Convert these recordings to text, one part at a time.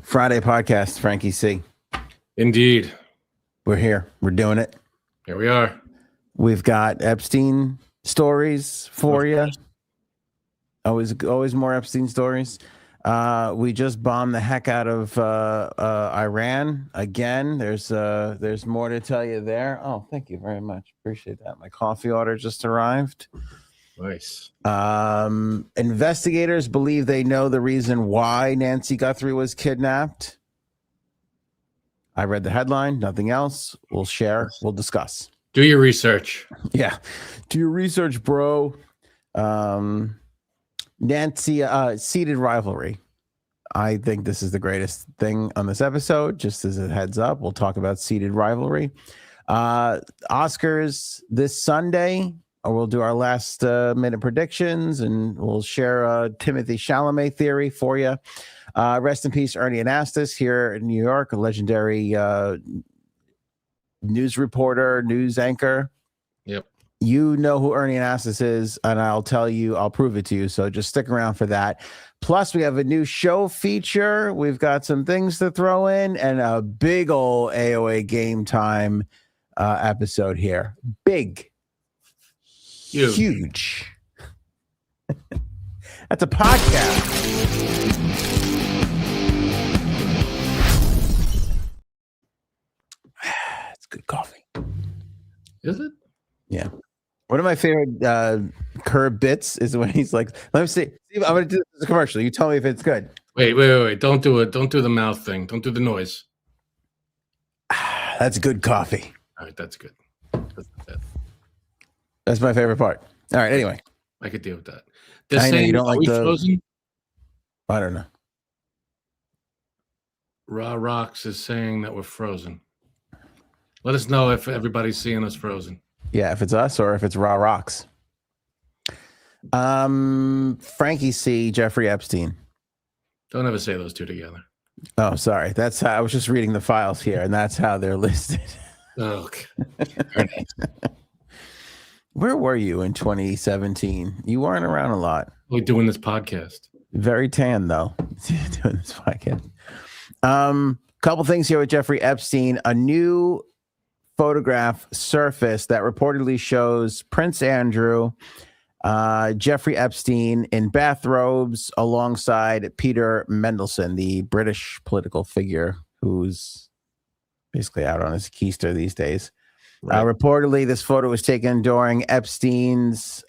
Friday podcast, Frankie C. Indeed. We're here. We're doing it. Here we are. We've got Epstein stories for you. Always more Epstein stories. We just bombed the heck out of Iran again. There's more to tell you there. Oh, thank you very much. Appreciate that. My coffee order just arrived. Nice. Investigators believe they know the reason why Nancy Guthrie was kidnapped. I read the headline, nothing else. We'll share, we'll discuss. Do your research. Yeah. Do your research, bro. Nancy, seated rivalry. I think this is the greatest thing on this episode. Just as a heads up, we'll talk about seated rivalry. Oscars this Sunday. We'll do our last minute predictions, and we'll share a Timothy Chalamet theory for you. Rest in peace, Ernie Anastos here in New York, a legendary news reporter, news anchor. Yep. You know who Ernie Anastos is, and I'll prove it to you. So just stick around for that. Plus, we have a new show feature. We've got some things to throw in, and a big old AOA GameTime episode here. Big. Huge. That's a podcast. It's good coffee. Is it? Yeah. One of my favorite Curb bits is when he's like, let me see. I'm going to do this as a commercial. You tell me if it's good. Wait. Don't do it. Don't do the mouth thing. Don't do the noise. That's good coffee. All right. That's good. That's my favorite part. All right. Anyway, I could deal with that. I know you don't like the frozen? I don't know. Raw Rocks is saying that we're frozen. Let us know if everybody's seeing us frozen. Yeah, if it's us or if it's Raw Rocks. Frankie C. Jeffrey Epstein. Don't ever say those two together. Oh, sorry. That's how I was just reading the files here, and that's how they're listed. Okay. Where were you in 2017? You weren't around a lot. We're doing this podcast. Very tan, though, doing this podcast. Couple things here with Jeffrey Epstein. A new photograph surfaced that reportedly shows Prince Andrew, Jeffrey Epstein in bathrobes alongside Peter Mandelson, the British political figure who's basically out on his keister these days. Right. Reportedly, this photo was taken during a visit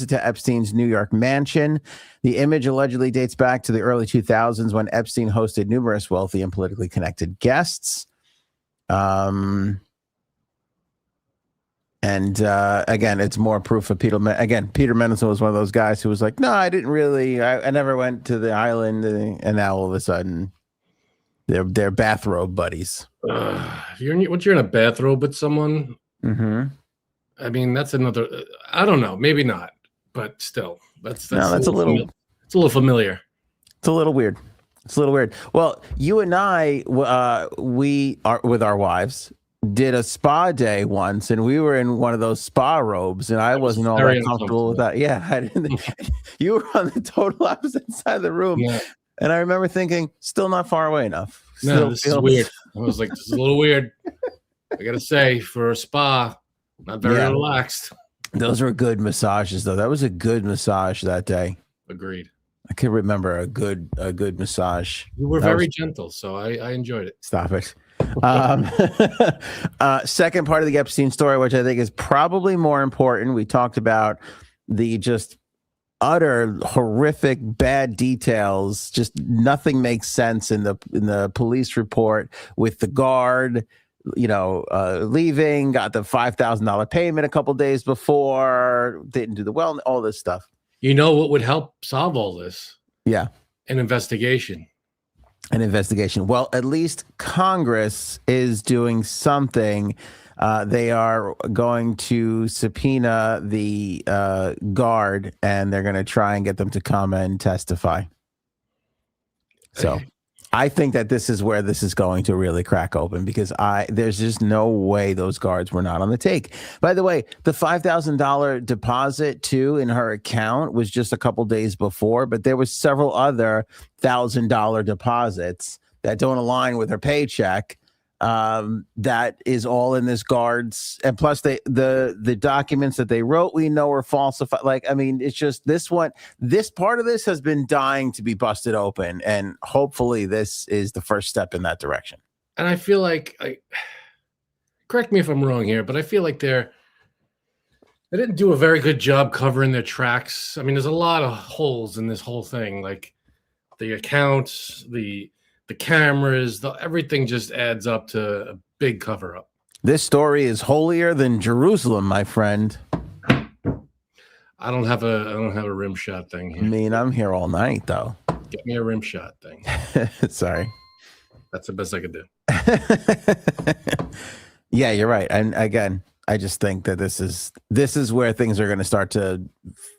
to Epstein's New York mansion. The image allegedly dates back to the early 2000s when Epstein hosted numerous wealthy and politically connected guests. Again, it's more proof of Peter Mandelson was one of those guys who was like, no, I didn't really. I never went to the island, and now all of a sudden, they're bathrobe buddies. Once you're in a bathrobe with someone, I mean, that's another. I don't know, maybe not, but still, that's a little. It's a little familiar. It's a little weird. Well, you and I, we are with our wives, did a spa day once, and we were in one of those spa robes, and I wasn't all that comfortable with that. Yeah, I didn't. You were on the total opposite side of the room. Yeah. And I remember thinking, still not far away enough. No, this is weird. I was like, this is a little weird. I got to say, for a spa, not very relaxed. Those were good massages, though. That was a good massage that day. Agreed. I can remember a good massage. You were very gentle, so I enjoyed it. Stop it. Second part of the Epstein story, which I think is probably more important. We talked about the just utter horrific bad details. Just nothing makes sense in the police report with the guard, leaving, got the $5,000 payment a couple days before, didn't do the all this stuff. You know what would help solve all this? Yeah. An investigation. Well, at least Congress is doing something. They are going to subpoena the guard, and they're going to try and get them to come and testify. So I think that this is where this is going to really crack open, because there's just no way those guards were not on the take. By the way, the $5,000 deposit too in her account was just a couple days before, but there was several other $1,000 deposits that don't align with her paycheck. That is all in this guards, and plus the documents that they wrote, we know are falsified. Like, I mean, it's just this part of this has been dying to be busted open, and hopefully this is the first step in that direction. And I feel like, correct me if I'm wrong here, but I feel like they didn't do a very good job covering their tracks. I mean, there's a lot of holes in this whole thing, like the accounts, the cameras, everything just adds up to a big cover up. This story is holier than Jerusalem, my friend. I don't have a rim shot thing here. I mean, I'm here all night though. Get me a rim shot thing. Sorry. That's the best I could do. Yeah, you're right. And again, I just think that this is where things are going to start to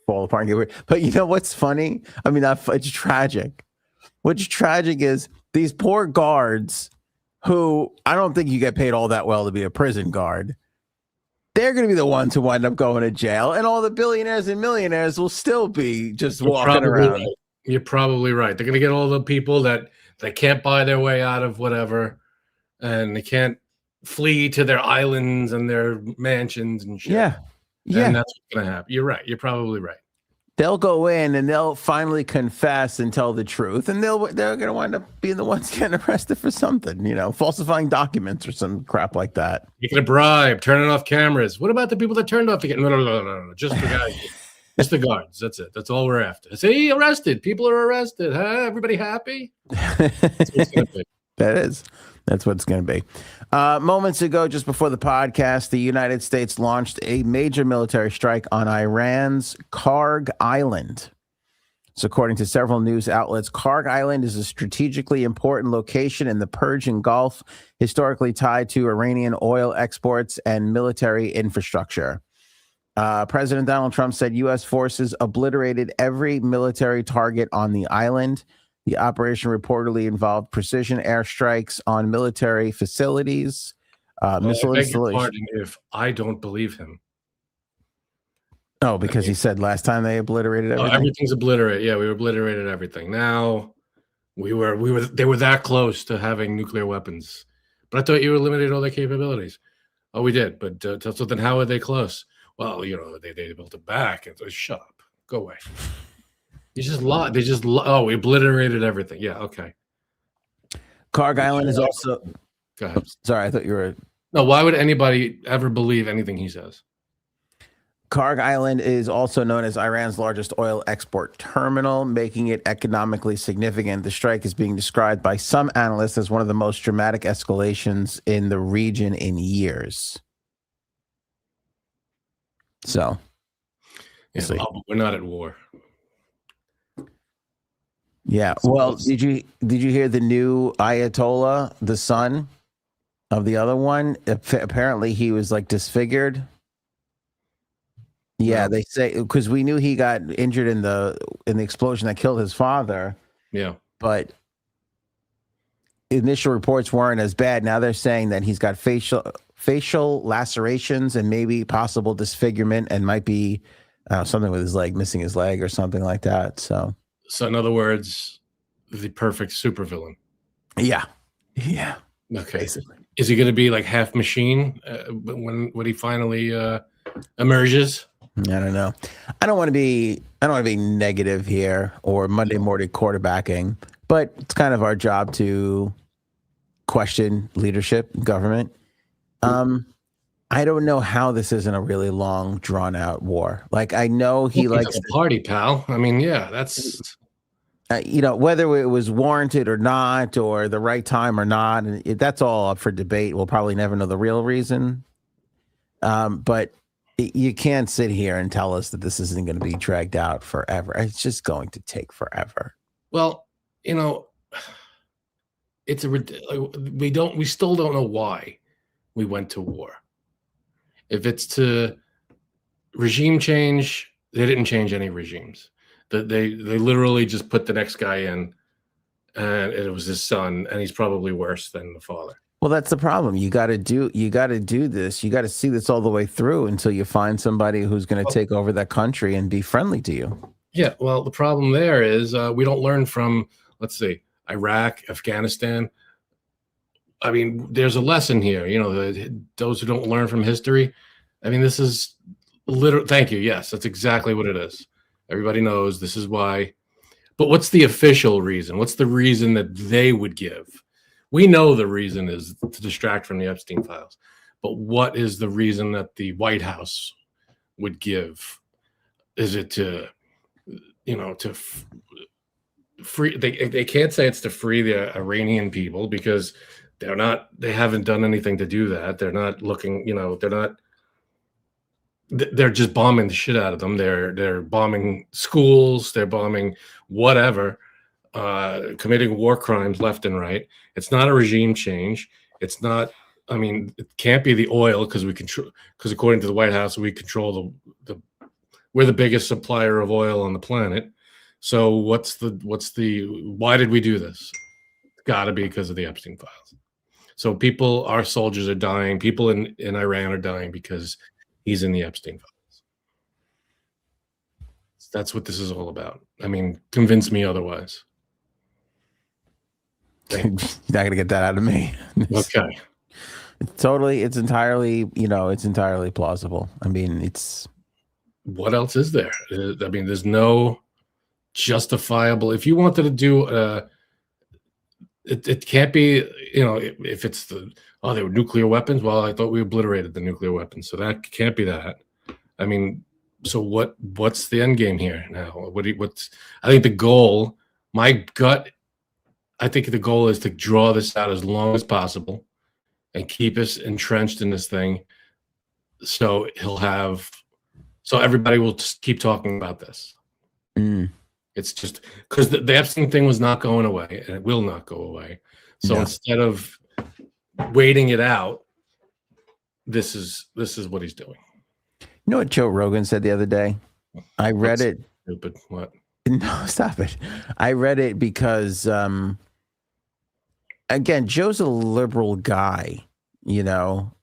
fall apart and get weird. But you know what's funny? I mean, it's tragic. What's tragic is these poor guards, who I don't think you get paid all that well to be a prison guard. They're going to be the ones who wind up going to jail, and all the billionaires and millionaires will still be just walking around. Right. You're probably right. They're going to get all the people that can't buy their way out of whatever, and they can't flee to their islands and their mansions and shit. Yeah. And that's what's going to happen. You're right. You're probably right. They'll go in and they'll finally confess and tell the truth, and they're going to wind up being the ones getting arrested for something, falsifying documents or some crap like that. Taking a bribe, turning off cameras. What about the people that turned off the cameras? No. Just the guys. Just the guards. That's it. That's all we're after. See, arrested. People are arrested. Huh? Everybody happy? That's what it's gonna be. That's what it's going to be. Moments ago, just before the podcast, the United States launched a major military strike on Iran's Kharg Island. So according to several news outlets, Kharg Island is a strategically important location in the Persian Gulf, historically tied to Iranian oil exports and military infrastructure. President Donald Trump said U.S. forces obliterated every military target on the island. The operation reportedly involved precision airstrikes on military facilities, missile installations. If I don't believe him. Oh, because he said last time they obliterated everything. Everything's obliterated. Yeah, we obliterated everything. Now they were that close to having nuclear weapons. But I thought you eliminated all their capabilities. Oh, we did. But so then how are they close? Well, they built it back. And so, shut up. Go away. You just lied. We obliterated everything. Yeah, okay. Kharg Island is also. Go ahead. Sorry, I thought you were. No, why would anybody ever believe anything he says? Kharg Island is also known as Iran's largest oil export terminal, making it economically significant. The strike is being described by some analysts as one of the most dramatic escalations in the region in years. So, yeah, we're not at war. Yeah. Well, did you hear the new Ayatollah, the son of the other one? Apparently, he was like disfigured. Yeah, they say, because we knew he got injured in the explosion that killed his father. Yeah, but initial reports weren't as bad. Now they're saying that he's got facial lacerations and maybe possible disfigurement, and might be something with his leg, missing his leg or something like that. So in other words, the perfect supervillain. Yeah. Okay. Basically. Is he going to be like half machine when he finally emerges? I don't know. I don't want to be negative here or Monday morning quarterbacking, but it's kind of our job to question leadership, government. I don't know how this isn't a really long, drawn out war. Like, I know he likes a party, pal. I mean, yeah, that's whether it was warranted or not, or the right time or not, and that's all up for debate. We'll probably never know the real reason. But you can't sit here and tell us that this isn't going to be dragged out forever. It's just going to take forever. Well, it's we still don't know why we went to war. If it's to regime change, they didn't change any regimes. They literally just put the next guy in and it was his son, and he's probably worse than the father. Well, that's the problem. You got to do this. You got to see this all the way through until you find somebody who's going to take over that country and be friendly to you. Yeah, well, the problem there is we don't learn from, let's see, Iraq, Afghanistan. I mean, there's a lesson here. You know, those who don't learn from history. I mean, this is literally. Thank you. Yes, that's exactly what it is. Everybody knows this is why. But what's the official reason? What's the reason that they would give? We know the reason is to distract from the Epstein files. But what is the reason that the White House would give? Is it to, you know, to free? They can't say it's to free the Iranian people because they haven't done anything to do that. They're not looking, you know, they're just bombing the shit out of them. They're bombing schools, they're bombing whatever, committing war crimes left and right. It's not a regime change. It's not, I mean, it can't be the oil because according to the White House, we control we're the biggest supplier of oil on the planet. So why did we do this? It's gotta be because of the Epstein files. So our soldiers are dying. People in Iran are dying because he's in the Epstein files. That's what this is all about. I mean, convince me otherwise. You're not going to get that out of me. Okay. It's entirely plausible. I mean, what else is there? I mean, there's no justifiable. If you wanted to do it can't be, you know, if it's they were nuclear weapons. Well, I thought we obliterated the nuclear weapons, so that can't be that. I mean, so what's the end game here now? I think the goal, my gut, I think the goal is to draw this out as long as possible and keep us entrenched in this thing. So everybody will just keep talking about this. It's just because the Epstein thing was not going away, and it will not go away. So instead of waiting it out, this is what he's doing. You know what Joe Rogan said the other day? I read it. Stupid. What? No, stop it. I read it because, again, Joe's a liberal guy, you know.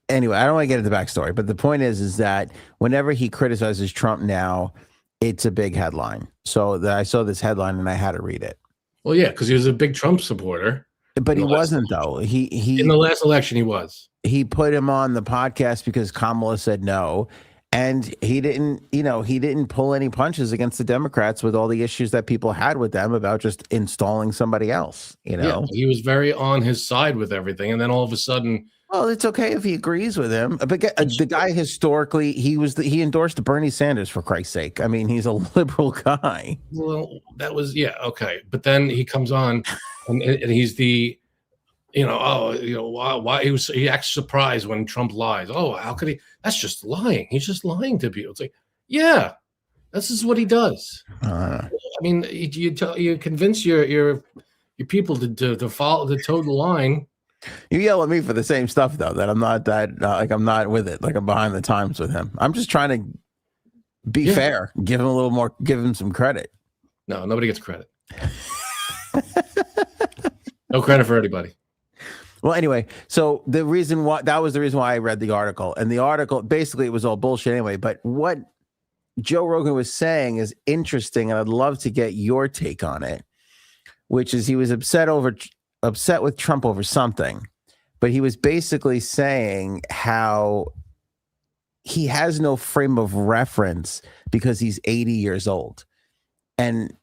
Anyway, I don't want to get into the backstory, but the point is that whenever he criticizes Trump now, it's a big headline. So I saw this headline and I had to read it. Well, yeah, because he was a big Trump supporter. But he wasn't, though. He in the last election, he was. He put him on the podcast because Kamala said no. And he didn't pull any punches against the Democrats with all the issues that people had with them about just installing somebody else, you know? Yeah, he was very on his side with everything. And then all of a sudden, well, it's okay if he agrees with him. But the guy historically, he endorsed Bernie Sanders, for Christ's sake. I mean, he's a liberal guy. Well, that was, okay. But then he comes on and he's the, why he acts surprised when Trump lies. Oh, how could he? That's just lying. He's just lying to people. It's like, yeah, this is what he does. I mean, you convince your people to follow the total line. You yell at me for the same stuff, though, that I'm not I'm not with it. Like, I'm behind the times with him. I'm just trying to be fair, give him a little more, give him some credit. No, nobody gets credit. No credit for anybody. Well, anyway, so that was the reason why I read the article, and the article basically it was all bullshit anyway. But what Joe Rogan was saying is interesting, and I'd love to get your take on it. Which is, he was upset with Trump over something, but he was basically saying how he has no frame of reference because he's 80 years old. And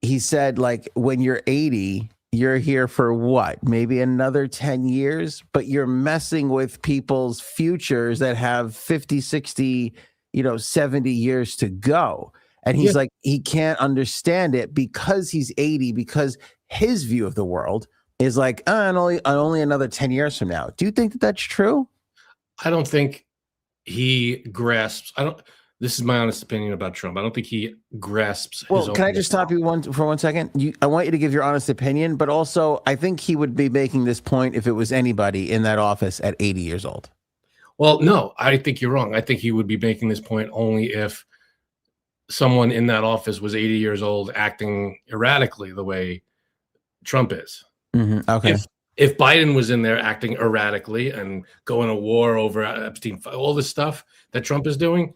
he said, like, when you're 80, you're here for what? Maybe another 10 years, but you're messing with people's futures that have 50, 60, 70 years to go. And he's like, he can't understand it because he's 80, because his view of the world is like, only another 10 years from now. Do you think that that's true? I don't think he grasps. This is my honest opinion about Trump. I don't think he grasps. Well, can I just stop you for 1 second? I want you to give your honest opinion, but also I think he would be making this point if it was anybody in that office at 80 years old. Well, no, I think you're wrong. I think he would be making this point only if someone in that office was 80 years old acting erratically the way Trump is. Okay. If Biden was in there acting erratically and going to war over Epstein, all the stuff that Trump is doing,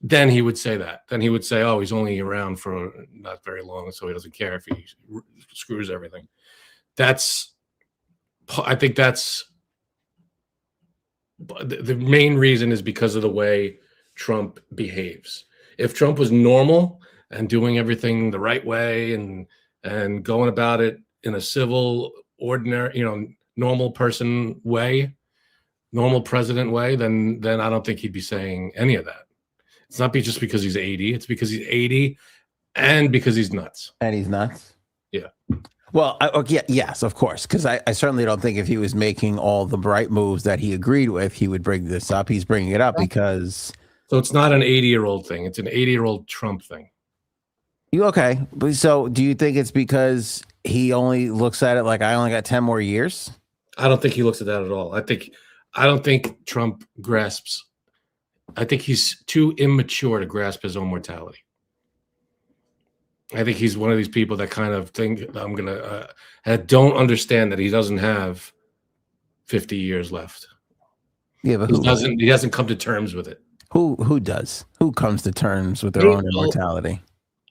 then he would say that. Then he would say, "Oh, he's only around for not very long, so he doesn't care if he screws everything." I think that's the main reason is because of the way Trump behaves. If Trump was normal and doing everything the right way and going about it in a civil, ordinary, normal person way, normal president way, then I don't think he'd be saying any of that. It's not just because he's 80. It's because he's 80 and because he's nuts. And he's nuts? Yeah. Well, yes, of course, because I certainly don't think if he was making all the right moves that he agreed with, he would bring this up. He's bringing it up because... So it's not an 80-year-old thing. It's an 80-year-old Trump thing. Okay. So do you think it's because he only looks at it like I only got 10 more years? I don't think he looks at that at all. I don't think Trump grasps. I think he's too immature to grasp his own mortality. I think he's one of these people that kind of think don't understand that he doesn't have 50 years left. Yeah, but he hasn't come to terms with it. Who does? Who comes to terms with their own immortality?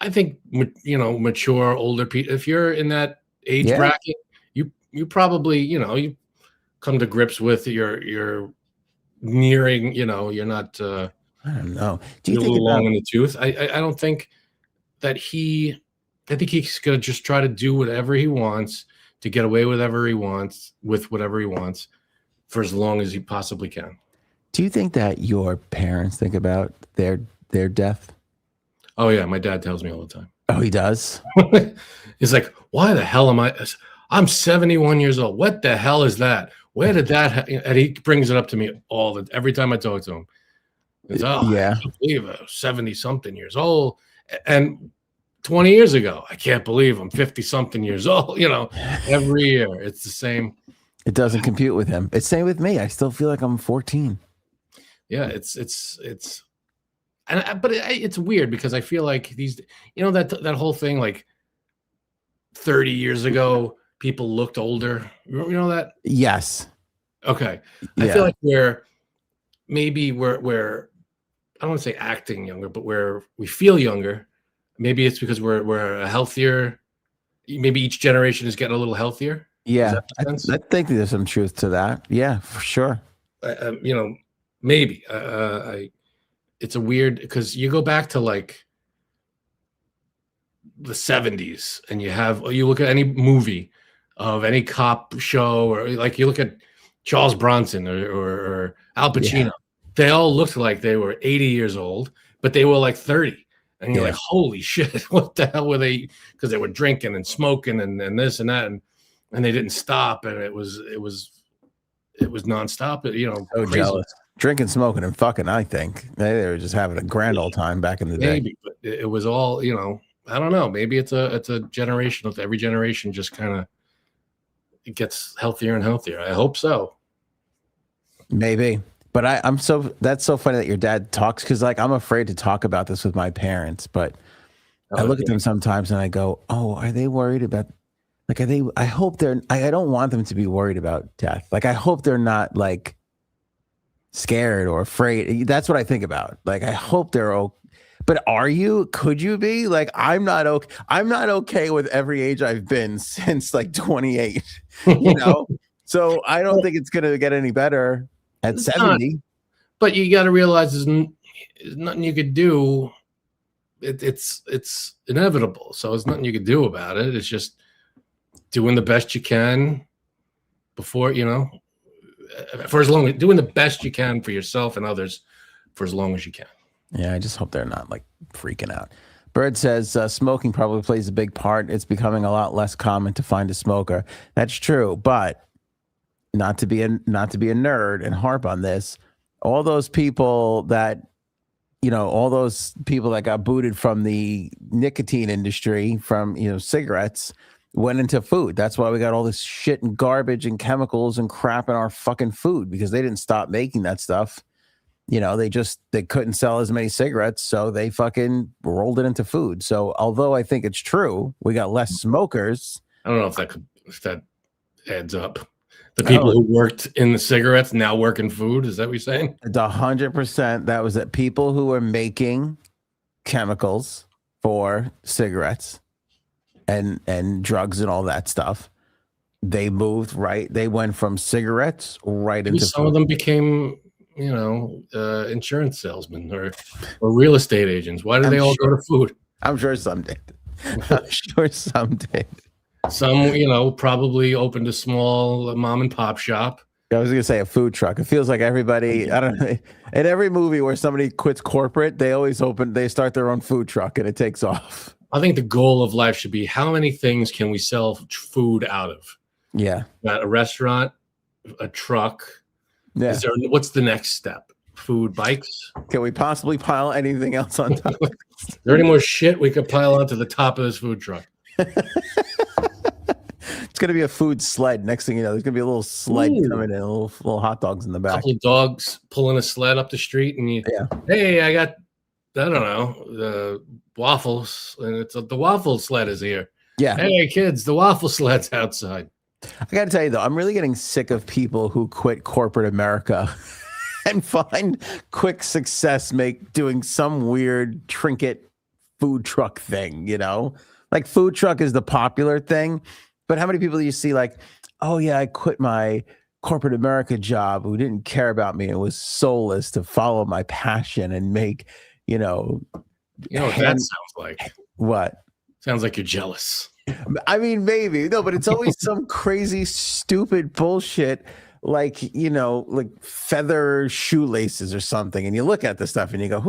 I think mature older people. If you're in that age bracket, you probably you come to grips with your nearing. You're not. I don't know. Do you you think a little long in the tooth? I don't think that I think he's gonna just try to do whatever he wants to get away with whatever he wants for as long as he possibly can. Do you think that your parents think about their death? Oh yeah, my dad tells me all the time. Oh, he does? He's like, why the hell am I'm 71 years old. What the hell is that? Where did that and he brings it up to me every time I talk to him. He's, yeah. I can't believe it. 70 something years old. And 20 years ago, I can't believe I'm 50 something years old. Every year it's the same. It doesn't compute with him. It's same with me. I still feel like I'm 14. Yeah, but it's weird because I feel like these, that whole thing, like 30 years ago, people looked older. You know that? Yes. Okay. I feel like we're I don't want to say acting younger, but we feel younger. Maybe it's because we're a healthier. Maybe each generation is getting a little healthier. Yeah, I think there's some truth to that. Yeah, for sure. Maybe it's a weird because you go back to like the 70s and you look at any movie of any cop show or like you look at Charles Bronson or Al Pacino. Yeah. They all looked like they were 80 years old, but they were like 30. And you're like, holy shit, what the hell were they? Because they were drinking and smoking and this and that, and they didn't stop, and it was nonstop. So crazy. Jealous. Drinking, smoking, and fucking. I think they were just having a grand old time back in the day. Maybe, but it was all I don't know. Maybe it's a generation of every generation just kind of it gets healthier and healthier. I hope so. Maybe. But that's so funny that your dad talks because like I'm afraid to talk about this with my parents, but I look at them sometimes and I go, oh, are they worried about like I hope I don't want them to be worried about death. Like I hope they're not like scared or afraid. That's what I think about. Like I hope they're okay. But could you be? Like I'm not okay with every age I've been since like 28. So I don't think it's gonna get any better. At 70, but you got to realize there's nothing you could do. It's inevitable. So there's nothing you could do about it. It's just doing the best you can before, for as long as doing the best you can for yourself and others for as long as you can. Yeah, I just hope they're not like freaking out. Bird says smoking probably plays a big part. It's becoming a lot less common to find a smoker. That's true, but not to be a nerd and harp on this, all those people that got booted from the nicotine industry from cigarettes went into food. That's why we got all this shit and garbage and chemicals and crap in our fucking food because they didn't stop making that stuff. They couldn't sell as many cigarettes, so they fucking rolled it into food. So although I think it's true, we got less smokers. I don't know if that adds up. The people who worked in the cigarettes now work in food. Is that what you're saying? 100%. That was it. People who were making chemicals for cigarettes and drugs and all that stuff. They moved right. They went from cigarettes right into some of them became, insurance salesmen or real estate agents. Why did they all go to food? I'm sure some did. I'm sure some did. Some, probably opened a small mom and pop shop. I was going to say a food truck. It feels like everybody, I don't know, in every movie where somebody quits corporate, they start their own food truck and it takes off. I think the goal of life should be how many things can we sell food out of? Yeah. Got a restaurant, a truck. Yeah. What's the next step? Food bikes? Can we possibly pile anything else on top? Is there any more shit we could pile onto the top of this food truck? It's going to be a food sled. Next thing you know, there's going to be a little sled coming in, little hot dogs in the back. A couple of dogs pulling a sled up the street, and hey, I got, I don't know, the waffles, and the waffle sled is here. Yeah. Hey, kids, the waffle sled's outside. I got to tell you, though, I'm really getting sick of people who quit corporate America and find quick success doing some weird trinket food truck thing, Like food truck is the popular thing. But how many people do you see like, oh, yeah, I quit my corporate America job who didn't care about me and was soulless to follow my passion and make, You know what that sounds like? What? Sounds like you're jealous. I mean, maybe. No, but it's always some crazy, stupid bullshit like, like feather shoelaces or something. And you look at the stuff and you go,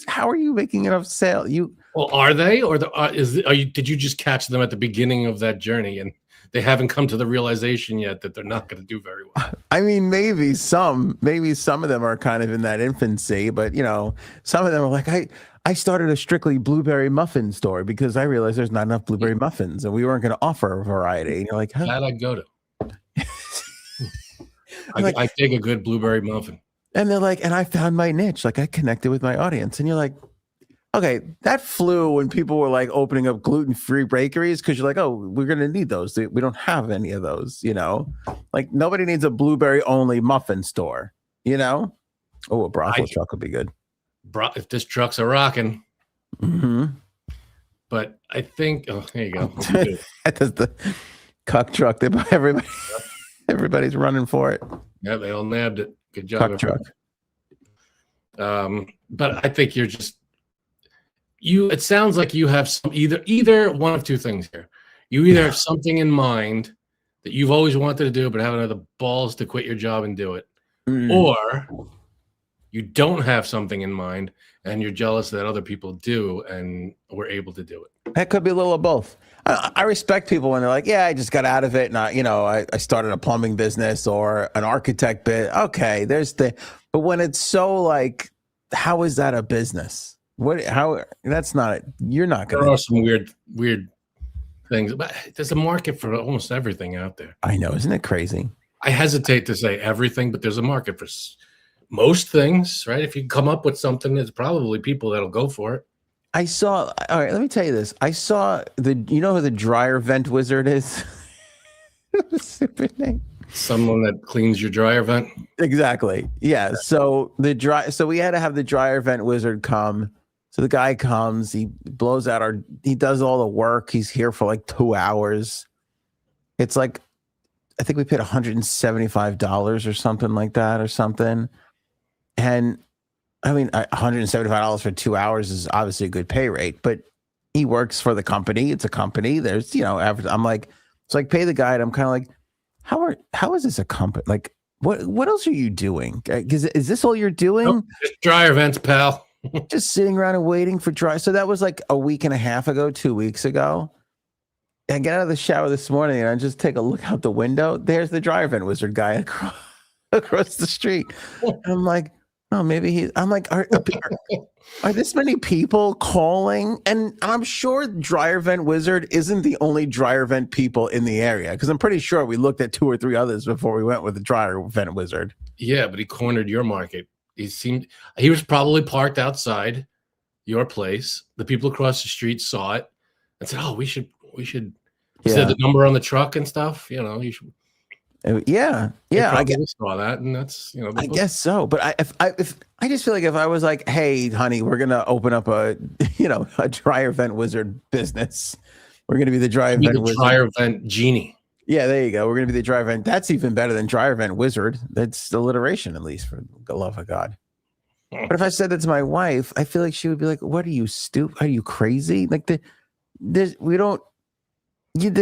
how are you making enough sale? Well, are they, or did you just catch them at the beginning of that journey and they haven't come to the realization yet that they're not going to do very well? I mean, maybe some of them are kind of in that infancy, but some of them are like, I started a strictly blueberry muffin store because I realized there's not enough blueberry muffins and we weren't going to offer a variety. And you're like, huh? Glad I'd go to. I take a good blueberry muffin. And they're like, and I found my niche. Like I connected with my audience. And you're like, okay, that flew when people were like opening up gluten-free bakeries because you're like, oh, we're going to need those. We don't have any of those, Like nobody needs a blueberry-only muffin store, Oh, a brothel truck would be good. If this truck's a rocking. Mm-hmm. But I think, there you go. That's the cuck truck. Everybody's running for it. Yeah, they all nabbed it. Good job. Cuck truck. But I think it sounds like you have some either one of two things here. You either have something in mind that you've always wanted to do, but haven't had the balls to quit your job and do it. Or you don't have something in mind and you're jealous that other people do and were able to do it. That could be a little of both. I respect people when they're like, yeah, I just got out of it and I started a plumbing business or an architect bit. Okay, but when it's so like, how is that a business? That's not it. You're not going to. There are some weird things, but there's a market for almost everything out there. I know. Isn't it crazy? I hesitate to say everything, but there's a market for most things, right? If you come up with something, there's probably people that'll go for it. All right, let me tell you this. I saw you know who the dryer vent wizard is? Stupid name. Someone that cleans your dryer vent? Exactly. Yeah. So we had to have the dryer vent wizard come. So the guy comes, he blows out he does all the work. He's here for like 2 hours. It's like, I think we paid $175 or something like that And I mean, $175 for 2 hours is obviously a good pay rate, but he works for the company. It's a company. There's, average. I'm like, it's like pay the guy. And I'm kind of like, how is this a company? Like, what else are you doing? Is this all you're doing? Nope, just dryer vents, pal. Just sitting around and waiting for dry. So that was like a week and a half ago, 2 weeks ago. I get out of the shower this morning and I just take a look out the window. There's the dryer vent wizard guy across the street. I'm like, oh, maybe I'm like, are this many people calling? And I'm sure dryer vent wizard isn't the only dryer vent people in the area, because I'm pretty sure we looked at 2 or 3 others before we went with the dryer vent wizard. Yeah, but he cornered your market. He was probably parked outside your place. The people across the street saw it and said, oh, we should Instead of the number on the truck and stuff, you know, you should. Yeah. I saw that, and that's, you know. I guess so, but if I just feel like if I was like, hey, honey, we're gonna open up a a dryer vent wizard business. We're gonna be the dryer vent wizard. Dryer vent genie. Yeah, there you go. We're gonna be the dryer vent. That's even better than dryer vent wizard. That's alliteration, at least, for the love of God. But if I said that to my wife, I feel like she would be like, "What are you, stupid? Are you crazy? Like there's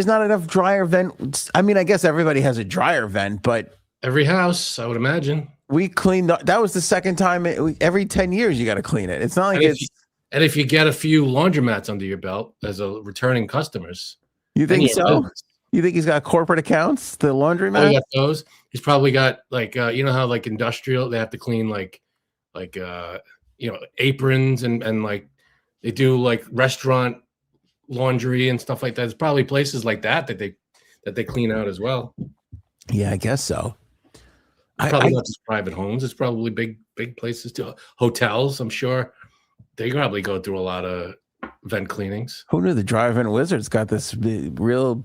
not enough dryer vent. I mean, I guess everybody has a dryer vent, but every house, I would imagine. We cleaned. That was the second time. Every 10 years, you got to clean it. It's not like and if you get a few laundromats under your belt as a returning customers, you think so? You think he's got corporate accounts? The laundromat? He got those. He's probably got like you know how like industrial they have to clean like aprons and like they do like restaurant laundry and stuff like that. There's probably places like that they clean out as well. Yeah, I guess so. Probably not just private homes. It's probably big places too. Hotels, I'm sure they probably go through a lot of vent cleanings. Who knew the dryer vent wizard's got this real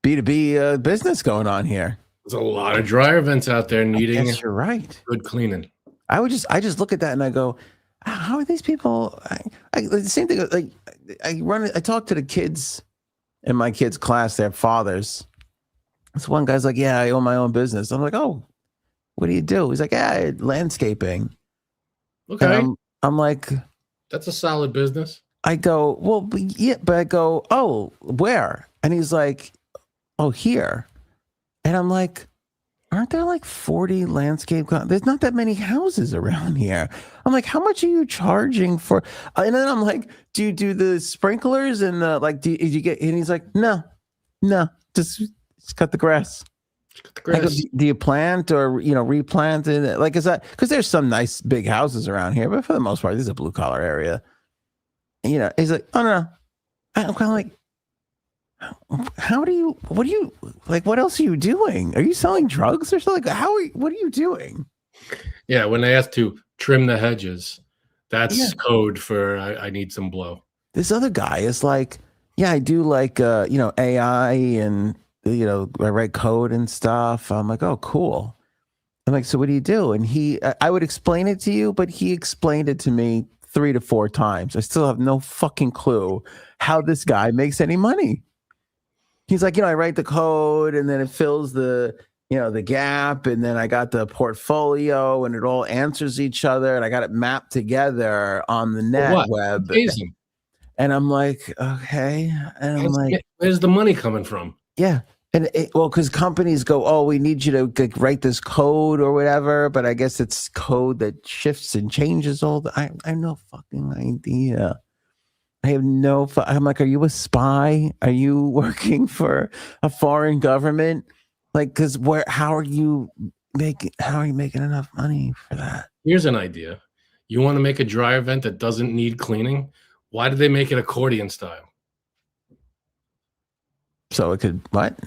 B2B business going on here? There's a lot of dryer vents out there needing. You're right. Good cleaning. I just look at that and I go, how are these people? The same thing. Like I talk to the kids in my kids' class, their fathers. This one guy's like, yeah, I own my own business. I'm like, oh, what do you do? He's like, yeah, landscaping. Okay. I'm like, that's a solid business. I go, well, yeah, but I go, oh, where? And he's like, oh, here. And I'm like, aren't there like 40 landscape? There's not that many houses around here. I'm like, how much are you charging for? And then I'm like, do you do the sprinklers and do you get? And he's like, no, just cut the grass. I go, do you plant or replant it? Like, is that because there's some nice big houses around here, but for the most part, this is a blue collar area. And, he's like, oh no. I'm kind of like, what else are you doing? Are you selling drugs or something? What are you doing? Yeah, when they ask to trim the hedges, that's code for I need some blow. This other guy is like, yeah, I do like AI and I write code and stuff. I'm like, oh, cool. I'm like, so what do you do? And I would explain it to you, but he explained it to me 3 to 4 times. I still have no fucking clue how this guy makes any money. He's like, I write the code and then it fills the gap. And then I got the portfolio and it all answers each other. And I got it mapped together on the net web. Amazing. And I'm like, okay. And I'm like, where's the money coming from? Yeah. And because companies go, oh, we need you to write this code or whatever. But I guess it's code that shifts and changes all I have no fucking idea. I have no. I'm like, are you a spy? Are you working for a foreign government? Like, because how are you making enough money for that? Here's an idea. You want to make a dryer vent that doesn't need cleaning? Why did they make it accordion style? So it could what?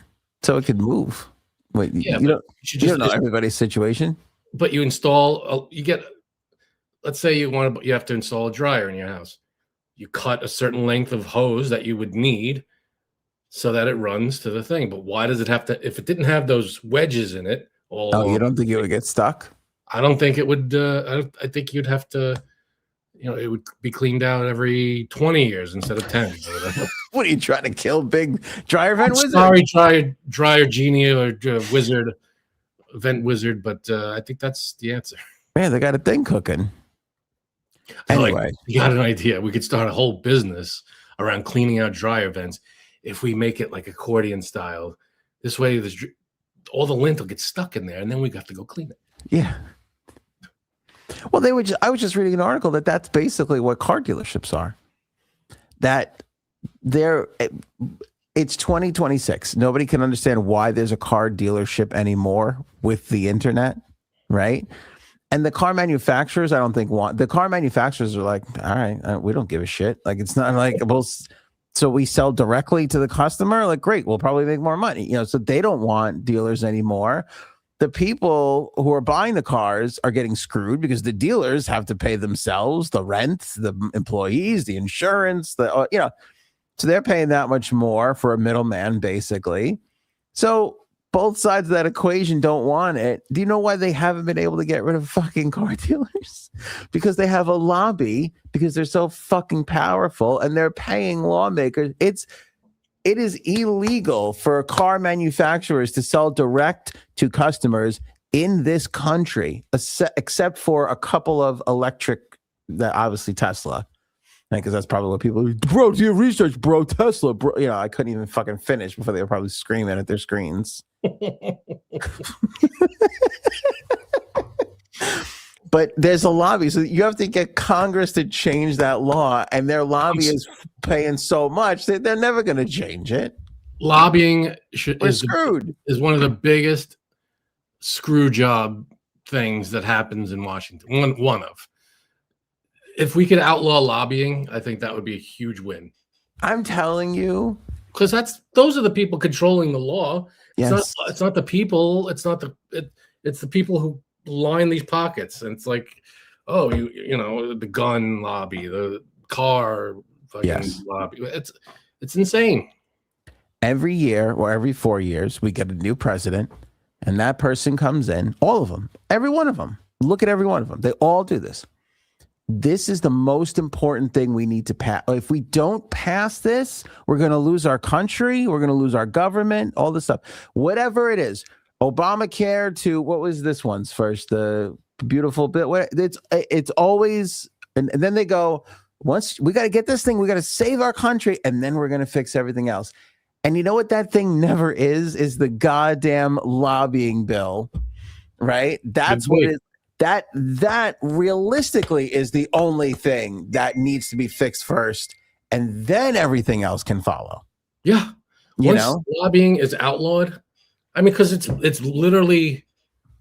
So it could move. Wait, yeah, you don't know everybody's situation. But you install. Let's say you have to install a dryer in your house. You cut a certain length of hose that you would need so that it runs to the thing. But why does it have to? If it didn't have those wedges in it, you don't think it would get stuck? I don't think it would. I think you'd have to. It would be cleaned out every 20 years instead of 10. What are you trying to kill, big dryer vent wizard? Sorry, dryer genie or wizard, vent wizard, but I think that's the answer. Man, they got a thing cooking. Anyway, you got an idea. We could start a whole business around cleaning out dryer vents if we make it like accordion style. This way, all the lint will get stuck in there, and then we have to go clean it. Yeah. Well, I was just reading an article that's basically what car dealerships are. That it's 2026. Nobody can understand why there's a car dealership anymore with the internet, right? And the car manufacturers, I don't think the car manufacturers are like, all right, we don't give a shit. Like, it's not like, so we sell directly to the customer. Like, great, we'll probably make more money. So they don't want dealers anymore. The people who are buying the cars are getting screwed because the dealers have to pay themselves the rent, the employees, the insurance, So they're paying that much more for a middleman, basically. So both sides of that equation don't want it. Do you know why they haven't been able to get rid of fucking car dealers? Because they have a lobby, because they're so fucking powerful, and they're paying lawmakers. It is illegal for car manufacturers to sell direct to customers in this country, except for a couple of electric, that obviously Tesla. Because that's probably what people, bro, do your research, bro, Tesla, bro. You know, I couldn't even fucking finish before they were probably screaming at their screens. But there's a lobby, so you have to get Congress to change that law, and their lobby is paying so much that they're never going to change it. Lobbying is one of the biggest screw job things that happens in Washington. One of. If we could outlaw lobbying, I think that would be a huge win. I'm telling you, because those are the people controlling the law. Yes. It's not the people. It's the people who line these pockets. And it's like, oh, you know, the gun lobby, the car fucking lobby. It's insane. Every year or every 4 years, we get a new president, and that person comes in. All of them, every one of them. Look at every one of them. They all do this. This is the most important thing we need to pass. If we don't pass this, we're going to lose our country. We're going to lose our government, all this stuff. Whatever it is, Obamacare to, what was this one's first? The beautiful bit. It's always, and then they go, once we got to get this thing, we got to save our country, and then we're going to fix everything else. And you know what that thing never is the goddamn lobbying bill, right? That's what it is. That realistically is the only thing that needs to be fixed first, and then everything else can follow. Yeah. Once lobbying is outlawed, I mean, because it's literally,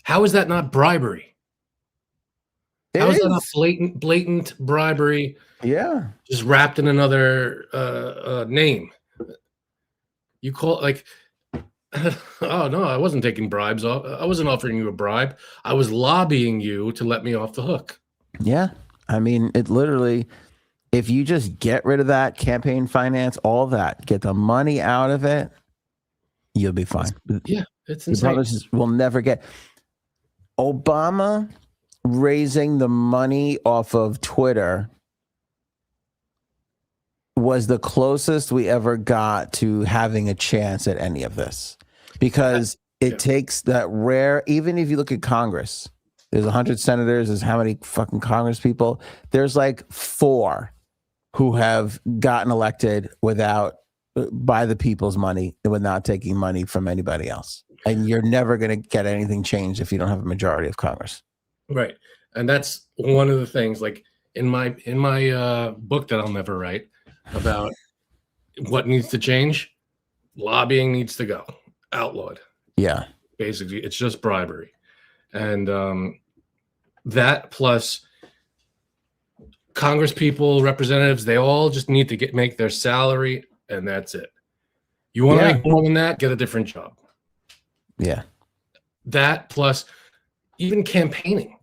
how is that not bribery? How is that not blatant bribery? Yeah. Just wrapped in another name. You call like, oh no, I wasn't taking bribes. I wasn't offering you a bribe. I was lobbying you to let me off the hook. Yeah. I mean, it literally, if you just get rid of that campaign finance, all that, get the money out of it, you'll be fine. It's insane. We'll never get Obama raising the money off of Twitter was the closest we ever got to having a chance at any of this, because it takes that rare, even if you look at Congress, there's 100 senators, there's how many fucking Congress people? There's like 4 who have gotten elected by the people's money and without taking money from anybody else. And you're never going to get anything changed if you don't have a majority of Congress. Right. And that's one of the things, like in my book that I'll never write about what needs to change, lobbying needs to go, outlawed. Yeah. Basically, it's just bribery. And that plus Congress people, representatives, they all just need to make their salary, and that's it. You want to make more than that, get a different job. Yeah. That plus even campaigning.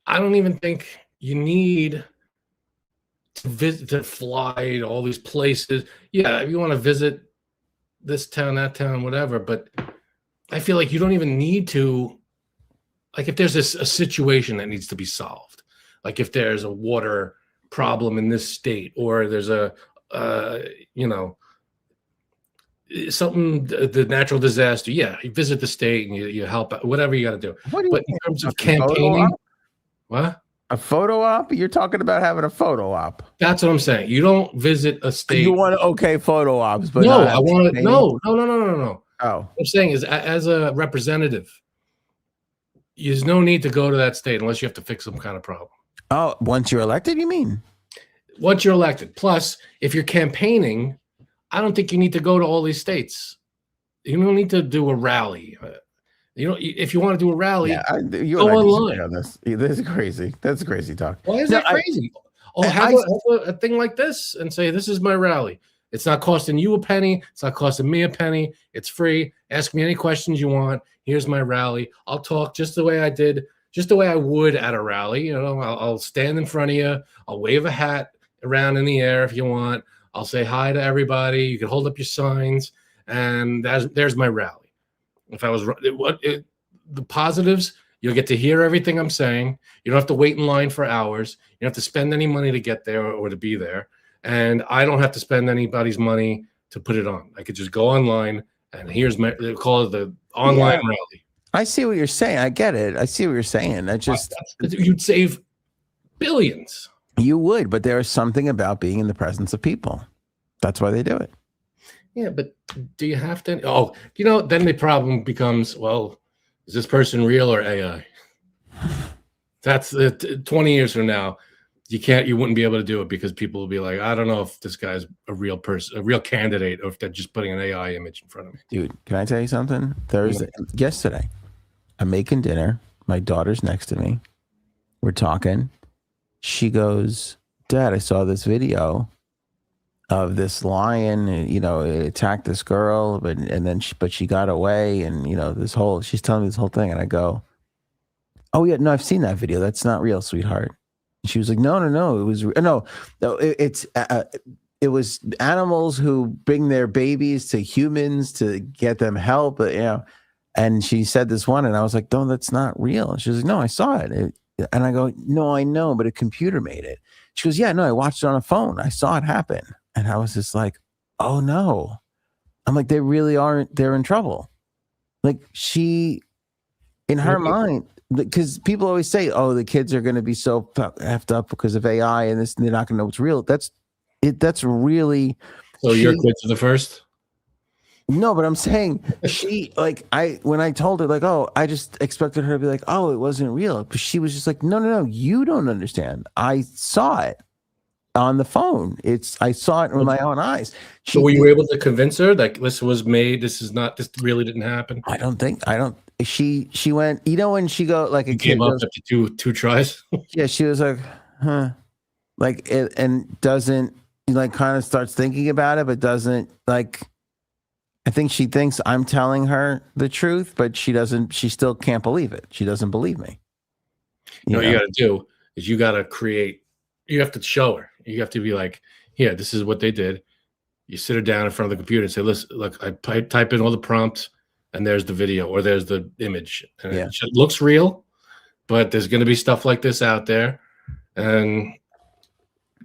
I don't even think you need to fly to all these places. Yeah, if you want to visit this town, that town, whatever, but I feel like you don't even need to, like if there's a situation that needs to be solved, like if there's a water problem in this state, or there's something, the natural disaster, you visit the state and you help out, whatever you got to do. But in terms of campaigning, what? A photo op? You're talking about having a photo op. That's what I'm saying. You don't visit a state. You want photo ops, but no, I want to. No. Oh, I'm saying is, as a representative, there's no need to go to that state unless you have to fix some kind of problem. Oh, once you're elected, you mean? Once you're elected. Plus, if you're campaigning, I don't think you need to go to all these states. You don't need to do a rally. If you want to do a rally, go online. On this. This is crazy. That's crazy talk. Why is that crazy? Have a thing like this and say, this is my rally. It's not costing you a penny. It's not costing me a penny. It's free. Ask me any questions you want. Here's my rally. I'll talk just the way I did, just the way I would at a rally. I'll stand in front of you. I'll wave a hat around in the air if you want. I'll say hi to everybody. You can hold up your signs, and there's my rally. If I was the positives, you'll get to hear everything I'm saying. You don't have to wait in line for hours. You don't have to spend any money to get there or to be there. And I don't have to spend anybody's money to put it on. I could just go online and here's they call it the online rally. I see what you're saying. I get it. I see what you're saying. You'd save billions. You would, but there is something about being in the presence of people. That's why they do it. Yeah, but do you have to? Oh, then the problem becomes, well, is this person real or AI? That's 20 years from now. You wouldn't be able to do it because people will be like, I don't know if this guy's a real person, a real candidate, or if they're just putting an AI image in front of me. Dude, can I tell you something? Yesterday, I'm making dinner. My daughter's next to me. We're talking. She goes, Dad, I saw this video of this lion, it attacked this girl, but she got away, and she's telling me this whole thing, and I go, oh yeah, no, I've seen that video. That's not real, sweetheart. And she was like, no, it was it was animals who bring their babies to humans to get them help, and she said this one, and I was like, no, that's not real. And she was like, no, I saw it. And I go, no, I know, but a computer made it. She goes, yeah, no, I watched it on a phone. I saw it happen. And I was just like, oh no. I'm like, they really aren't, they're in trouble. Like in her mind, because people always say, oh, the kids are going to be so effed up because of AI and they're not going to know what's real. That's really. So your kids are the first? No, but I'm saying when I told her, like, oh, I just expected her to be like, oh, it wasn't real. But she was just like, no, you don't understand. I saw it on the phone. I saw it with my own eyes. So were you able to convince her that this was made? This really didn't happen? She went, when she go like a kid goes, up to two tries. Yeah. She was like, huh, like it, and doesn't kind of starts thinking about it, but doesn't I think she thinks I'm telling her the truth, but she still can't believe it. She doesn't believe me. What you got to do is you have to show her. You have to be like, here, this is what they did. You sit her down in front of the computer and say, listen, look, I type in all the prompts and there's the video or there's the image. And it looks real, but there's going to be stuff like this out there. And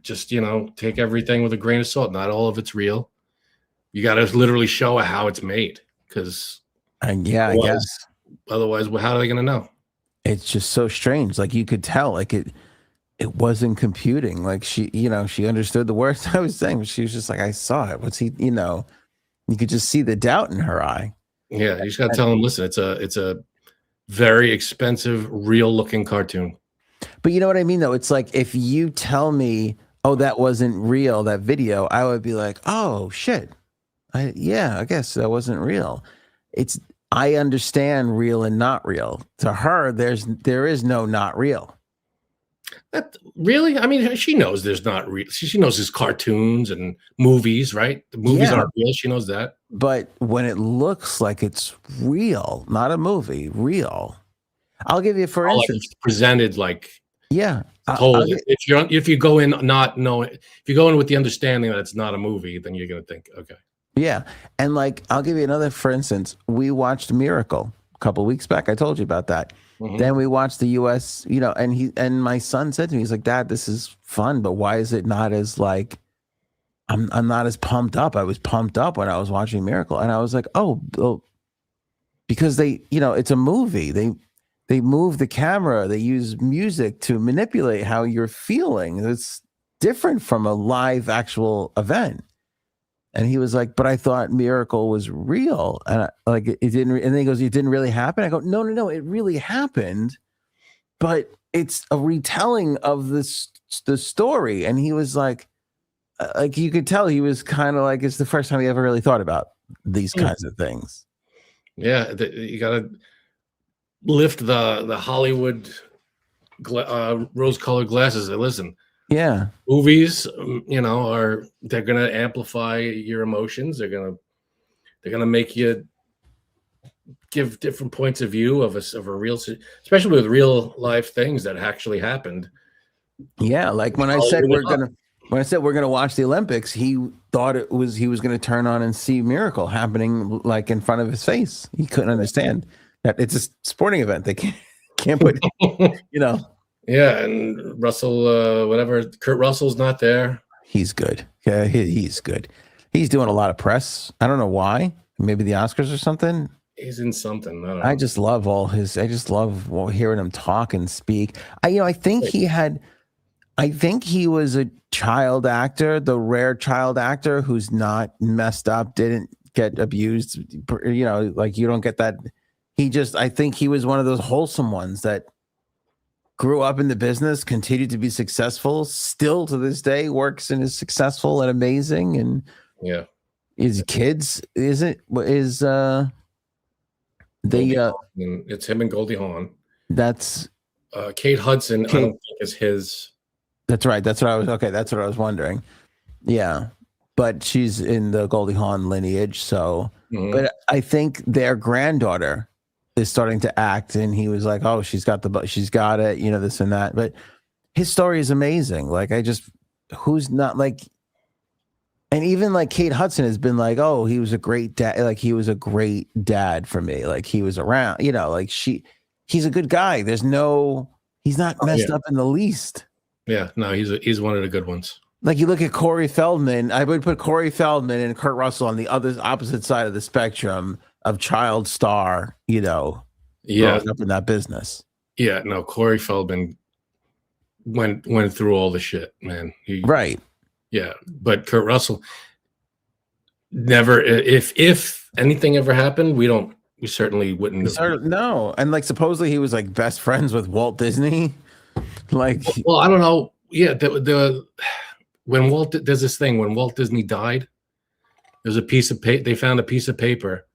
just, take everything with a grain of salt. Not all of it's real. You got to literally show how it's made, because I guess otherwise, how are they going to know? It's just so strange. Like you could tell, like it wasn't computing. Like she understood the words I was saying, but she was just like, I saw it. What's he? You could just see the doubt in her eye. Yeah, you just got to tell them, listen, it's a very expensive, real looking cartoon. But you know what I mean, though. It's like if you tell me, oh, that wasn't real, that video, I would be like, oh shit. I guess that wasn't real. I understand real and not real. To her, there is no not real. Really? I mean, she knows there's not real. She knows there's cartoons and movies, right? The movies aren't real. She knows that. But when it looks like it's real, not a movie, real. I'll give you for instance. Like it's presented like. Yeah. If you go in not knowing, if you go in with the understanding that it's not a movie, then you're going to think, okay. Yeah. And I'll give you another, for instance, we watched Miracle a couple of weeks back. I told you about that. Mm-hmm. Then we watched the US, and my son said to me, he's like, Dad, this is fun, but why is it not as I'm not as pumped up. I was pumped up when I was watching Miracle. And I was like, oh, because it's a movie. They move the camera. They use music to manipulate how you're feeling. It's different from a live actual event. And he was like, but I thought Miracle was real. And it didn't. And then he goes, it didn't really happen. I go, no, it really happened. But it's a retelling of the story. And he was like you could tell he was kind of like, it's the first time he ever really thought about these kinds of things. Yeah. You got to lift the Hollywood rose-colored glasses and listen. Yeah, movies, they're gonna amplify your emotions. They're gonna make you give different points of view of a real, especially with real life things that actually happened. Yeah, like when I said we're gonna When I said we're going to watch the Olympics, he thought he was going to turn on and see Miracle happening like in front of his face. He couldn't understand that it's a sporting event. They can't put, Yeah, and Russell, whatever, Kurt Russell's not there. He's good. Yeah, he's good. He's doing a lot of press. I don't know why. Maybe the Oscars or something. He's in something. I don't know. I just love hearing him talk and speak. I think he was a child actor, the rare child actor who's not messed up, didn't get abused. Like you don't get that. I think he was one of those wholesome ones that grew up in the business, continued to be successful, still to this day works and is successful and amazing. And his kids, it's him and Goldie Hawn. That's Kate Hudson. I don't think is his. That's right. That's what I was wondering. Yeah. But she's in the Goldie Hawn lineage. So, but I think their granddaughter is starting to act, and he was like, oh, she's got it, this and that. But his story is amazing. Like, who's not like, and even like Kate Hudson has been like, oh, he was a great dad. Like, he was a great dad for me. Like, he was around, like he's a good guy. He's not messed up in the least. Yeah, no, he's one of the good ones. Like, you look at Corey Feldman, I would put Corey Feldman and Kurt Russell on the opposite side of the spectrum of child star, growing up in that business. Yeah, no, Corey Feldman went through all the shit, man. Right. Yeah, but Kurt Russell never. If anything ever happened, we certainly wouldn't. No, and like supposedly he was like best friends with Walt Disney. Like, well, I don't know. Yeah, there's this thing when Walt Disney died. There's a piece of paper. They found a piece of paper.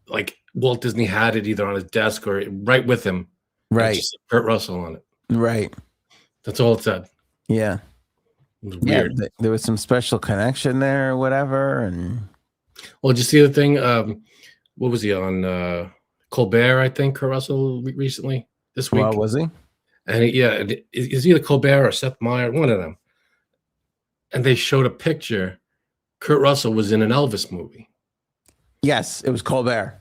Like Walt Disney had it either on his desk or right with him. Right. Just Kurt Russell on it. Right. That's all it said. Yeah. It was weird. Yeah, there was some special connection there or whatever. And well, did you see the thing? What was he on? Colbert, I think, Kurt Russell recently this week. Well, was he? And it's either Colbert or Seth Meyers, one of them. And they showed a picture. Kurt Russell was in an Elvis movie. Yes, it was Colbert.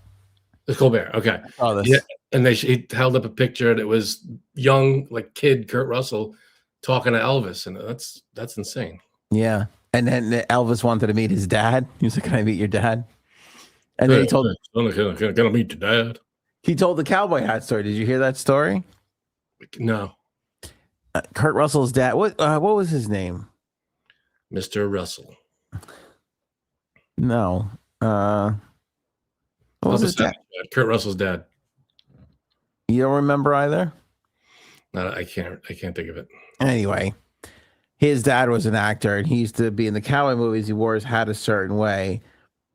It's Colbert. Okay. Yeah, and he held up a picture and it was young, like kid Kurt Russell talking to Elvis, and that's insane. Yeah, and then Elvis wanted to meet his dad. He was like, "Can I meet your dad?" And then he told, "Gonna meet your dad." He told the cowboy hat story. Did you hear that story? No. Kurt Russell's dad. What was his name? Mr. Russell. No. What was his dad? Kurt Russell's dad. You don't remember either? No, I can't think of it. Anyway, his dad was an actor, and he used to be in the cowboy movies. He wore his hat a certain way,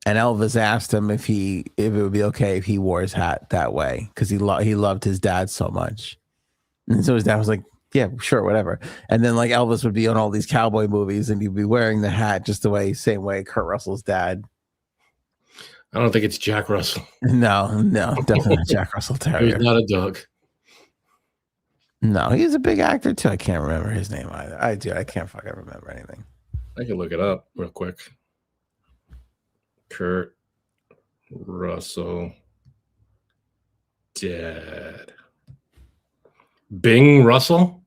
and Elvis asked him if it would be okay if he wore his hat that way because he loved his dad so much. And so his dad was like, "Yeah, sure, whatever." And then like Elvis would be on all these cowboy movies, and he'd be wearing the hat just the same way Kurt Russell's dad. I don't think it's Jack Russell. No, definitely not Jack Russell Terrier. He's not a dog. No, he's a big actor too. I can't remember his name either. I can't fucking remember anything. I can look it up real quick. Kurt Russell dad. Bing Russell?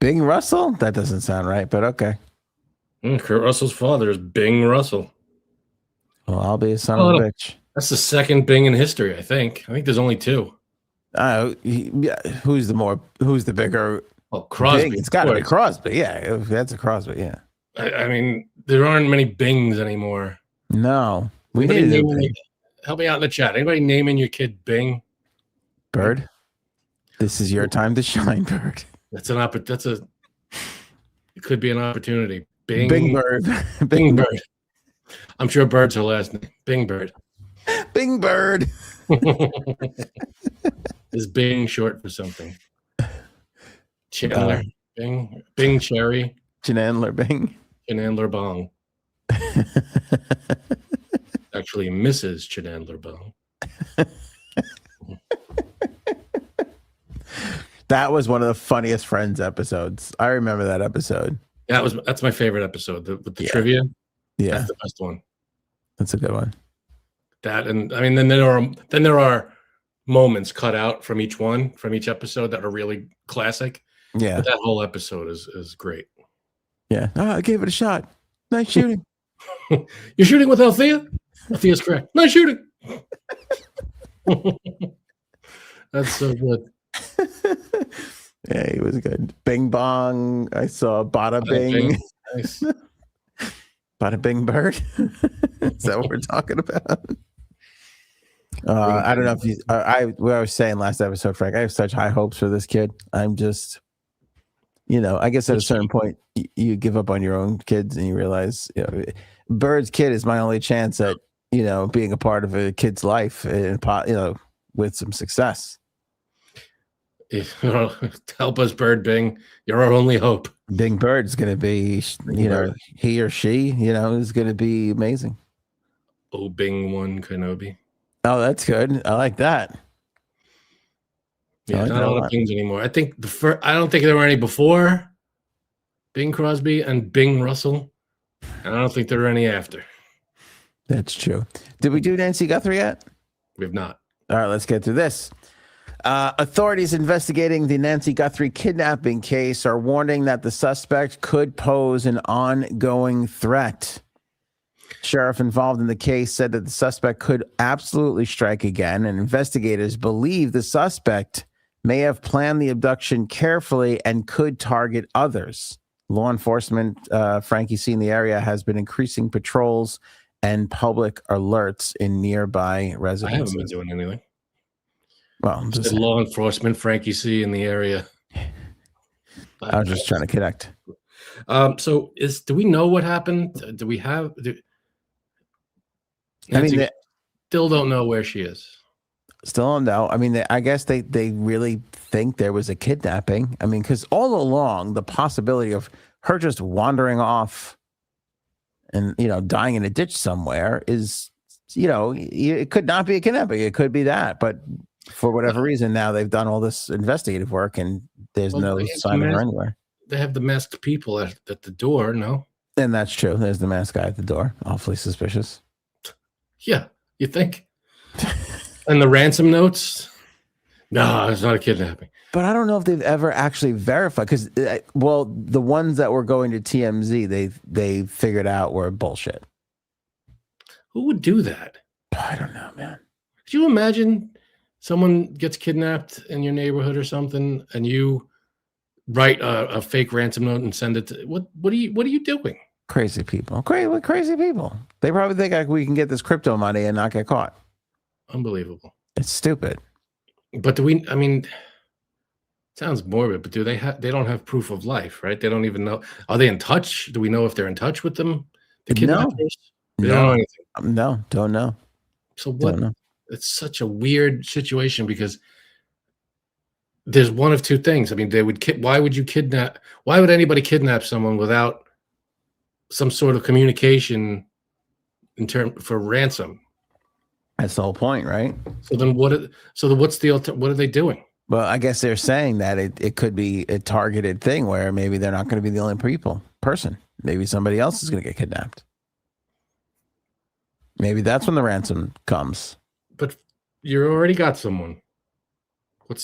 Bing Russell? That doesn't sound right, but okay. Kurt Russell's father is Bing Russell. Well, I'll be a son of a bitch. That's the second Bing in history, I think. I think there's only two. Who's the bigger? Oh, Crosby. Bing? It's got to be Crosby. Yeah, that's a Crosby. Yeah. I mean, there aren't many Bings anymore. No, we need a Bing. Help me out in the chat. Anybody naming your kid Bing? Bird. This is your time to shine, Bird. It could be an opportunity. Bing Bird. Bing Bird. I'm sure Bird's her last name. Bing Bird. Bing Bird. Is Bing short for something? Chandler Bing. Bing Cherry. Chandler Bing. Chandler Bong. Actually, Mrs. Chandler Bong. That was one of the funniest Friends episodes. I remember that episode. Yeah, that's my favorite episode with the trivia. Yeah, that's the best one. That's a good one. That, and I mean, then there are moments cut out from each episode that are really classic. Yeah, but that whole episode is great. Yeah, I gave it a shot. Nice shooting. You're shooting with Althea? Althea's correct. Nice shooting. That's so good. Yeah, he was good. Bing bong. I saw bada bing. Nice. Bada bing bird. Is that what we're talking about? I don't know if you. I was saying last episode, Frank. I have such high hopes for this kid. I'm just, I guess at a certain point you give up on your own kids and you realize, Bird's kid is my only chance at being a part of a kid's life and with some success. Help us, Bird Bing. You're our only hope. Bing Bird's going to be, he or she, is going to be amazing. Oh, Bing one Kenobi. Oh, that's good. I like that. Yeah, not a lot of Bings anymore. I think I don't think there were any before Bing Crosby and Bing Russell. And I don't think there were any after. That's true. Did we do Nancy Guthrie yet? We have not. All right, let's get through this. Authorities investigating the Nancy Guthrie kidnapping case are warning that the suspect could pose an ongoing threat. Sheriff involved in the case said that the suspect could absolutely strike again, and investigators believe the suspect may have planned the abduction carefully and could target others. Law enforcement, Frankie C, in the area has been increasing patrols and public alerts in nearby residences. I haven't been doing anything. Well, I'm just law enforcement, Frankie C, in the area. I was just trying to connect. So do we know what happened? Do we have? Nancy still don't know where she is. Still don't know. I mean, I guess they really think there was a kidnapping. I mean, because all along the possibility of her just wandering off and dying in a ditch somewhere is, it could not be a kidnapping. It could be that, but for whatever reason, now they've done all this investigative work and there's no sign of her anywhere. They have the masked people at the door, no? And that's true. There's the masked guy at the door. Awfully suspicious. Yeah, you think? And the ransom notes? No, it's not a kidnapping. But I don't know if they've ever actually verified because, the ones that were going to TMZ, they figured out were bullshit. Who would do that? I don't know, man. Could you imagine someone gets kidnapped in your neighborhood or something, and you write a fake ransom note and send it to what are you doing? Crazy people. Crazy people. They probably think we can get this crypto money and not get caught. Unbelievable. It's stupid. But it sounds morbid, but they don't have proof of life, right? They don't even know. Are they in touch? Do we know if they're in touch with them? The kidnappers? No. They don't know anything. No, don't know. So what? It's such a weird situation because there's one of two things. I mean, why would anybody kidnap someone without some sort of communication for ransom? That's the whole point, right? So then what are they doing? Well, I guess they're saying that it could be a targeted thing where maybe they're not going to be the only person. Maybe somebody else is going to get kidnapped. Maybe that's when the ransom comes. But you already got someone. I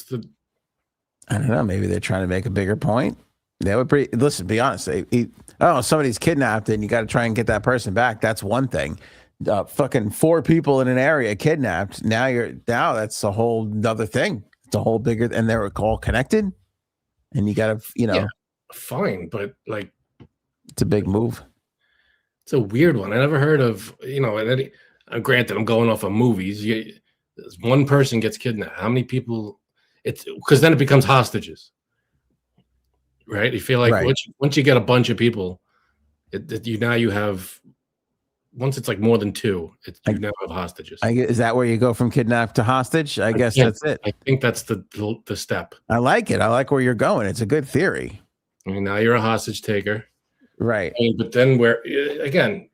don't know. Maybe they're trying to make a bigger point. Be honest. Somebody's kidnapped and you got to try and get that person back. That's one thing. Fucking 4 people in an area kidnapped. Now that's a whole other thing. It's a whole bigger, and they're all connected. And you got to, Yeah, fine, but it's a big move. It's a weird one. I never heard of, granted, I'm going off of movies. One person gets kidnapped. How many people? It's because then it becomes hostages, right? You feel like once you get a bunch of people, you have. Once it's more than 2, you now have hostages. Is that where you go from kidnap to hostage? I guess that's it. I think that's the step. I like it. I like where you're going. It's a good theory. I mean, now you're a hostage taker. Right. But then again,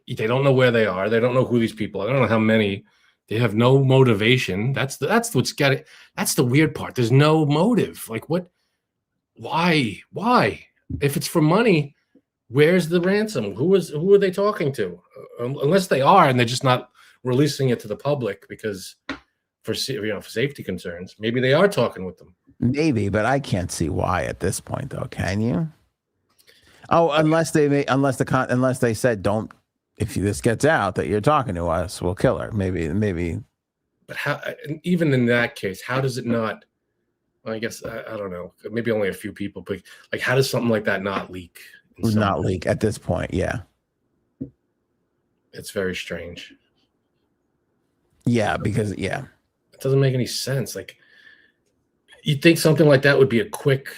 they don't know where they are. They don't know who these people are. I don't know how many. They have no motivation. That's what's got it. That's the weird part. There's no motive. What? Why? if it's for money, where's the ransom? Who are they talking to? Unless they are, and they're just not releasing it to the public because for safety concerns. Maybe they are talking with them. Maybe, but I can't see why at this point, though. Can you? Oh, unless they said, don't. If this gets out that you're talking to us, we'll kill her. Maybe. But how? Even in that case, how does it not? Well, I guess I don't know. Maybe only a few people, but like, how does something like that not leak? Not leak at this point. Yeah, it's very strange. Yeah, because it doesn't make any sense. Like, you'd think something like that would be a quick.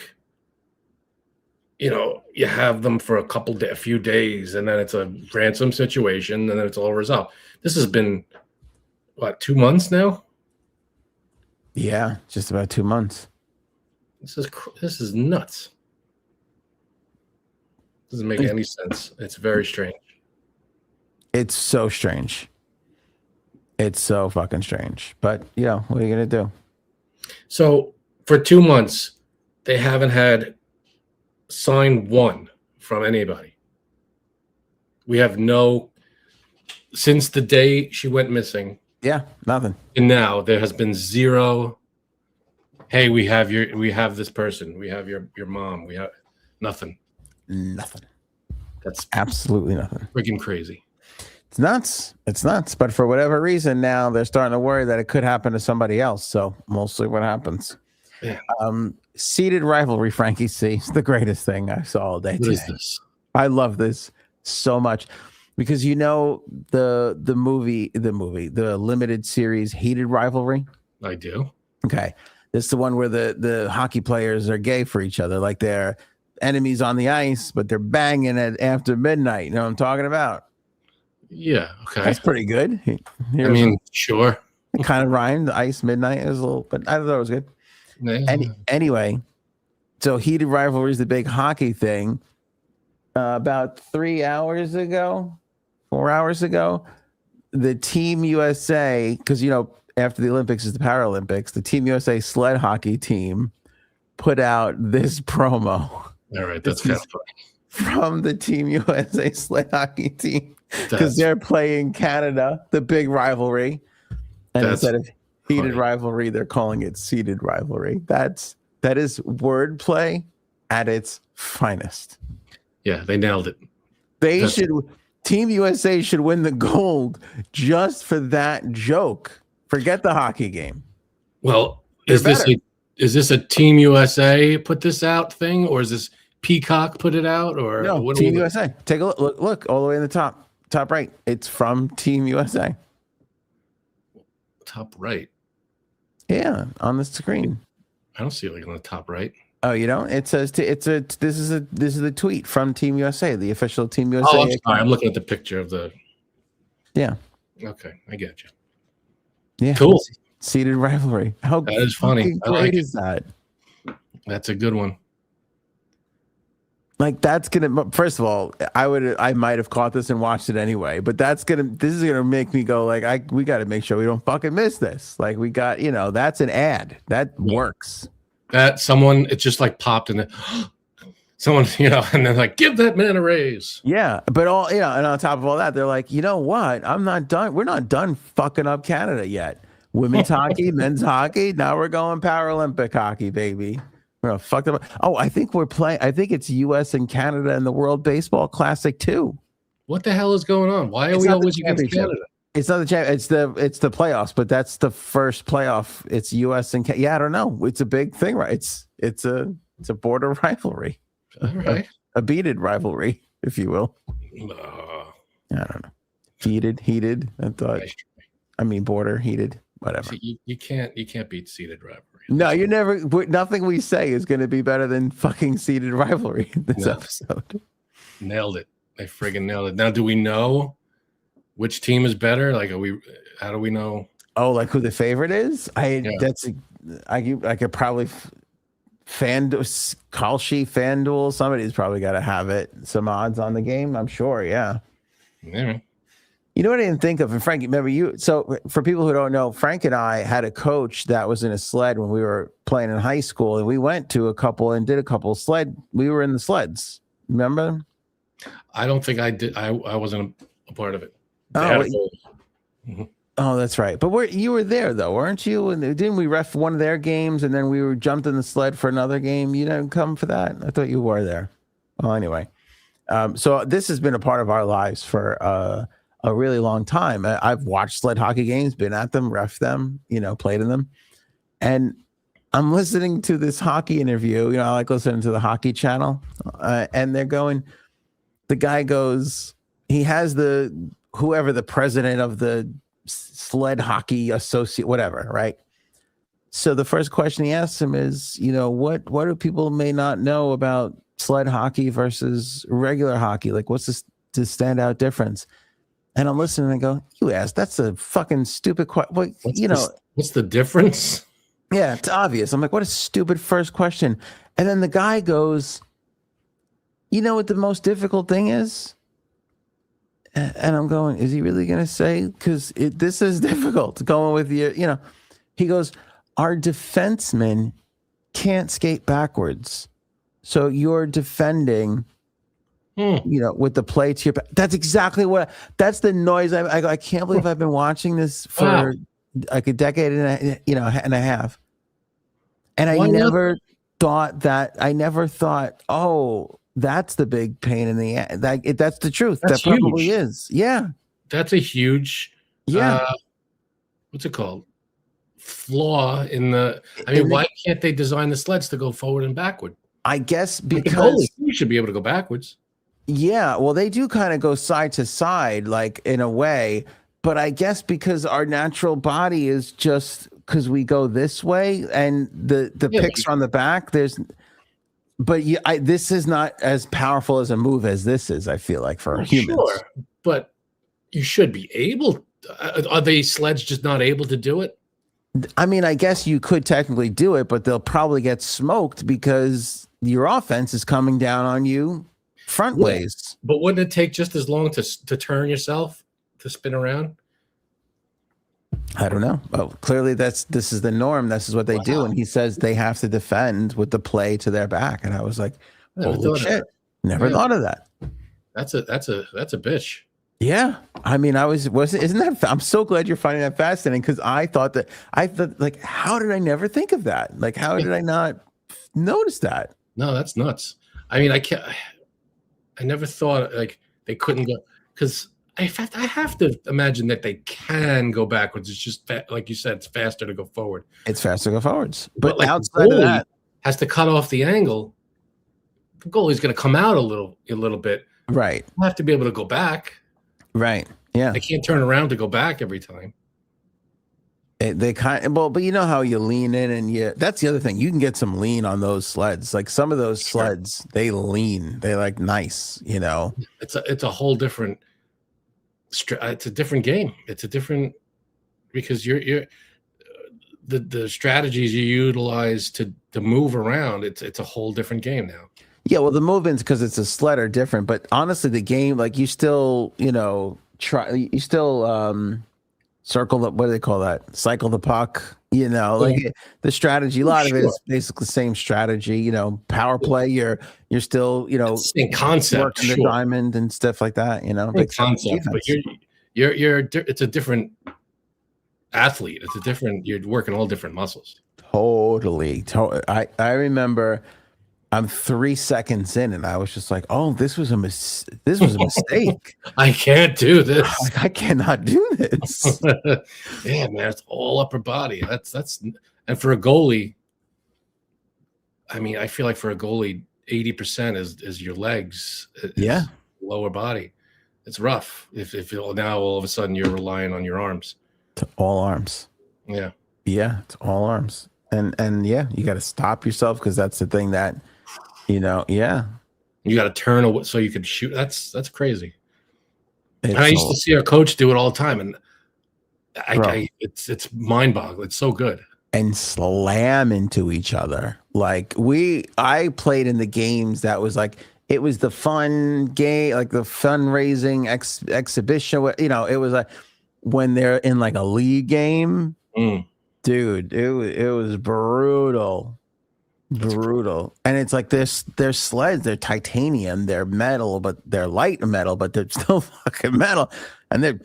You have them for a few days, and then it's a ransom situation, and then it's all resolved. This has been, what, 2 months now? Yeah, just about 2 months. This is nuts. Doesn't make any sense. It's very strange. It's so strange. It's so fucking strange. But, what are you going to do? So, for 2 months, they haven't had sign one from anybody. We have since the day she went missing. Yeah, nothing. And now there has been zero. Hey, we have this person. We have your mom. We have nothing. Nothing. That's absolutely nothing. Freaking crazy. It's nuts. But for whatever reason, now they're starting to worry that it could happen to somebody else. So mostly what happens. Yeah. Seated rivalry, Frankie C. It's the greatest thing I saw all day today. What is this? I love this so much because the limited series Heated Rivalry. I do. Okay. This is the one where the hockey players are gay for each other, like they're enemies on the ice, but they're banging it after midnight. You know what I'm talking about? Yeah. Okay. That's pretty good. Sure. It kind of rhymed. Ice midnight is a little, but I thought it was good. Yeah. Anyway, so Heated Rivalry is the big hockey thing. About 4 hours ago, the Team USA, because after the Olympics is the Paralympics, the Team USA sled hockey team put out this promo. All right, that's kind of funny. From the Team USA sled hockey team, because they're playing Canada, the big rivalry, and instead of Heated Rivalry, they're calling it Seated Rivalry. That is wordplay at its finest. Yeah, they nailed it. Team USA should win the gold just for that joke. Forget the hockey game. Well, is this a Team USA put this out thing, or is this Peacock put it out, or no? Team USA. Take a look. Look all the way in the top right. It's from Team USA. Top right. Yeah, on the screen. I don't see it like on the top right. Oh, you don't? It says this is a tweet from Team USA, the official Team USA. Oh, I'm sorry. I'm looking at the picture of the. Yeah. Okay, I get you. Yeah. Cool. Seated Rivalry. How that is funny. Great is that? That's a good one. Like that's gonna. First of all, I might have caught this and watched it anyway, but this is gonna make me go like we got to make sure we don't fucking miss this. Like we got that's an ad that works. That someone it just like popped in someone and then like give that man a raise. Yeah, but and on top of all that, they're like, you know what? I'm not done. We're not done fucking up Canada yet. Women's hockey, men's hockey. Now we're going Paralympic hockey, baby. We're gonna fuck them up. Oh, I think we're playing. I think it's U.S. and Canada in the World Baseball Classic too. What the hell is going on? Why are we always against Canada? It's not the champ. It's the playoffs, but that's the first playoff. It's U.S. and Canada. Yeah, I don't know. It's a big thing, right? It's a border rivalry. All right, a beaded rivalry, if you will. I don't know. Heated. I thought. I mean, border heated. Whatever. See, you can't beat seated rivalry. No, you never. Nothing we say is going to be better than fucking seated rivalry in this episode. Nailed it. They friggin' nailed it. Now, do we know which team is better? Like, how do we know? Oh, like who the favorite is? I could probably FanDuel. Somebody's probably got to have it. Some odds on the game, I'm sure. Yeah. Yeah. You know what I didn't think of? And Frank, remember you? So for people who don't know, Frank and I had a coach that was in a sled when we were playing in high school, and we went to a couple and did a couple sled. We were in the sleds. Remember? I don't think I did. I wasn't a part of it. Oh, that's right. But you were there though, weren't you? And didn't we ref one of their games, and then we were jumped in the sled for another game? You didn't come for that? I thought you were there. Well, anyway, so this has been a part of our lives for a really long time. I've watched sled hockey games, been at them, ref them, played in them, and I'm listening to this hockey interview. I like listening to the hockey channel, and they're going. The guy goes. He has whoever the president of the sled hockey associate, whatever, right? So the first question he asks him is, what do people may not know about sled hockey versus regular hockey? Like, what's the standout difference? And I'm listening and I go, you asked, that's a fucking stupid question. What's the difference? Yeah, it's obvious. I'm like, what a stupid first question. And then the guy goes, you know what the most difficult thing is? And I'm going, is he really going to say? Because this is difficult going with your, he goes, our defensemen can't skate backwards. So you're defending, with the play to your back. That's exactly that's the noise. I can't believe I've been watching this for like a decade and a half. And I never thought, oh, that's the big pain in the ass. That's the truth. That probably huge. Is. Yeah. That's a huge, what's it called? Flaw in the. I mean, why can't they design the sleds to go forward and backward? I guess because you should be able to go backwards. Yeah, well, they do kind of go side to side, like in a way. But I guess because our natural body is just because we go this way, and the picks are on the back. But this is not as powerful as a move as this is. I feel like for humans. Sure, but you should be able. Are they sleds just not able to do it? I mean, I guess you could technically do it, but they'll probably get smoked because your offense is coming down on you front ways. But wouldn't it take just as long to turn yourself to spin around? I don't know. Well, clearly this is the norm. This is what they do. And he says they have to defend with the play to their back. And I was like, holy shit. Never thought of that. That's a bitch. Yeah. I mean, isn't that, I'm so glad you're finding that fascinating. Cause I thought like, how did I never think of that? Like, how did I not notice that? No, that's nuts. I mean, I never thought like they couldn't go because I have to imagine that they can go backwards. It's just like you said, it's faster to go forward. It's faster to go forwards. But like outside of that, has to cut off the angle. The goalie's going to come out a little bit. Right. You have to be able to go back. Right. Yeah. They can't turn around to go back every time. They but you know how you lean in and that's the other thing. You can get some lean on those sleds. Like some of those sleds, they lean. They like nice, It's a whole different. It's a different game. It's a different because you're the strategies you utilize to move around. It's a whole different game now. Yeah, well, the movements because it's a sled are different. But honestly, the game, like you still, circle the, what do they call that? Cycle the puck, like the strategy. A lot of it is basically the same strategy, power play. You're still, same concept, working the diamond and stuff like that, Big concept, but it's a different athlete. You're working all different muscles. Totally. I remember I'm 3 seconds in and I was just like, oh, this was a mistake. I can't do this. I cannot do this. Yeah, man, it's all upper body. That's and for a goalie, I mean, I feel like for a goalie, 80% is your legs. Lower body. It's rough. If now all of a sudden you're relying on your arms. To all arms. Yeah. Yeah, it's all arms. And yeah, you got to stop yourself because that's the thing that you got to turn away so you can shoot. That's crazy. I used to see our coach do it all the time, and it's mind-boggling. It's so good. And slam into each other. Like I played in the games that was like it was the fun game, like the fundraising exhibition. You know, it was like when they're in like a league game, dude. It was brutal. And it's like they're sleds, they're titanium, they're metal, but they're light metal, but they're still fucking metal, and they're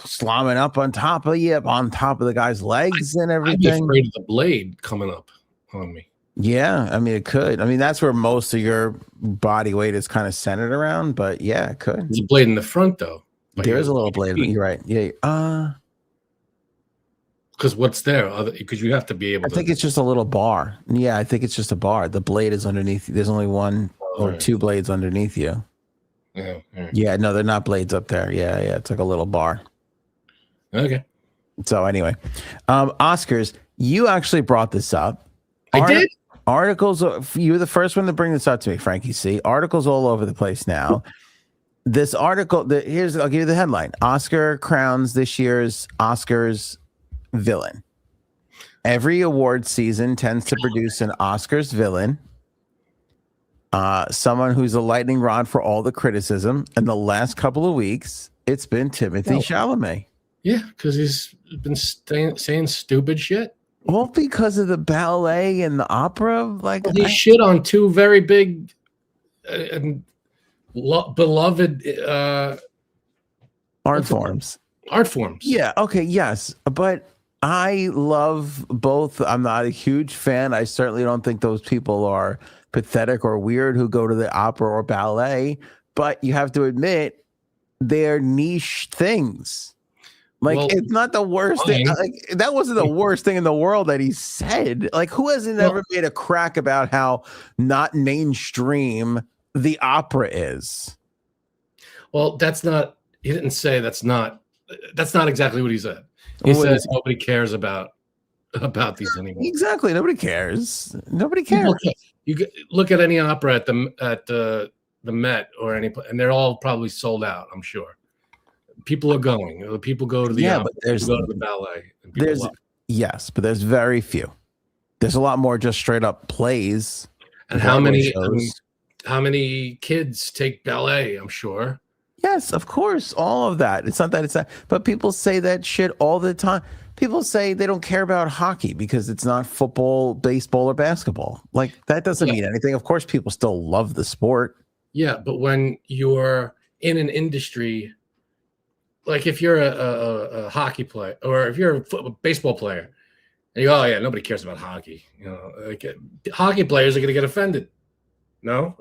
slamming up on top of the guy's legs and everything. I'd be afraid of the blade coming up on me. Yeah, I mean it could. I mean that's where most of your body weight is kind of centered around, but yeah, it could. There's a blade in the front though. There is a little blade. You're right. Yeah. Because what's there? Because you have to be able to. I think it's just a little bar. Yeah, I think it's just a bar. The blade is underneath. There's only one or two blades underneath you. Yeah. Yeah, no, they're not blades up there. Yeah. It's like a little bar. Okay. So anyway, Oscars, you actually brought this up. I did? Articles. You were the first one to bring this up to me, Frankie C. Articles all over the place now. This article, I'll give you the headline. Oscar crowns this year's Oscars villain. Every award season tends to produce an Oscars villain, someone who's a lightning rod for all the criticism. In the last couple of weeks, it's been Timothée Chalamet. Yeah, because he's been saying stupid shit. Well, because of the ballet and the opera, like he shit on two very big and beloved art forms. Art forms. Yeah. Okay. Yes, but I love both. I'm not a huge fan. I certainly don't think those people are pathetic or weird who go to the opera or ballet, but you have to admit they're niche things. Like, well, it's not the worst thing. Like, that wasn't the worst thing in the world that he said. Like, who hasn't ever made a crack about how not mainstream the opera is? Well, that's not, he didn't say that's not exactly what he said. He says nobody cares about these anymore. Exactly. Nobody cares. Nobody cares. You look at any opera at the Met or any, and they're all probably sold out, I'm sure. People are going. People go to the opera, but there's go to the ballet. Yes, but there's very few. There's a lot more just straight up plays. And how many kids take ballet? I'm sure. Yes, of course, all of that. It's not that it's that, but people say that shit all the time. People say they don't care about hockey because it's not football, baseball, or basketball. Like, that doesn't mean anything. Of course, people still love the sport. Yeah, but when you're in an industry, like if you're a hockey player or if you're a baseball player, and you go, oh yeah, nobody cares about hockey. You know, like hockey players are going to get offended. No.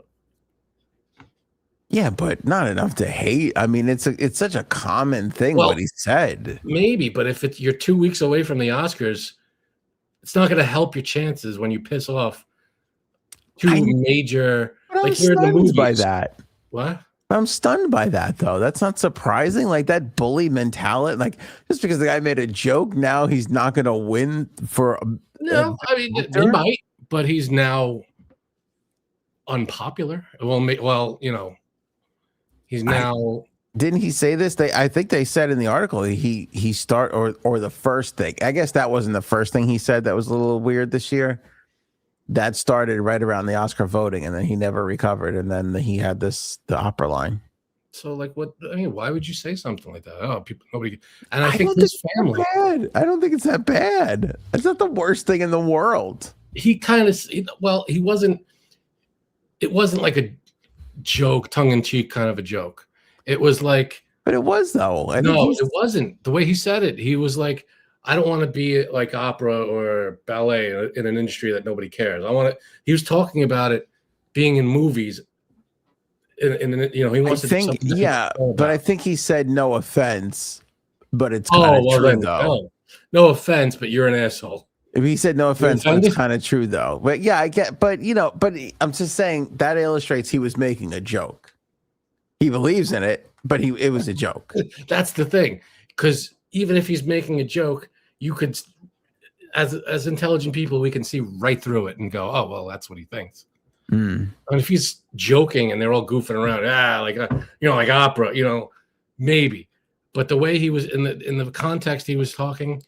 Yeah, but not enough to hate. I mean, it's such a common thing what he said. Maybe, but if you're 2 weeks away from the Oscars, it's not going to help your chances when you piss off major. Like you're in the movies. By that. What? I'm stunned by that, though. That's not surprising. Like that bully mentality. Like just because the guy made a joke, now he's not going to win for. No, I mean he might, but he's now unpopular. Well, you know. He's now. Didn't he say this? I think they said in the article he or the first thing. I guess that wasn't the first thing he said that was a little weird this year. That started right around the Oscar voting, and then he never recovered. And then he had the opera line. So, like, what? I mean, why would you say something like that? Oh, nobody. And I think his family. I don't think it's that bad. It's not the worst thing in the world. He kind of. Well, he wasn't. It wasn't like a joke, tongue-in-cheek kind of a joke. It was like, but it was though. No, it wasn't. The way he said it, he was like, I don't want to be like opera or ballet in an industry that nobody cares. He was talking about it being in movies. In you know, he wants to do something. Yeah, but I think he said no offense, but it's kind of true though. No offense, but you're an asshole. If he said no offense, but it's kind of true though. But yeah, I get. But you know, but I'm just saying that illustrates he was making a joke. He believes in it, but it was a joke. That's the thing, because even if he's making a joke, you could, as intelligent people, we can see right through it and go, oh well, that's what he thinks. And if he's joking and they're all goofing around, like like opera, maybe. But the way he was in the context he was talking.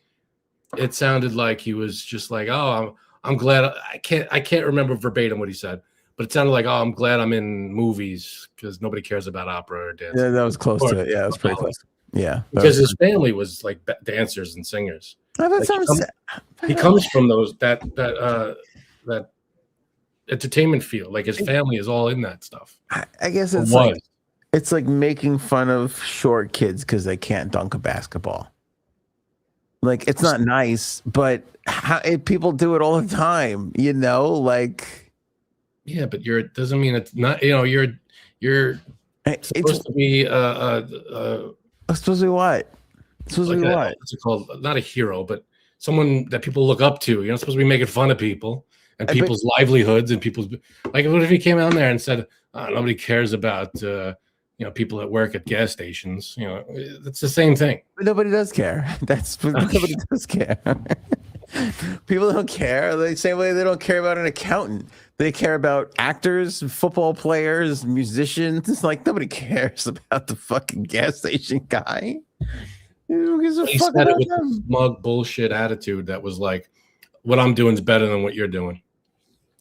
It sounded like he was just like, oh, I'm glad I can't remember verbatim what he said, but it sounded like, oh, I'm glad I'm in movies because nobody cares about opera or dance. Yeah, that was close to it. Yeah, that was pretty close. Yeah, because his family was like dancers and singers. Like, he comes from that entertainment field. Like his family is all in that stuff. I guess it's like making fun of short kids because they can't dunk a basketball. Like it's not nice, but people do it all the time. Like. Yeah, but it doesn't mean it's not. You're supposed to be supposed to be what? Supposed to be what? What's it called? Not a hero, but someone that people look up to. You're not supposed to be making fun of people and people's livelihoods and people's. Like, what if he came out there and said, "Nobody cares about people that work at gas stations." It's the same thing. But nobody does care. Nobody does care. People don't care. The same way they don't care about an accountant. They care about actors, football players, musicians. It's like nobody cares about the fucking gas station guy. Who gives a fuck said about it with a smug bullshit attitude that was like, what I'm doing is better than what you're doing.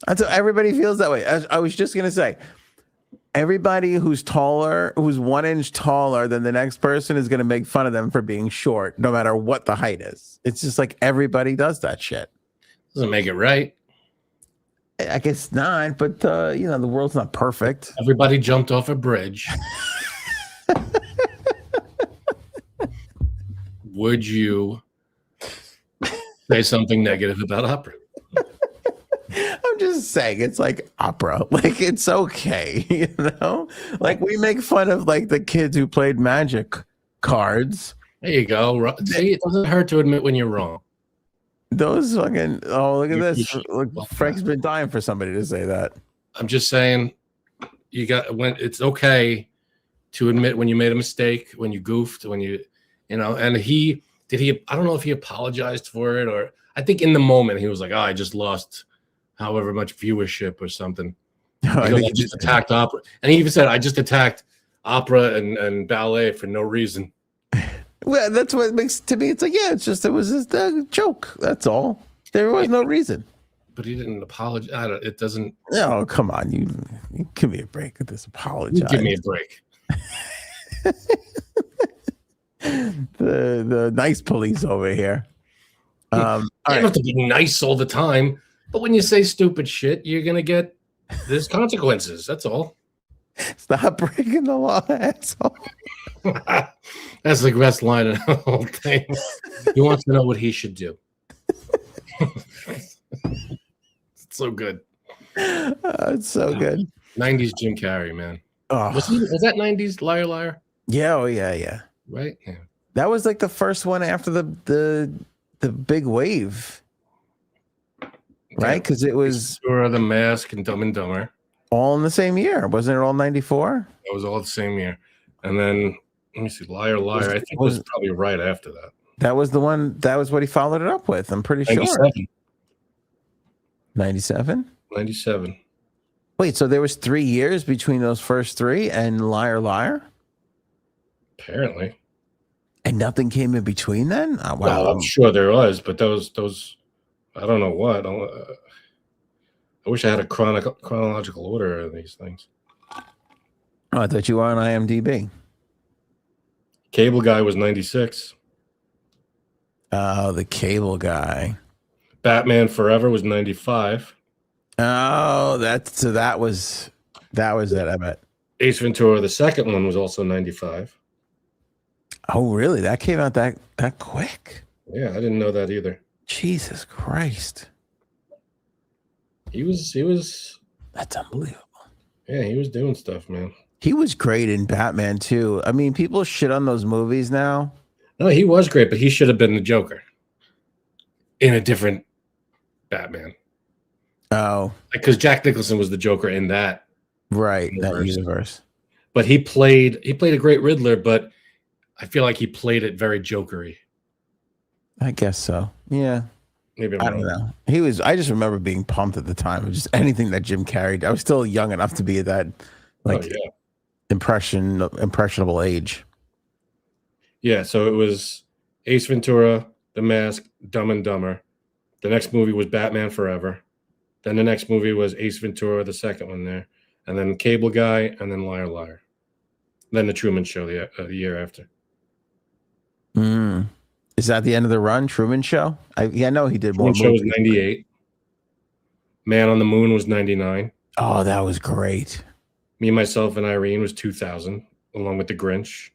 Everybody feels that way. I was just going to say, everybody who's 1 inch taller than the next person is going to make fun of them for being short, no matter what the height is. It's just like everybody does that shit. Doesn't make it right. I guess not, but the world's not perfect. Everybody jumped off a bridge. Would you say something negative about opera? I'm just saying, it's like opera. Like, it's okay, Like, we make fun of, like, the kids who played Magic cards. There you go. See, it doesn't hurt to admit when you're wrong. Those fucking... Oh, look at this. Look, Frank's been dying for somebody to say that. I'm just saying, it's okay to admit when you made a mistake, when you goofed, when and I don't know if he apologized for it, or I think in the moment he was like, I just lost however much viewership or something. I just attacked opera. And he even said, I just attacked opera and ballet for no reason. Well, that's what it makes to me. It's like, yeah, it was just a joke. That's all. There was no reason. But he didn't apologize. It doesn't. No, come on. You give me a break with this apology. Give me a break. the nice police over here. You don't have to be nice all the time. But when you say stupid shit, you're going to get there's consequences. That's all. Stop breaking the law, asshole. That's the best line of the whole thing. He wants to know what he should do. It's so good. It's so good. 90s Jim Carrey, man. Oh. Was that 90s Liar Liar? Yeah, oh yeah. Right? Yeah. That was like the first one after the big wave. Right? Because it was The Mask and Dumb and Dumber. All in the same year. Wasn't it all 94? It was all the same year. And then let me see, Liar Liar. I think it was probably right after that. That was the one. That was what he followed it up with. I'm pretty sure. 97? 97. Wait, so there was 3 years between those first three and Liar Liar? Apparently. And nothing came in between then? Oh, wow. Well, I'm sure there was, but those I don't know what. I wish I had a chronological order of these things. Oh, I thought you were on IMDb. Cable Guy was 96. Oh, the Cable Guy. Batman Forever was 95. Oh, that was it, I bet. Ace Ventura, the second one, was also 95. Oh, really? That came out that quick? Yeah, I didn't know that either. Jesus Christ. He was That's unbelievable. Yeah, he was doing stuff, man. He was great in Batman too. I mean, people shit on those movies now. No, he was great, but he should have been the Joker in a different Batman. Oh, because Jack Nicholson was the Joker in that universe. But he played a great Riddler, but I feel like he played it very Jokery. I guess so. Yeah. Maybe I don't know. I just remember being pumped at the time of just anything that Jim Carrey. I was still young enough to be at that impressionable age. Yeah, so it was Ace Ventura, The Mask, Dumb and Dumber. The next movie was Batman Forever. Then the next movie was Ace Ventura, the second one there, and then Cable Guy, and then Liar Liar. Then the Truman Show the year after. Is that the end of the run? Truman Show? I know he did more. Truman Show was 98. Man on the Moon was 99. Oh, that was great. Me, Myself, and Irene was 2000, along with The Grinch.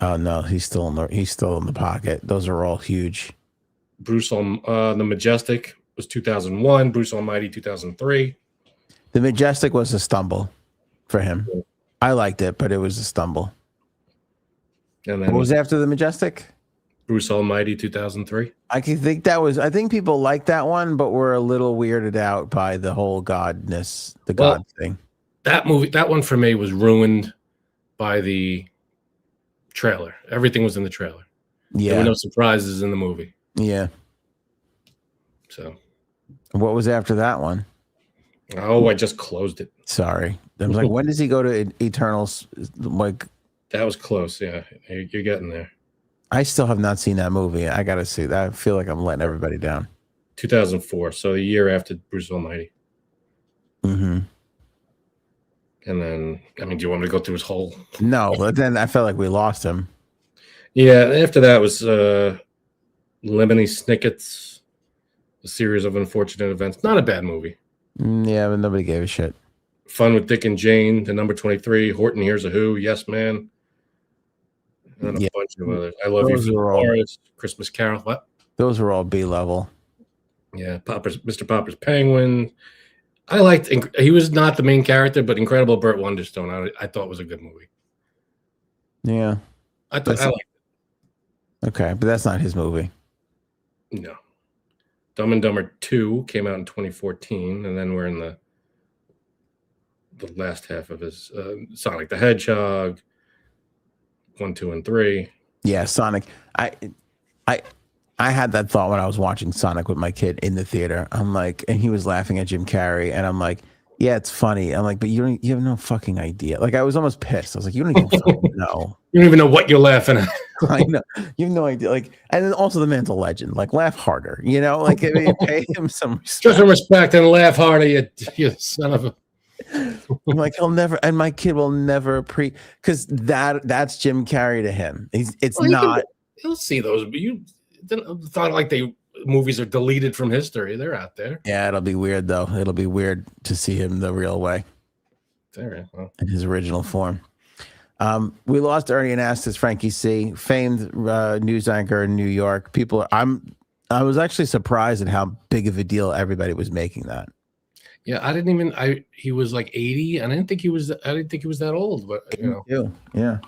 Oh no, he's still in the pocket. Those are all huge. The Majestic was 2001. Bruce Almighty 2003. The Majestic was a stumble for him. I liked it, but it was a stumble. And then what was after The Majestic? Bruce Almighty 2003. I think people liked that one, but were a little weirded out by the whole God thing. That one for me was ruined by the trailer. Everything was in the trailer. Yeah. There were no surprises in the movie. Yeah. So. What was after that one? Oh, I just closed it. Sorry. I was like, when does he go to Eternals? Like, that was close. Yeah, you're getting there. I still have not seen that movie. I got to see that. I feel like I'm letting everybody down. 2004. So the year after Bruce Almighty. Mm-hmm. And then, do you want me to go through his whole? No, but then I felt like we lost him. Yeah, after that was Lemony Snicket's A Series of Unfortunate Events. Not a bad movie. Yeah, but nobody gave a shit. Fun with Dick and Jane, The Number 23, Horton Hears a Who, Yes Man, and a bunch of others. I Love You for the Forest, Christmas Carol. What? Those were all B level. Yeah, Mr. Popper's Penguin. I liked. He was not the main character, but Incredible Burt Wonderstone. I thought was a good movie. Yeah, I liked it. Okay, but that's not his movie. No. Dumb and Dumber 2 came out in 2014, and then we're in the last half of his Sonic the Hedgehog 1, 2, and 3. Yeah, Sonic. I had that thought when I was watching Sonic with my kid in the theater. I'm like, and he was laughing at Jim Carrey, and I'm like, yeah, it's funny. I'm like, but you have no fucking idea. Like, I was almost pissed. I was like, you don't even fucking know. You don't even know what you're laughing at. I know. You have no idea. Like, and then also the man's a legend. Like, laugh harder. You know, like pay him some respect. Just some respect and laugh harder, you son of a. I'm like, he'll never, and my kid will never because that's Jim Carrey to him. He'll see those, but you thought like movies are deleted from history. They're out there. Yeah, it'll be weird though. It'll be weird to see him the real way. In his original form. We lost Ernie Anastos, Frankie C, famed news anchor in New York. I was actually surprised at how big of a deal everybody was making that. Yeah, he was like 80. I didn't think he was that old, but you know. Yeah.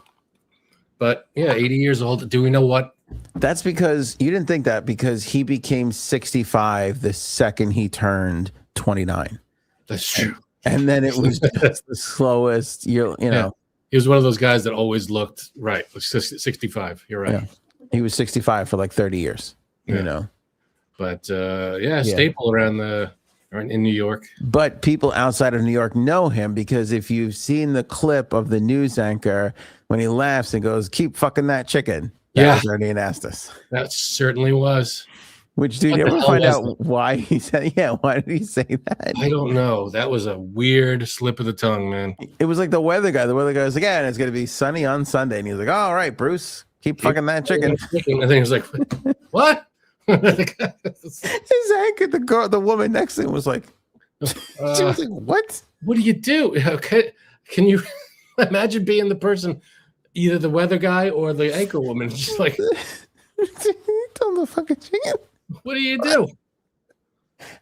But yeah, 80 years old. Do we know what? That's because you didn't think that because he became 65 the second he turned 29. That's true. And then it was just the slowest, you know. He was one of those guys that always looked right. 65. You're right. Yeah. He was 65 for like 30 years, you know. But staple around in New York. But people outside of New York know him because if you've seen the clip of the news anchor when he laughs and goes, "Keep fucking that chicken." That was Ernie Anastos. That certainly was. Which, dude, you ever find out why he said, why did he say that? I don't know. That was a weird slip of the tongue, man. It was like the weather guy. The weather guy was like, and it's going to be sunny on Sunday. And he was like, all right, Bruce, keep fucking that chicken. And then he was like, what? His anchor, the woman next to him was like, she was like, what? What do you do? Okay. Can you imagine being the person, either the weather guy or the anchor woman? Just like, tell the fucking chicken. What do you do?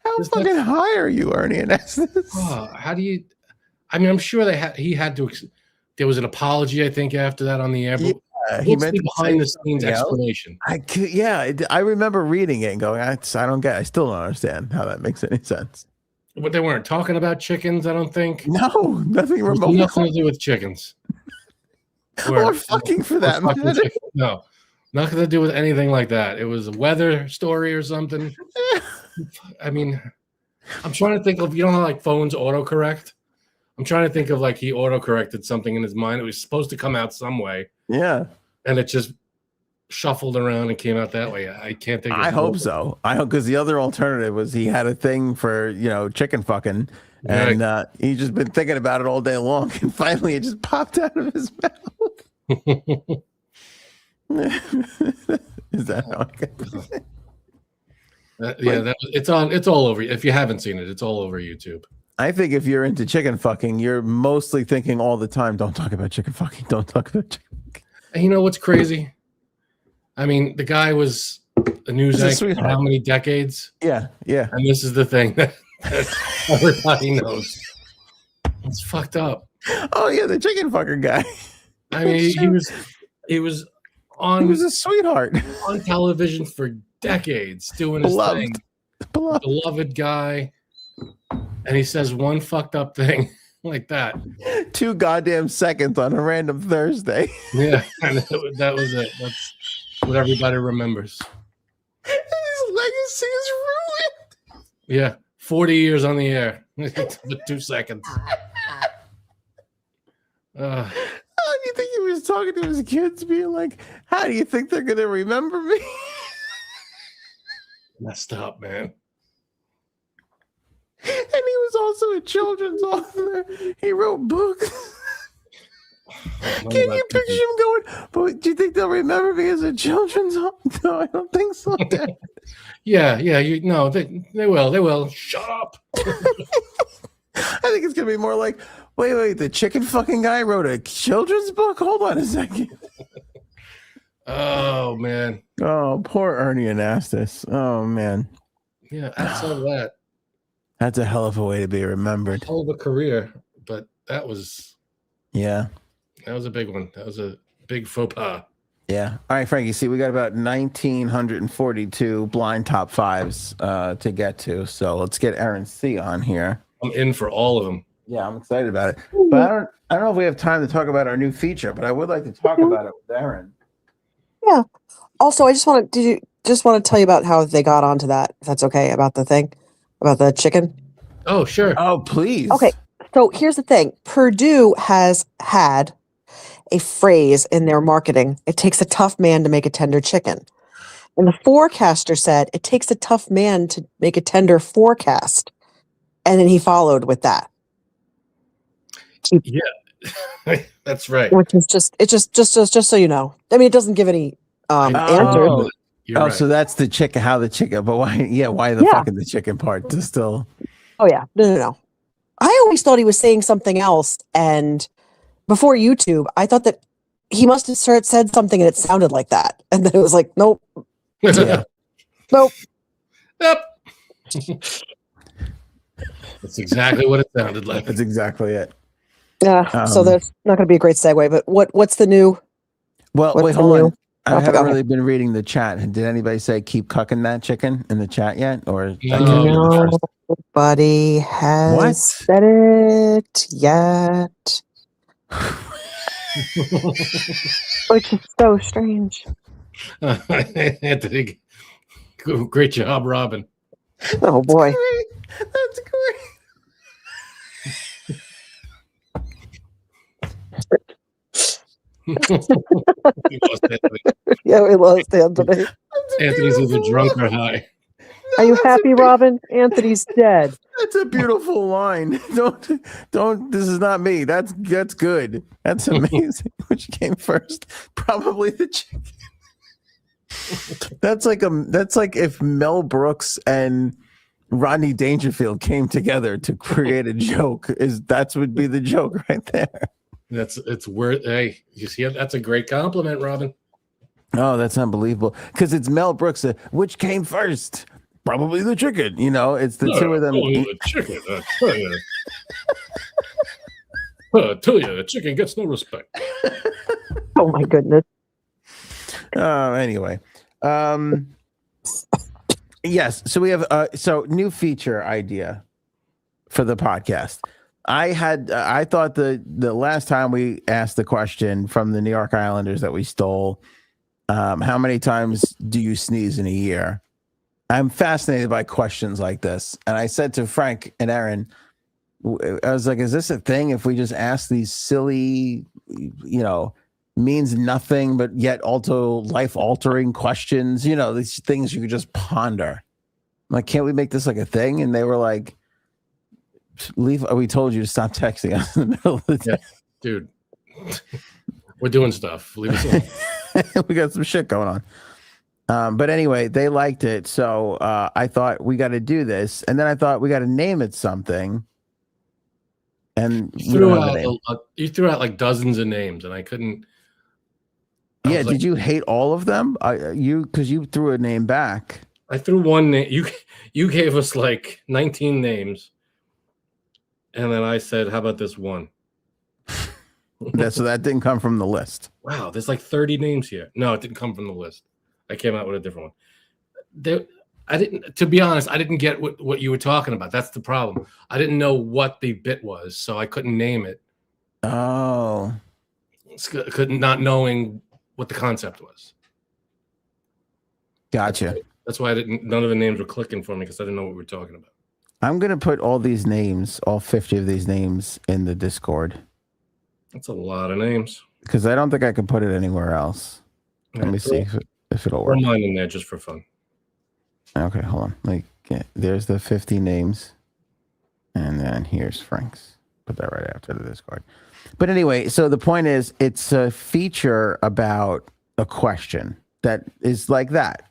How fucking high are you, Ernie Anastos? How do you? I'm sure he had to. There was an apology, I think, after that on the air. But he meant behind the scenes explanation. I remember reading it and going, I still don't understand how that makes any sense. But they weren't talking about chickens, I don't think. No, nothing remote. Nothing to do with chickens. Or fucking for that matter. No. Nothing to do with anything like that. It was a weather story or something. I'm trying to think of, you know how like phones autocorrect? I'm trying to think of like he autocorrected something in his mind. It was supposed to come out some way. Yeah. And it just shuffled around and came out that way. I can't think. I hope so. I hope, because the other alternative was he had a thing for chicken fucking, and he's just been thinking about it all day long, and finally it just popped out of his mouth. Is that how I get it's all over. If you haven't seen it, it's all over YouTube. I think if you're into chicken fucking, you're mostly thinking all the time, don't talk about chicken fucking, don't talk about chicken fucking. And you know what's crazy? I mean, the guy was a news anchor for how many decades? Yeah. And this is the thing that everybody knows. It's fucked up. Oh yeah, the chicken fucker guy. I mean, he was a sweetheart on television for decades doing his thing. Beloved guy. And he says one fucked up thing like that. 2 goddamn seconds on a random Thursday. Yeah, and that was it. That's what everybody remembers. And his legacy is ruined. Yeah, 40 years on the air. The 2 seconds. How do you think he was talking to his kids, being like, how do you think they're going to remember me? Messed up, man. And he was also a children's author. He wrote books. Can you picture him going, but do you think they'll remember me as a children's author? No, I don't think so, Dad. Yeah, they will. Shut up. I think it's going to be more like, wait, the chicken fucking guy wrote a children's book? Hold on a second. Oh, man. Oh, poor Ernie Anastos. Oh, man. Yeah, outside of that. That's a hell of a way to be remembered. Hell of a career, but that was... Yeah. That was a big one. That was a big faux pas. Yeah. All right, Frankie, see, we got about 1,942 blind top fives to get to. So let's get Aaron C on here. I'm in for all of them. Yeah, I'm excited about it. But I don't know if we have time to talk about our new feature, but I would like to talk about it with Aaron. Yeah. Also, I just want to tell you about how they got onto that, if that's okay, about the thing, about the chicken. Oh, sure. Oh, please. Okay. So here's the thing. Purdue has had a phrase in their marketing. It takes a tough man to make a tender chicken. And the forecaster said, it takes a tough man to make a tender forecast. And then he followed with that. Yeah, that's right. Which is just so you know. I mean, it doesn't give any answers. Right. So that's the chicken, how the chicken, but why? Yeah, why the fucking the chicken part to still? Oh yeah, no. I always thought he was saying something else, and before YouTube, I thought that he must have said something and it sounded like that, and then it was like, nope, Yeah. nope. Yep. That's exactly what it sounded like. That's exactly it. Yeah. So that's not going to be a great segue. But what's the new? Well, wait, hold on. I Okay, haven't really been reading the chat. Did anybody say keep cucking that chicken in the chat yet? Or Nobody has said it yet. Which is so strange. Anthony, great job, Robin. Oh boy. That's great. Yeah, we lost Anthony. Anthony's either drunk or high. Are you happy, Robin? Anthony's dead. That's a beautiful line. Don't. This is not me. That's good. That's amazing. Which came first? Probably the chicken. That's like if Mel Brooks and Rodney Dangerfield came together to create a joke. That would be the joke right there. It's worth. Hey, you see, that's a great compliment, Robin. Oh, that's unbelievable. Because it's Mel Brooks. Which came first? Probably the chicken. It's the two of them. The chicken. I tell you, the chicken gets no respect. Oh my goodness. Anyway. Yes. So we have new feature idea for the podcast. I thought the last time we asked the question from the New York Islanders that we stole, how many times do you sneeze in a year? I'm fascinated by questions like this. And I said to Frank and Aaron, I was like, is this a thing if we just ask these silly, means nothing, but yet also life-altering questions. You know, these things you could just ponder. I'm like, can't we make this like a thing? And they were like, leave. We told you to stop texting us in the middle of the day. Yeah, dude. We're doing stuff. Leave us alone. We got some shit going on. But anyway, they liked it. So I thought we got to do this. And then I thought we got to name it something. And you threw out like dozens of names and I couldn't. Yeah. Did you hate all of them? Because you threw a name back. I threw one name. You gave us like 19 names. And then I said, how about this one? So that didn't come from the list. Wow, there's like 30 names here. No, it didn't come from the list. I came out with a different one. I didn't, to be honest, I didn't get what you were talking about. That's the problem. I didn't know what the bit was, so I couldn't name it. Oh. Not knowing what the concept was. Gotcha. That's why none of the names were clicking for me because I didn't know what we were talking about. I'm going to put all these names, all 50 of these names in the Discord. That's a lot of names. Because I don't think I can put it anywhere else. Let me see if it'll work. Put mine in there just for fun. Okay, hold on. There's the 50 names. And then here's Frank's. Put that right after the Discord. But anyway, so the point is, it's a feature about a question that is like that.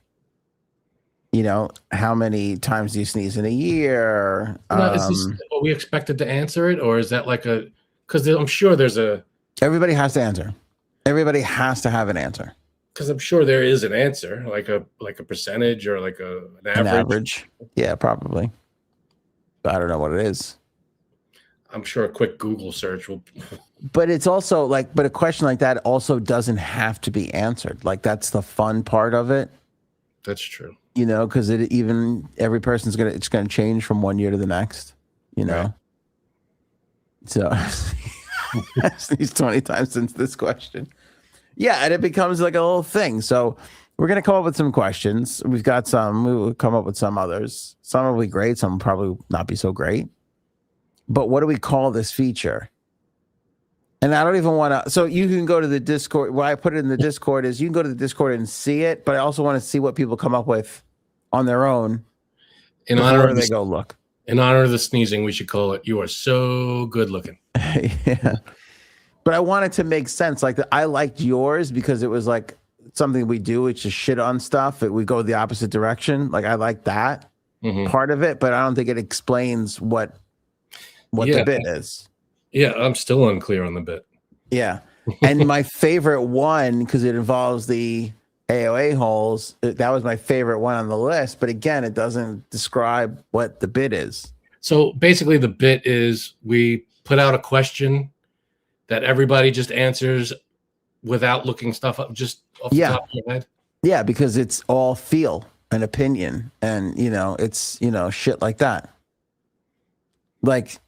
You know, how many times do you sneeze in a year? Is this what we expected to answer it? Or is that like because I'm sure there's everybody has to answer. Everybody has to have an answer. Because I'm sure there is an answer, like a percentage or like an average. An average. Yeah, probably. I don't know what it is. I'm sure a quick Google search will. But it's also but a question like that also doesn't have to be answered. Like, that's the fun part of it. That's true. You know, because every person's it's gonna change from one year to the next. You know. Right. So I've sneezed 20 times since this question. Yeah, and it becomes like a little thing. So we're going to come up with some questions. We've got some. We'll come up with some others. Some will be great. Some will probably not be so great. But what do we call this feature? And I don't even want to. So you can go to the Discord. Why I put it in the Discord is you can go to the Discord and see it. But I also want to see what people come up with on their own. In honor of they go look. In honor of the sneezing, we should call it "You Are So Good Looking." Yeah. But I wanted to make sense. Like, I liked yours because it was like something we do. It's just shit on stuff. We go the opposite direction. Like, I like that part of it, but I don't think it explains what the bit is. Yeah, I'm still unclear on the bit. Yeah. And my favorite one, because it involves the AOA holes, that was my favorite one on the list. But again, it doesn't describe what the bit is. So basically the bit is we put out a question that everybody just answers without looking stuff up, just off the top of your head. Yeah, because it's all feel and opinion, and it's shit like that. Like,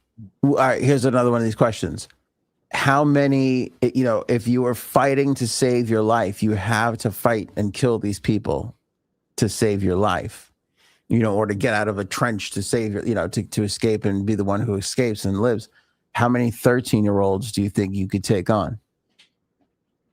all right, here's another one of these questions. How many, if you were fighting to save your life, you have to fight and kill these people to save your life, or to get out of a trench to save your, to escape and be the one who escapes and lives. How many 13-year-olds do you think you could take on?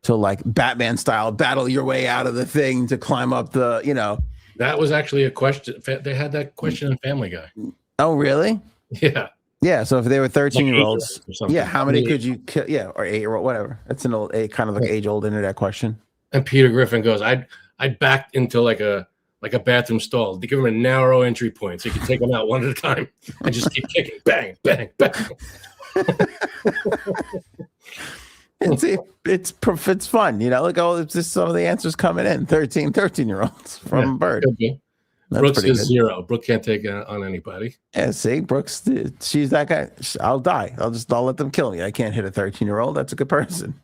To, like, Batman style, battle your way out of the thing to climb up the, That was actually a question. They had that question in Family Guy. Oh, really? Yeah. Yeah. So if they were 13-year-olds, like how many could you kill? Yeah. Or 8-year-old, whatever. That's an old, kind of like age-old internet question. And Peter Griffin goes, I'd back into like a bathroom stall to give him a narrow entry point so you can take them out one at a time and just keep kicking. Bang, bang, bang. It's fun, like, it's just some of the answers coming in. 13-year-olds from Bird. Brooks is 0. Brooke can't take it on anybody. Yeah, see, Brooks, she's that guy. I'll die. I'll let them kill me. I can't hit a 13-year-old. That's a good person.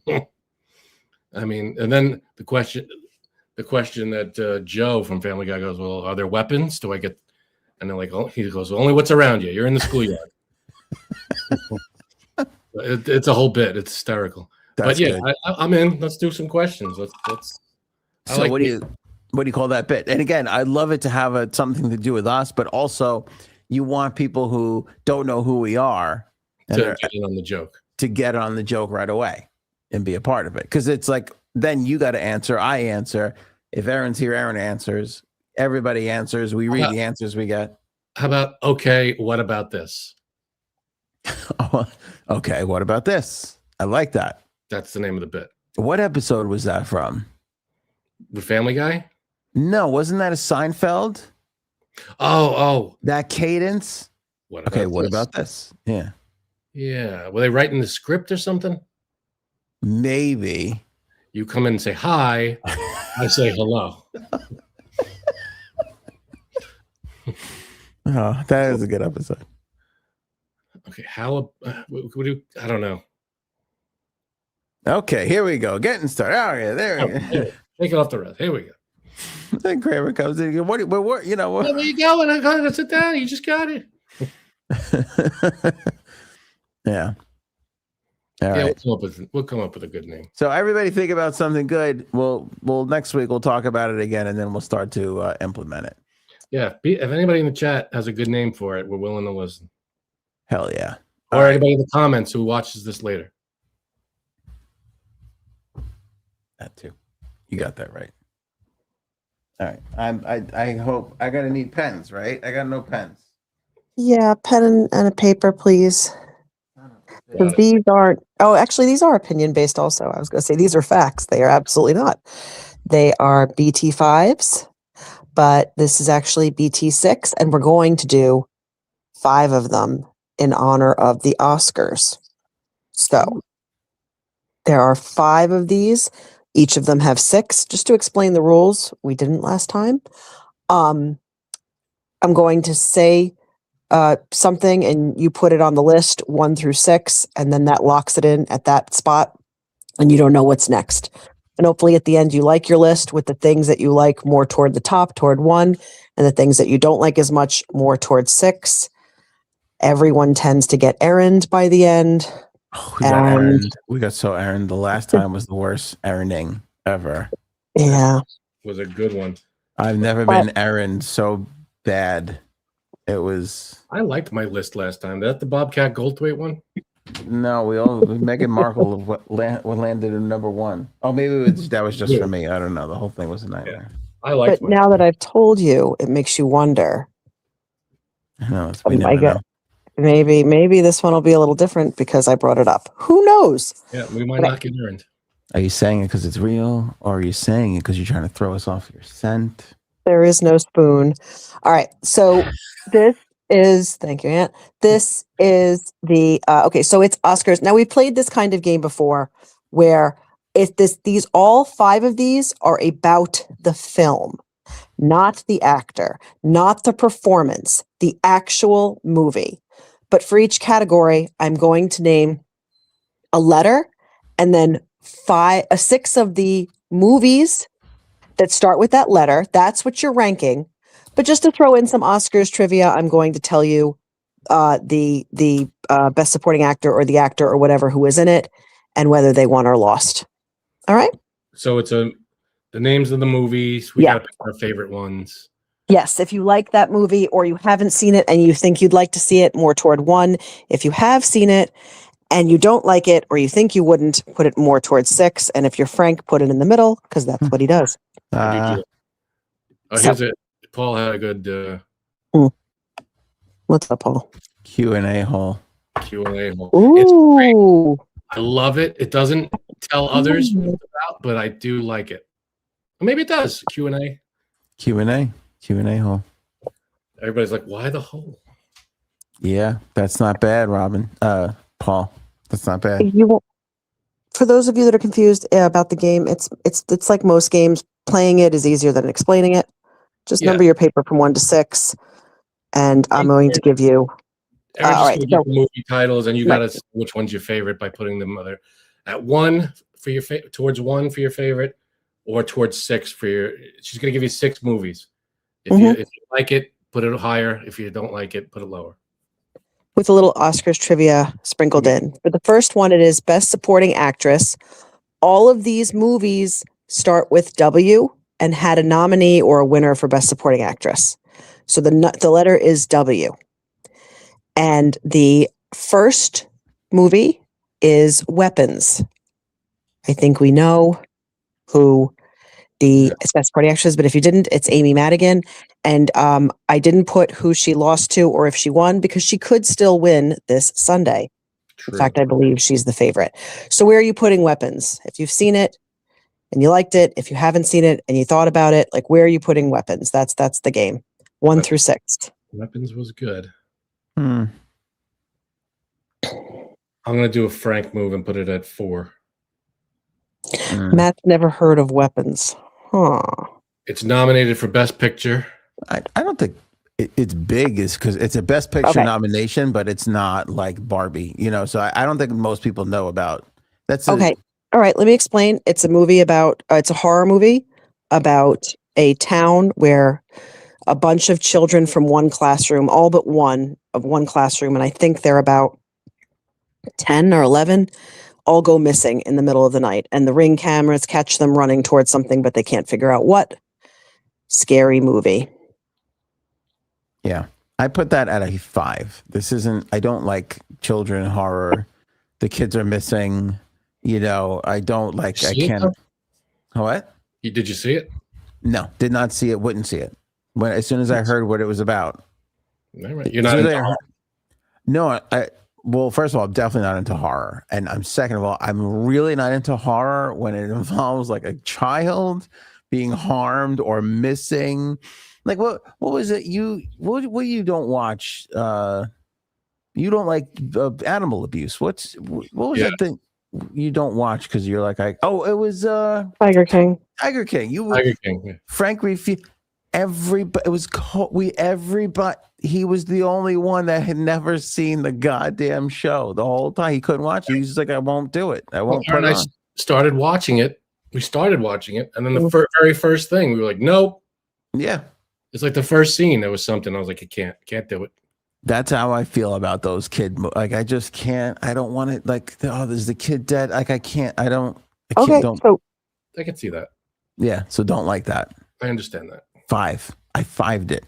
I mean, and then the question that Joe from Family Guy goes, well, are there weapons? Do I get? And they're like, oh, he goes, well, only what's around you. You're in the schoolyard. It's a whole bit. It's hysterical. That's but yeah, I'm in. Let's do some questions. Let's. So what do you call that bit? And again, I'd love it to have something to do with us, but also you want people who don't know who we are to get in on the joke. To get on the joke right away. and be a part of it. Because it's like, then you got to answer, I answer. If Aaron's here, Aaron answers. Everybody answers. We read the answers we get. How about, okay, what about this? Oh, okay, what about this? I like that. That's the name of the bit. What episode was that from? The Family Guy? No, wasn't that a Seinfeld? Oh. That cadence? What about this? Yeah. Yeah. Were they writing the script or something? Maybe. You come in and say hi. I say hello. Oh, that is a good episode. Okay, what do I don't know. Okay, here we go. Getting started. All right, there we go. Take it off the rest. Here we go. Then Kramer comes in. What, you know what? Where you going? I got to sit down. You just got it. Yeah. All right. We'll come up with a good name. So everybody think about something good. We'll next week we'll talk about it again, and then we'll start to implement it. Yeah. If anybody in the chat has a good name for it, we're willing to listen. Hell yeah. Or anybody in the comments who watches this later. That too. You got that right. All right. I hope I gotta need pens, right? I got no pens. Yeah, pen and a paper, please. Because these aren't. Oh, actually, these are opinion based. Also, I was going to say these are facts. They are absolutely not. They are BT5s, but this is actually BT6, and we're going to do 5 of them in honor of the Oscars. So there are 5 of these. Each of them have 6. Just to explain the rules, we didn't last time. I'm going to say something, and you put it on the list 1 through 6, and then that locks it in at that spot, and you don't know what's next. And hopefully at the end you like your list with the things that you like more toward the top, toward 1, and the things that you don't like as much more towards 6. Everyone tends to get errand by the end. Oh, we got so errand. The last time was the worst erranding ever. Yeah. Was a good one. I've never been errand so bad. It was. I liked my list last time. That the Bobcat Goldthwait one? No, Meghan Markle what landed in number 1. Oh, maybe that was just for me. I don't know. The whole thing was a nightmare. Yeah. I liked. But now that I've told you, it makes you wonder. No, we never know. Maybe this one will be a little different because I brought it up. Who knows? Yeah, we might not get errand. Are you saying it because it's real, or are you saying it because you're trying to throw us off your scent? There is no spoon. All right. So this is, thank you, Aunt. This is the, okay, so it's Oscars. Now we played this kind of game before where all 5 of these are about the film, not the actor, not the performance, the actual movie. But for each category, I'm going to name a letter and then 6 of the movies that start with that letter. That's what you're ranking. But just to throw in some Oscars trivia, I'm going to tell you the best supporting actor or the actor or whatever who is in it and whether they won or lost. All right? So it's the names of the movies. We got to pick our favorite ones. Yes, if you like that movie or you haven't seen it and you think you'd like to see it, more toward 1. If you have seen it and you don't like it or you think you wouldn't, put it more towards 6. And if you're Frank, put it in the middle because that's what he does. Here's it. Paul had a good What's up, Paul? Q&A hole. Q&A hole. Ooh. It's great. I love it. It doesn't tell others what it's about, but I do like it. Or maybe it does. Q&A. Q&A hole. Everybody's like, why the hole? Yeah, that's not bad, Robin. Paul, that's not bad. For those of you that are confused about the game, it's like most games. Playing it is easier than explaining it. Just number your paper from 1 to 6, and I'm going to give you. All right, so movie titles, and you got to see which one's your favorite by putting them either at 1 for your towards 1 for your favorite, or towards 6 for your. She's going to give you 6 movies. If you like it, put it higher. If you don't like it, put it lower. With a little Oscars trivia sprinkled in. For the first one, it is Best Supporting Actress. All of these movies start with W and had a nominee or a winner for Best Supporting Actress. So the letter is W. And the first movie is Weapons. I think we know who the best party actress is, but if you didn't, it's Amy Madigan. And I didn't put who she lost to or if she won because she could still win this Sunday. True. In fact, I believe she's the favorite. So where are you putting Weapons? If you've seen it and you liked it, if you haven't seen it and you thought about it, like where are you putting Weapons? That's the game. 1 through 6. Weapons was good. Hmm. I'm gonna do a Frank move and put it at 4. Matt's never heard of Weapons. Huh. It's nominated for Best Picture. I don't think it's big is because it's a Best Picture Okay. nomination, but it's not like Barbie, so I don't think most people know about that's Okay. All right. Let me explain. It's a movie about, it's a horror movie about a town where a bunch of children from one classroom, all but one of one classroom, and I think they're about 10 or 11, all go missing in the middle of the night. And the Ring cameras catch them running towards something, but they can't figure out what. Scary movie. Yeah. I put that at a 5. I don't like children horror. The kids are missing, I don't like, I See it, can't. What? Did you see it? No, did not see it, wouldn't see it. As soon as I heard what it was about. All right. You're not into horror. No, well, first of all, I'm definitely not into horror. And second of all, I'm really not into horror when it involves like a child being harmed or missing. Like what was it? What you don't watch? You don't like animal abuse. What was that thing you don't watch because you're like, it was Tiger King. Tiger King. Tiger King. Yeah. Frank refused. Everybody, it was everybody. He was the only one that had never seen the goddamn show the whole time. He couldn't watch it. He's just like, I won't do it. I won't put it on. Started watching it. We started watching it, and then the very first thing we were like, nope. Yeah, it's like the first scene. There was something I was like, I can't do it. That's how I feel about those like I just can't. I don't want it. Like there's the kid dead. Like I can't. I don't. So I can see that. Yeah. So don't like that. I understand that. 5. I 5'd it.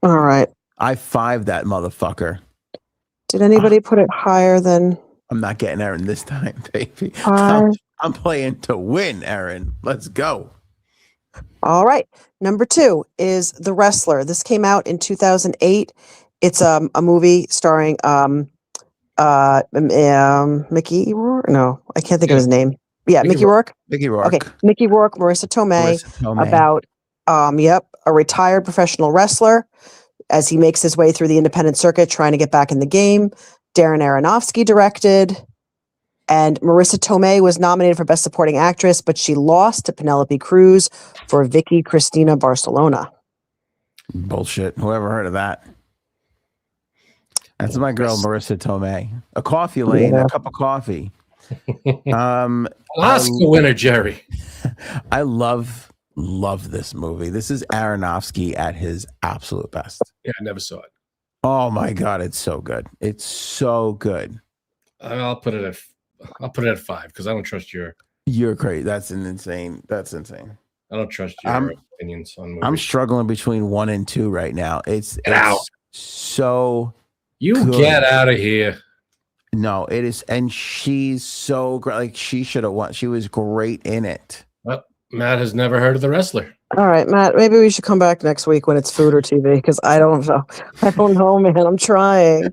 all right. I 5'd that motherfucker. Did anybody put it higher than? I'm not getting Aaron this time, baby. 5? I'm playing to win, Aaron. Let's go. All right. Number 2 is The Wrestler. This came out in 2008. It's a movie starring Mickey Rourke. No, I can't think of his name. Yeah, Mickey Rourke. Mickey Rourke. Okay, Mickey Rourke, Marissa Tomei. About a retired professional wrestler as he makes his way through the independent circuit trying to get back in the game. Darren Aronofsky directed. And Marissa Tomei was nominated for Best Supporting Actress, but she lost to Penelope Cruz for Vicky Cristina Barcelona. Bullshit. Whoever heard of that? That's my girl, Marissa Tomei. A coffee lane, a cup of coffee. Oscar winner, Jerry. I love this movie. This is Aronofsky at his absolute best. Yeah, I never saw it. Oh my God, it's so good. It's so good. I'll put it at 5 because I don't trust your. You're crazy. That's insane. I don't trust your opinions on movies. I'm struggling between 1 and 2 right now. It's out. So you good. Get out of here. No, it is, and she's so great. Like she should have won. She was great in it. Well, Matt has never heard of The Wrestler. All right, Matt, maybe we should come back next week when it's food or TV because I don't know. I don't know, man. I'm trying.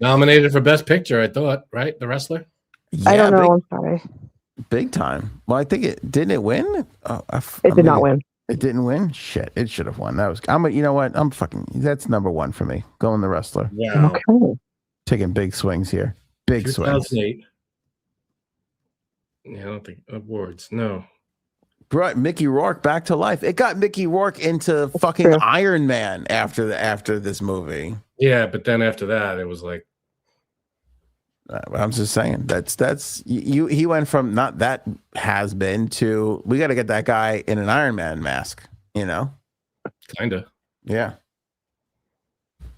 Nominated for Best Picture, I thought, right? The Wrestler? Yeah, I don't know. I'm sorry. Big time. Well, I think didn't it win? It did not win. It didn't win? Shit. It should have won. You know what? That's number 1 for me. Going The Wrestler. Yeah. Okay. Taking big swings here. Big swings. 2008. Yeah, I don't think awards. No. Brought Mickey Rourke back to life. It got Mickey Rourke into fucking Iron Man after this movie. Yeah, but then after that, it was like. I'm just saying that's you. He went from not that has been to we got to get that guy in an Iron Man mask. Kinda. Yeah.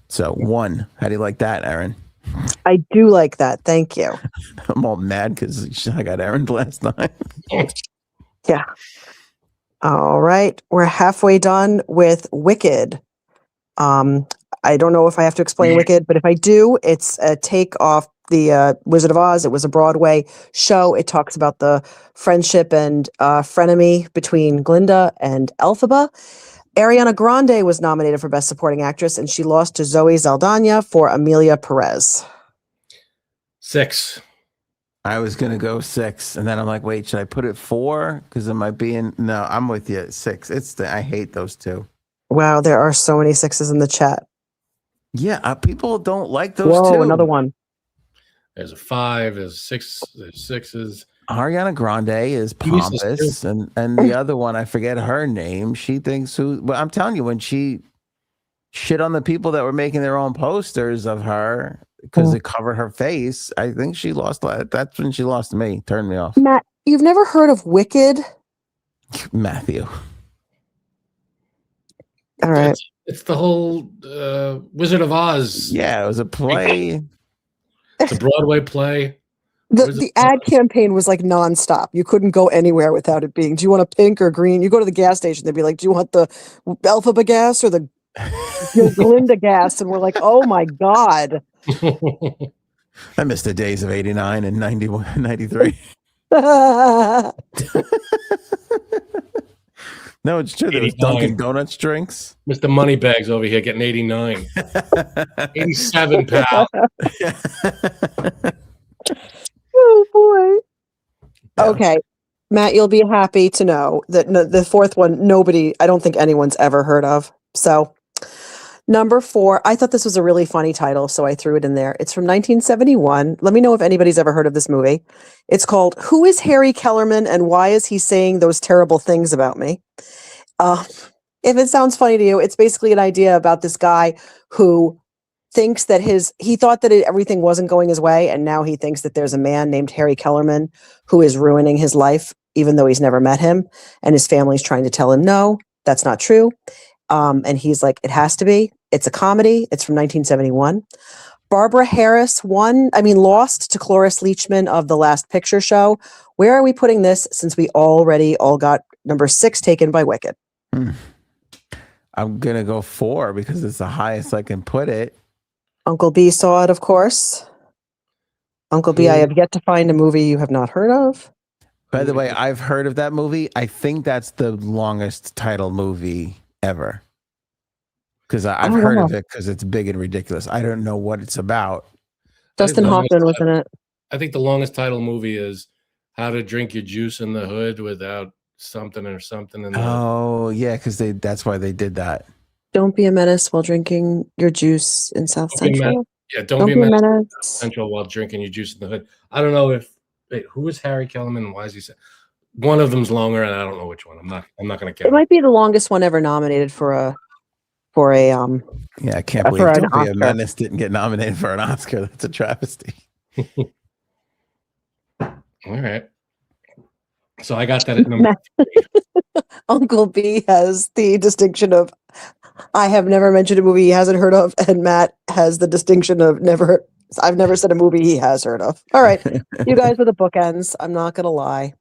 So 1. How do you like that, Aaron? I do like that. Thank you. I'm all mad because I got Aaron last night. Yeah. All right. We're halfway done with Wicked. I don't know if I have to explain Wicked, but if I do, it's a take off Wizard of Oz. It was a Broadway show. It talks about the friendship and frenemy between Glinda and Elphaba. Ariana Grande was nominated for Best Supporting Actress, and she lost to Zoe Saldana for Amelia Perez. 6. I was gonna go 6, and then I'm like, wait, should I put it 4? Because it might be in. No, I'm with you. 6. I hate those two. Wow, there are so many 6s in the chat. Yeah, people don't like those Whoa, two. another one. There's a 5. There's 6. There's 6s. Ariana Grande is pompous, and the other one, I forget her name. She thinks well, I'm telling you, when she shit on the people that were making their own posters of her because it covered her face, I think she lost. That's when she lost to me. Turned me off. Matt, you've never heard of Wicked? Matthew. All right. It's the whole Wizard of Oz. Yeah, it was a play. It's a Broadway play. The ad campaign was like nonstop. You couldn't go anywhere without it being, do you want a pink or green? You go to the gas station, they'd be like, do you want the Elphaba gas or the Glinda gas? And we're like, oh my God. I missed the days of 89 and 91, 93. No, it's true. There was Dunkin' Donuts drinks. Mr. Moneybags over here getting 89. 87, pal. Oh boy. Okay. Matt, you'll be happy to know that the fourth one, I don't think anyone's ever heard of. So number 4, I thought this was a really funny title, so I threw it in there. It's from 1971. Let me know if anybody's ever heard of this movie. It's called Who is Harry Kellerman and Why is He Saying Those Terrible Things About Me? If it sounds funny to you, it's basically an idea about this guy who thinks that he thought that everything wasn't going his way, and now he thinks that there's a man named Harry Kellerman who is ruining his life, even though he's never met him, and his family's trying to tell him, no, that's not true. And he's like, it has to be. It's a comedy. It's from 1971. Barbara Harris lost to Cloris Leachman of The Last Picture Show. Where are we putting this since we already all got number 6 taken by Wicked? I'm going to go 4 because it's the highest I can put it. Uncle B saw it, of course. Uncle B, I have yet to find a movie you have not heard of. By the way, I've heard of that movie. I think that's the longest title movie ever. Because I've heard of it because it's big and ridiculous. I don't know what it's about. Dustin Hoffman was in it. I think the longest title movie is How to Drink Your Juice in the Hood Without Something or Something in the Oh, yeah, because that's why they did that. Don't be a menace while drinking your juice in South Central. Yeah, don't be a menace Central while drinking your juice in the hood. I don't know who is Harry Kellerman and why is he saying one of them's longer and I don't know which one. I'm not gonna count. It might be the longest one ever nominated for a yeah, I can't believe Don't Be a Menace didn't get nominated for an Oscar. That's a travesty. All right. So I got that at number 3. Uncle B has the distinction of I have never mentioned a movie he hasn't heard of, and Matt has the distinction of I've never said a movie he has heard of. All right. You guys are the bookends. I'm not gonna lie.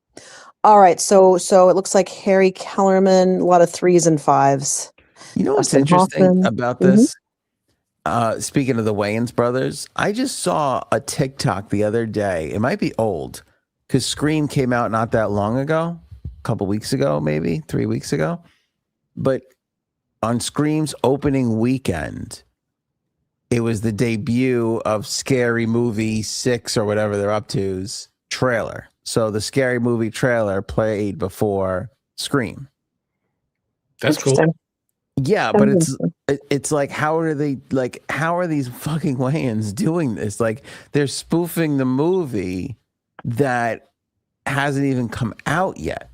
All right, so it looks like Harry Kellerman, a lot of 3s and 5s. You know what's interesting about this? Speaking of the Wayans brothers, I just saw a TikTok the other day. It might be old because Scream came out not that long ago, a couple weeks ago, maybe 3 weeks ago. But on Scream's opening weekend, it was the debut of Scary Movie 6 or whatever they're up to's trailer. So the Scary Movie trailer played before Scream. That's cool. Yeah, but it's like how are these fucking Wayans doing this? Like they're spoofing the movie that hasn't even come out yet.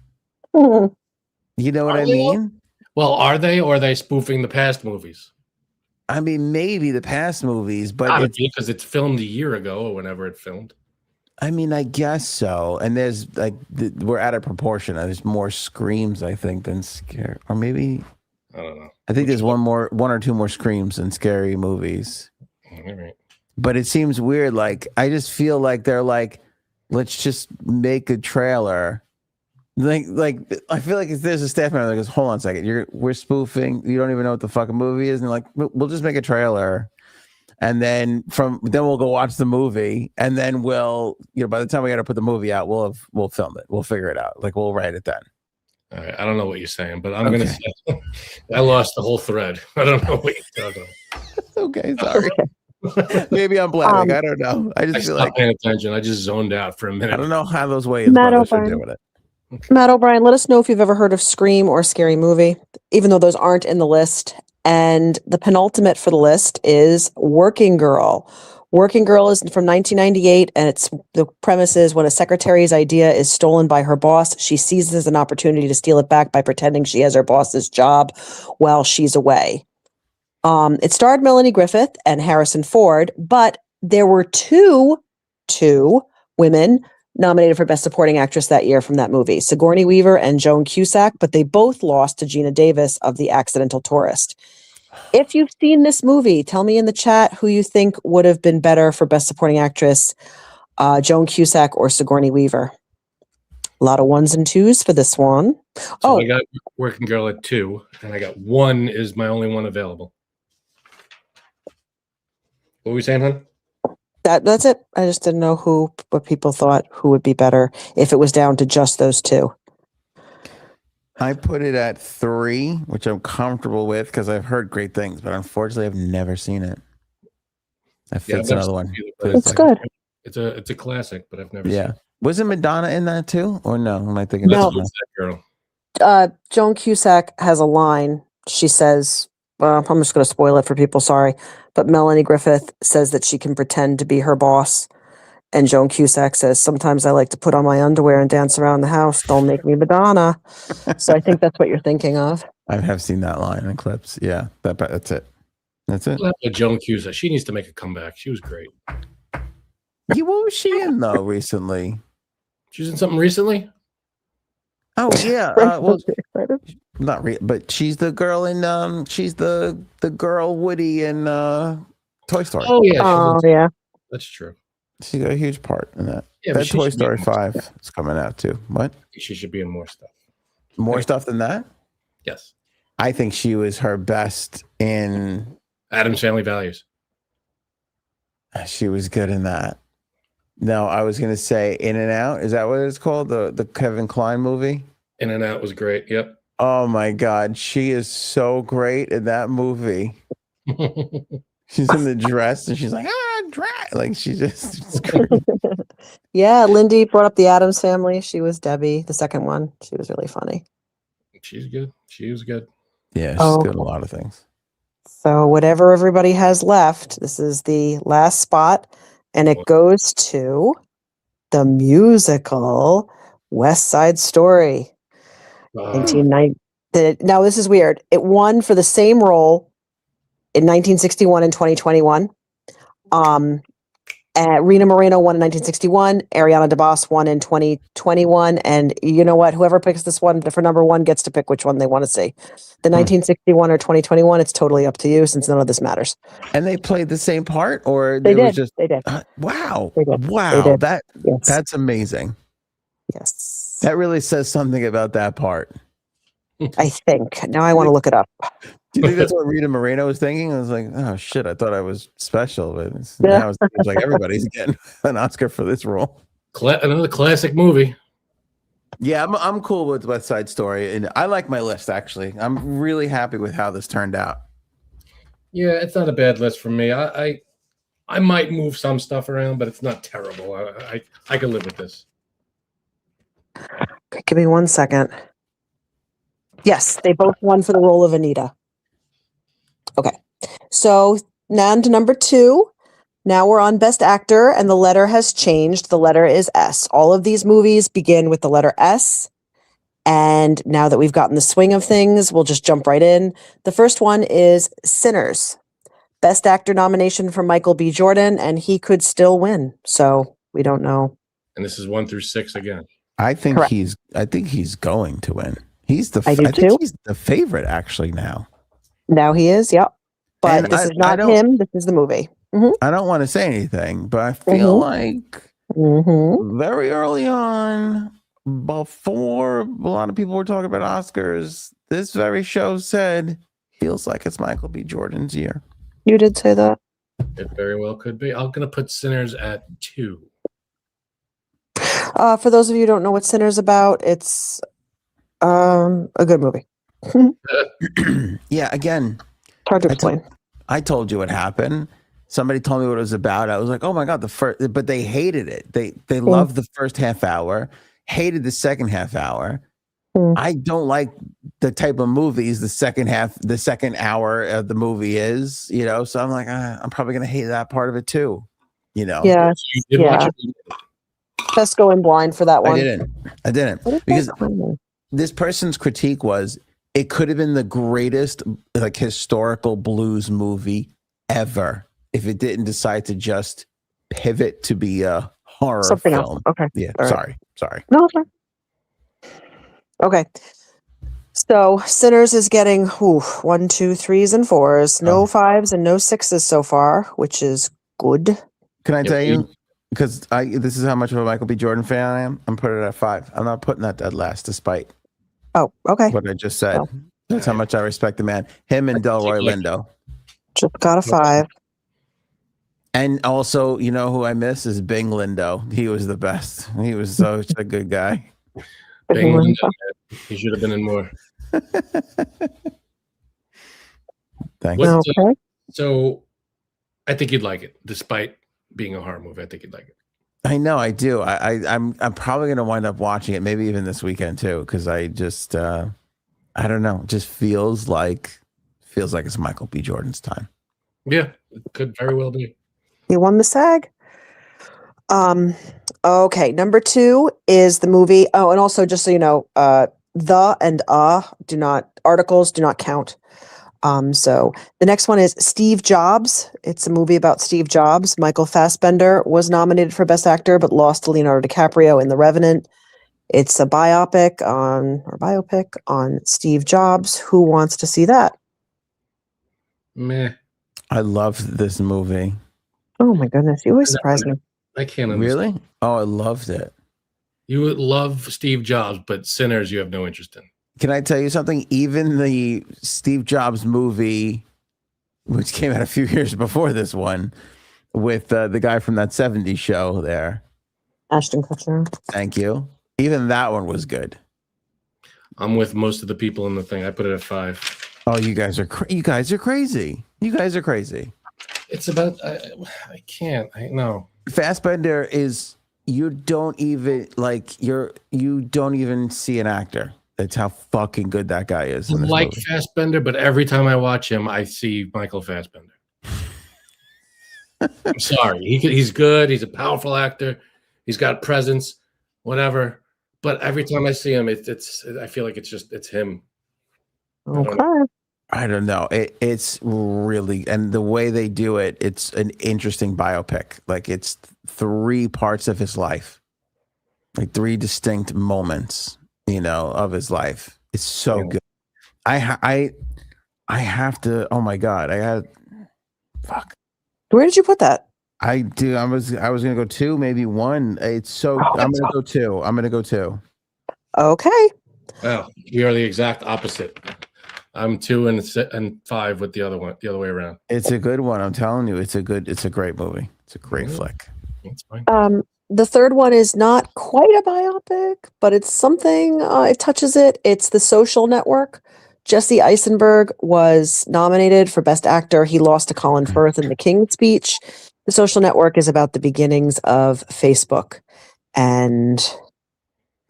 You know what I mean? Well, are they or are they spoofing the past movies? I mean, maybe the past movies, but because it's filmed a year ago or whenever it filmed. I mean, I guess so. And there's we're out of proportion. There's more screams, I think, than scare, or maybe I don't know. I think there's one or two more screams than scary movies. All right. But it seems weird. Like I just feel like they're like, let's just make a trailer. Like I feel like if there's a staff member that goes, hold on a second, we're spoofing. You don't even know what the fucking movie is, and like we'll just make a trailer. and then we'll go watch the movie, and then we'll, by the time we got to put the movie out, we'll film it. We'll figure it out. Like, we'll write it then. All right, I don't know what you're saying, but I'm gonna say I lost the whole thread. I don't know what you're talking about. Okay, sorry. Maybe I'm blabbing. I don't know. I just feel like paying attention. I just zoned out for a minute. I don't know how those Wayans brothers are doing it. Matt O'Brien, let us know if you've ever heard of Scream or Scary Movie, even though those aren't in the list. And the penultimate for the list is Working Girl. Working Girl is from 1998, and the premise is when a secretary's idea is stolen by her boss, she seizes as an opportunity to steal it back by pretending she has her boss's job while she's away. It starred Melanie Griffith and Harrison Ford, but there were two women nominated for Best Supporting Actress that year from that movie, Sigourney Weaver and Joan Cusack, but they both lost to Gina Davis of The Accidental Tourist. If you've seen this movie, tell me in the chat who you think would have been better for Best Supporting Actress, Joan Cusack or Sigourney Weaver. A lot of 1s and 2s for this one. So I got Working Girl at 2, and I got 1 is my only one available. What were we saying, hon? That's it. I just didn't know what people thought who would be better if it was down to just those two. I put it at 3, which I'm comfortable with because I've heard great things, but unfortunately, I've never seen it. That fits another one. It's good. It's a classic, but I've never seen it. Wasn't Madonna in that too? Or no? Am I thinking no. That's that girl. Joan Cusack has a line. She says, well, I'm just going to spoil it for people, sorry. But Melanie Griffith says that she can pretend to be her boss. And Joan Cusack says, sometimes I like to put on my underwear and dance around the house. Don't make me Madonna. So I think that's what you're thinking of. I have seen that line in clips. Yeah, that's it. That's it. Joan Cusack. She needs to make a comeback. She was great. What was she in though recently? She was in something recently? Oh yeah. Well, but she's the girl in she's the girl Woody in Toy Story. Oh yeah. Yeah. That's true. She got a huge part in that. Yeah, that Toy Story 5 is coming out too. What? She should be in more stuff. More stuff than that? Yes. I think she was her best in Addams Family Values. She was good in that. No, I was gonna say In and Out. Is that what it's called? The Kevin Kline movie? In and Out was great. Yep. Oh my God, she is so great in that movie. She's in the dress and she's like, dress. Like she just Yeah, Lindy brought up the Addams Family. She was Debbie, the second one. She was really funny. She's good. She was good. Yeah, she's good at a lot of things. So whatever everybody has left, this is the last spot, and it goes to the musical West Side Story. 1990. Now this is weird. It won for the same role in 1961 and 2021. Rena Moreno won in 1961. Ariana DeBose won in 2021. And you know what? Whoever picks this one for number 1 gets to pick which one they want to see. The 1961 or 2021, it's totally up to you since none of this matters. And they played the same part, or they did. Was just they did. Wow! They did. Wow! They did. That's amazing. Yes. That really says something about that part. I think. Now I want to look it up. Do you think that's what Rita Moreno was thinking? I was like, oh shit, I thought I was special, but now it seems like everybody's getting an Oscar for this role. Another classic movie. Yeah, I'm cool with West Side Story, and I like my list actually. I'm really happy with how this turned out. Yeah, it's not a bad list for me. I might move some stuff around, but it's not terrible. I can live with this. Okay, give me 1 second. Yes, they both won for the role of Anita. Okay, so now to number 2. Now we're on Best Actor, and the letter has changed. The letter is S. All of these movies begin with the letter S. And now that we've gotten the swing of things, we'll just jump right in. The first one is Sinners. Best Actor nomination for Michael B. Jordan, and he could still win. So we don't know. And this is 1 through 6 again. I think Correct. he's going to win. He's the I think he's the favorite actually now. Now he is, yep. But And this is not him. This is the movie. Mm-hmm. I don't want to say anything, but I feel like very early on, before a lot of people were talking about Oscars, this very show said, feels like it's Michael B. Jordan's year. You did say that. It very well could be. I'm gonna put Sinners at 2. For those of you who don't know what Sinner's about, it's a good movie. Yeah, again, Hard to explain. I told you what happened. Somebody told me what it was about. I was like, oh my God, but they hated it. They loved the first half hour, hated the second half hour. I don't like the type of movies the second hour of the movie is, so I'm like, I'm probably going to hate that part of it too, Yeah. You did watch it? Best go in blind for that one. I didn't because this person's critique was it could have been the greatest like historical blues movie ever if it didn't decide to just pivot to be a horror Something film. else. Okay. Yeah. All right. Sorry. No, it's fine. Okay. So Sinners is getting 1, 2, 3s and 4s, no 5s and no 6s so far, which is good. Can I tell you? Because this is how much of a Michael B. Jordan fan I am. I'm putting it at 5. I'm not putting that dead last, despite what I just said. That's how much I respect the man. Him and Delroy Lindo. Just got a 5. And also, you know who I miss is Bing Lindo. He was the best. He was such a good guy. Bing Lindo, he should have been in more. Thank you. Okay. So I think you'd like it, despite being a horror movie. I think you'd like it. I know, I do. I'm probably going to wind up watching it, maybe even this weekend too, because I just I don't know, it just feels like it's Michael B. Jordan's time. Yeah, it could very well be. He won the SAG. Okay, number 2 is the movie. Oh, and also just so you know, the and articles do not count. So the next one is Steve Jobs. It's a movie about Steve Jobs. Michael Fassbender was nominated for Best Actor, but lost to Leonardo DiCaprio in The Revenant. It's a biopic on Steve Jobs. Who wants to see that? Meh. I loved this movie. Oh my goodness, you always surprise me. I can't understand. Really? Oh, I loved it. You would love Steve Jobs, but Sinners you have no interest in. Can I tell you something? Even the Steve Jobs movie, which came out a few years before this one, with the guy from that 70s show there. Ashton Kutcher. Thank you. Even that one was good. I'm with most of the people in the thing. I put it at 5. Oh, you guys are crazy. You guys are crazy. It's about I can't. I know. Fassbender is you don't even see an actor. That's how fucking good that guy is. I in this like movie. Fassbender, but every time I watch him, I see Michael Fassbender. I'm sorry. He's good. He's a powerful actor. He's got presence, whatever. But every time I see him, I feel like it's him. Okay. I don't know. It's really, and the way they do it, it's an interesting biopic. Like it's 3 parts of his life, like 3 distinct moments, of his life. It's so good. I have to. Oh my God! Fuck. Where did you put that? I do. I was gonna go 2, maybe 1. It's so. I'm gonna go 2. Okay. Well, we are the exact opposite. I'm 2 and 5 with the other way around. It's a good one. I'm telling you, it's a great movie. It's a great flick. That's fine. The third one is not quite a biopic, but it's something. It touches it. It's The Social Network. Jesse Eisenberg was nominated for Best Actor. He lost to Colin Firth in The King's Speech. The Social Network is about the beginnings of Facebook, and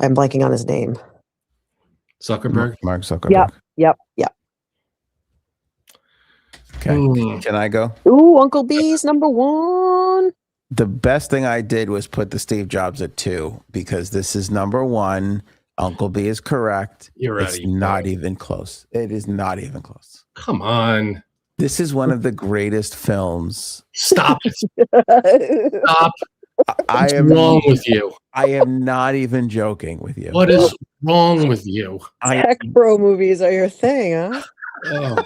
I'm blanking on his name. Zuckerberg. Mark Zuckerberg. Yep. Okay. Can I go? Ooh, Uncle B's number 1. The best thing I did was put the Steve Jobs at 2 because this is number 1. Uncle B is correct. You're right. It's not even close. It is not even close. Come on. This is one of the greatest films. Stop it. Stop. What's wrong with you? I am not even joking with you. What is wrong with you? Tech bro movies are your thing, huh? Oh.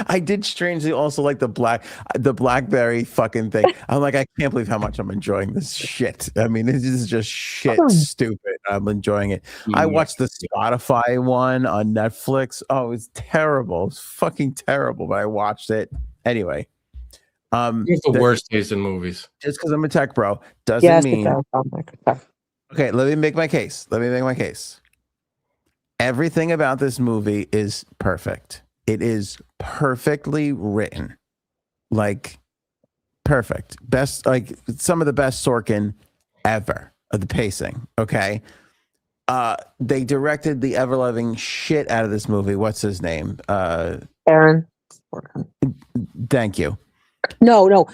I did strangely also like the BlackBerry fucking thing. I'm like, I can't believe how much I'm enjoying this shit. I mean, this is just shit stupid. I'm enjoying it. I watched the Spotify one on Netflix. Oh, it's terrible. It's fucking terrible, but I watched it. Anyway, You have the worst taste in movies. Just because I'm a tech bro doesn't Yes, mean. it does. Oh my God. Okay, let me make my case. Everything about this movie is perfect. It is perfectly written. Like, perfect. Best, like, some of the best Sorkin ever of the pacing. Okay. They directed the ever-loving shit out of this movie. What's his name? Aaron. Thank you. No.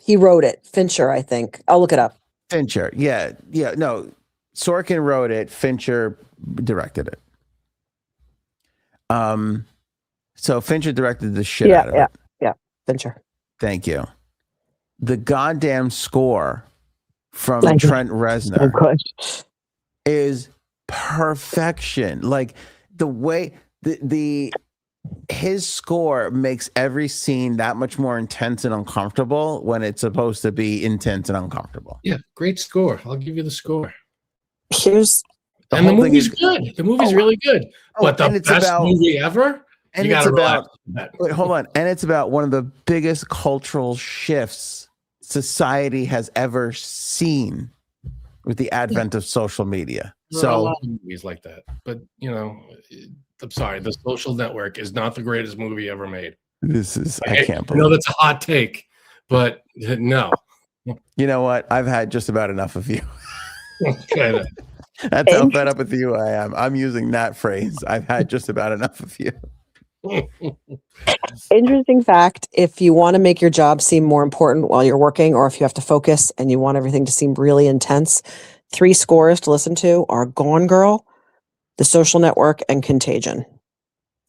He wrote it. Fincher, I think. I'll look it up. Fincher. Yeah. No, Sorkin wrote it. Fincher directed it. So Fincher directed the shit out of it. Yeah. Fincher. Thank you. The goddamn score from Thank you. Trent Reznor Oh, good. is perfection. Like the way his score makes every scene that much more intense and uncomfortable when it's supposed to be intense and uncomfortable. Yeah, great score. I'll give you the score. Here's The And the whole thing movie's is good. The movie's really good. But the and it's best about- movie ever? And You it's gotta about relax. wait, hold on. And it's about one of the biggest cultural shifts society has ever seen with the advent of social media. There are a So lot of movies like that. But, you know, I'm sorry. The Social Network is not the greatest movie ever made. this is I can't I know believe. that's a hot take, but no. You know what? I've had just about enough of you. Okay. That's how fed up with you I am. I'm using that phrase. I've had just about enough of you. interesting fact. If you want to make your job seem more important while you're working, or if you have to focus and you want everything to seem really intense, 3 scores to listen to are Gone Girl, The Social Network, and Contagion.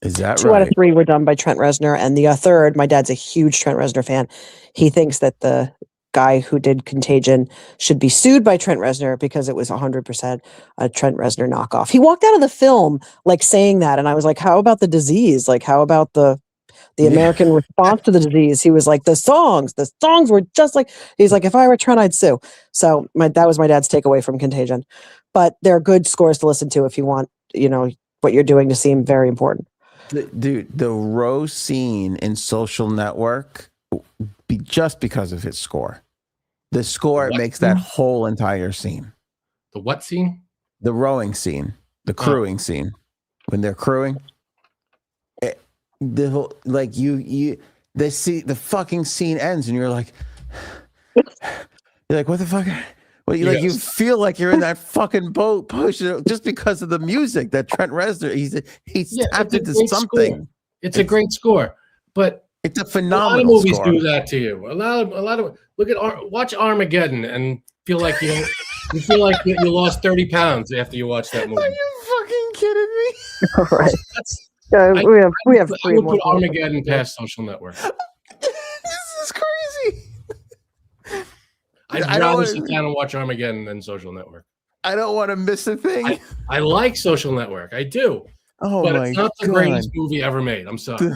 Is that 2 out of right? 3 were done by Trent Reznor, and the third, my dad's a huge Trent Reznor fan. He thinks that the guy who did Contagion should be sued by Trent Reznor because it was 100% a Trent Reznor knockoff. He walked out of the film like saying that, and I was like, "How about the disease? Like, how about the American response to the disease?" He was like, "The songs were just like." He's like, "If I were Trent, I'd sue." So that was my dad's takeaway from Contagion. But they're good scores to listen to if you want, what you're doing to seem very important. Dude, the Rose scene in Social Network, just because of his score. The score What makes that scene? whole entire scene. The what scene? The rowing scene, the crewing scene, when they're crewing. The whole, like the fucking scene ends and you're like, what the fuck? Well, like you feel like you're in that fucking boat pushing just because of the music that Trent Reznor he's tapped into something. Score. It's a great score, but it's a a lot phenomenal of movies score. do that to you. A lot of watch Armageddon and feel like you feel like you lost 30 pounds after you watch that movie. Are you fucking kidding me? All right. That's, we have I 3 would more. put Armageddon past Social Network. This is crazy. I'd rather sit down and watch Armageddon than Social Network. I don't want to miss a thing. I like Social Network. I do. Oh but my it's not the God. greatest movie ever made. I'm sorry.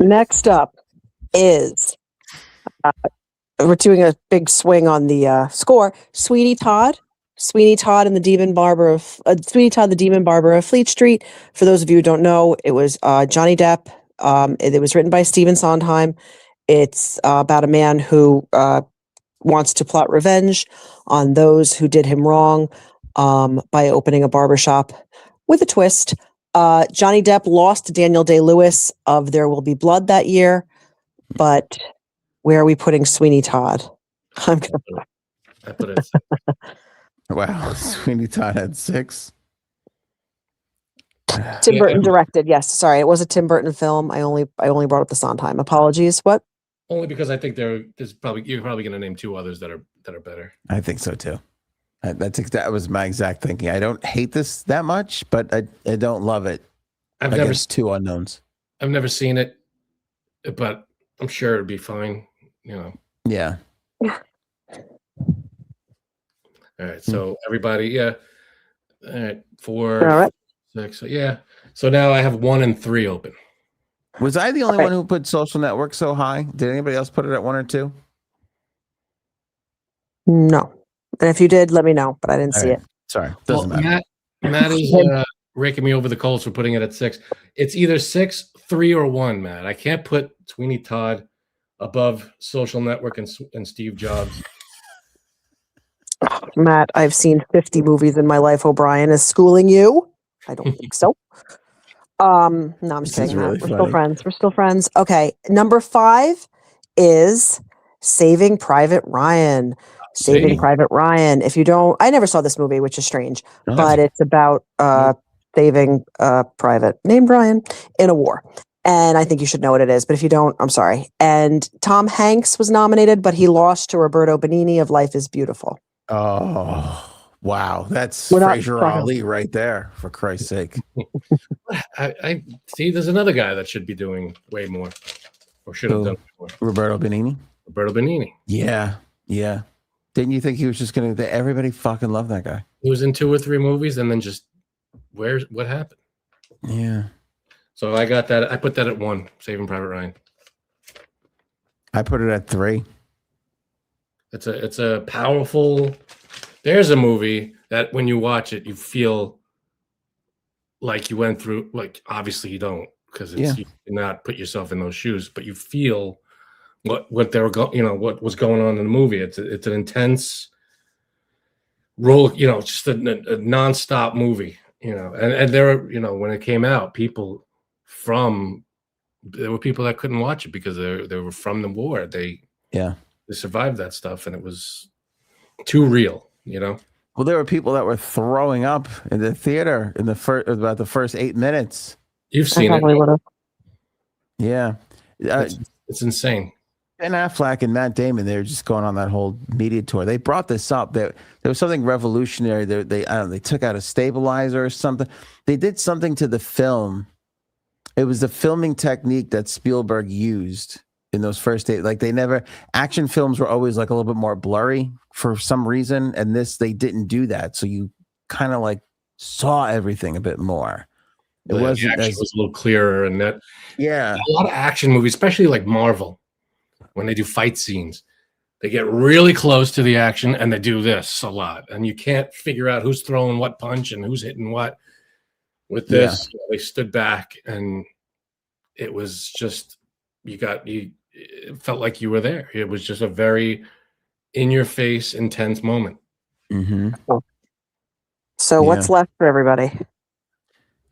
Next up is we're doing a big swing on the score. Sweeney Todd and the Demon Barber of Sweeney Todd, the Demon Barber of Fleet Street. For those of you who don't know, it was Johnny Depp. It was written by Stephen Sondheim. It's about a man who wants to plot revenge on those who did him wrong by opening a barbershop with a twist. Johnny Depp lost to Daniel Day-Lewis of There Will Be Blood that year, but where are we putting Sweeney Todd? I put it. Wow, Sweeney Todd had 6. Tim Burton directed. Yes, sorry, it was a Tim Burton film. I only brought up the Sondheim. Apologies. What? Only because I think you're probably going to name 2 others that are better. I think so too. That was my exact thinking. I don't hate this that much, but I don't love it. I've never 2 unknowns. I've never seen it, but I'm sure it'd be fine. Yeah. All right. So everybody, yeah. All right. 4, All right. 6. Yeah. So now I have 1 and 3 open. Was I the only one who put Social Network so high? Did anybody else put it at 1 or 2? No. And if you did, let me know. But I didn't see it. Sorry, doesn't matter. Matt is raking me over the coals for putting it at 6. It's either 6, 3 or 1, Matt. I can't put Sweeney Todd above Social Network and Steve Jobs. Matt, I've seen 50 movies in my life. O'Brien is schooling you. I don't think so. No, I'm just This is kidding, Matt. really We're still funny. friends. We're still friends. Okay. Number 5 is Saving Private Ryan. Saving See? Private Ryan. If you don't, I never saw this movie, which is strange, Oh. but it's about saving private named Ryan in a war. And I think you should know what it is, but if you don't, I'm sorry. And Tom Hanks was nominated, but he lost to Roberto Benigni of Life is Beautiful. Oh, wow. That's We're not Fraser talking- Ali right there, for Christ's sake. I see. There's another guy that should be doing way more, or should have Who? done more. Roberto Benigni? Roberto Benigni. Yeah. Yeah. Didn't you think he was just going to, everybody fucking loved that guy? He was in 2 or 3 movies, and then just what happened? Yeah. So I got that. I put that at 1. Saving Private Ryan. I put it at 3. It's a powerful. There's a movie that when you watch it, you feel like you went through. Like obviously you don't, because you cannot put yourself in those shoes, but you feel what they were what was going on in the movie. It's an intense role. Just a nonstop movie. And there were when it came out, there were people that couldn't watch it because they were from the war. They survived that stuff, and it was too real, Well, there were people that were throwing up in the theater in about the first 8 minutes. You've seen I it. probably would have. Yeah. It's insane. Ben Affleck and Matt Damon, they were just going on that whole media tour. They brought this up. There was something revolutionary. They took out a stabilizer or something. They did something to the film. It was the filming technique that Spielberg used in those first days. Like action films were always like a little bit more blurry for some reason. And they didn't do that. So you kind of like saw everything a bit more. It wasn't was a little clearer, and that a lot of action movies, especially like Marvel, when they do fight scenes, they get really close to the action and they do this a lot, and you can't figure out who's throwing what punch and who's hitting what. With this, they stood back, and it was just it felt like you were there. It was just a very in-your-face, intense moment. Mm-hmm. So what's left for everybody?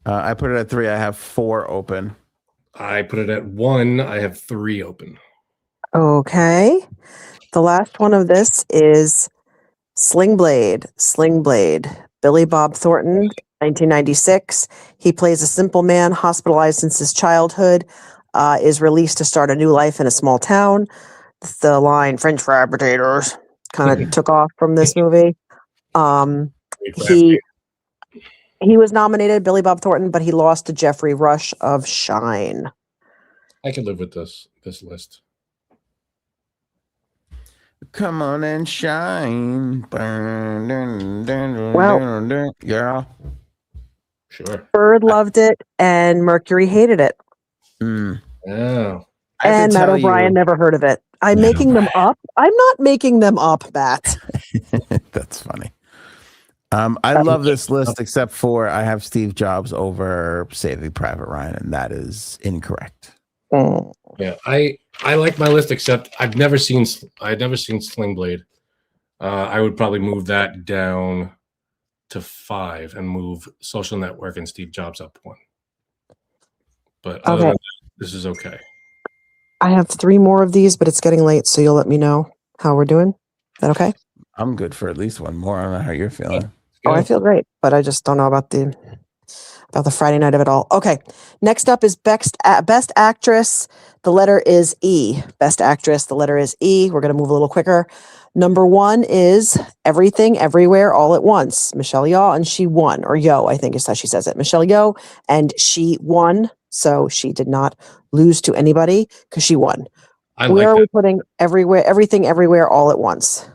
I put it at 3. I have 4 open. I put it at 1. I have 3 open. Okay. The last one of this is Sling Blade. Sling Blade. Billy Bob Thornton, 1996. He plays a simple man hospitalized since his childhood, is released to start a new life in a small town. The line French fry potatoes kind of took off from this movie. He was nominated, Billy Bob Thornton, but he lost to Jeffrey Rush of Shine. I could live with this list. Come on and shine. Yeah. Sure. Bird loved it, and Mercury hated it. Mm. Oh. And Matt O'Brien never heard of it. I'm making them up. I'm not making them up, Matt. That's funny. I love this list, except for I have Steve Jobs over Saving Private Ryan, and that is incorrect. Yeah, I like my list, except I've never seen Sling Blade. I would probably move that down to 5 and move Social Network and Steve Jobs up 1. But other than that, this is okay. I have 3 more of these, but it's getting late, so you'll let me know how we're doing. Is that okay? I'm good for at least one more. I don't know how you're feeling. Oh, I feel great, but I just don't know about the Friday night of it all. Okay, next up is Best Actress. The letter is E. Best Actress, the letter is E. We're going to move a little quicker. Number 1 is Everything, Everywhere, All at Once. Michelle Yeoh, and she won. Or Yeoh, I think is how she says it. Michelle Yeoh, and she won. So she did not lose to anybody because she won. Where are we putting Everything, Everywhere, All at Once?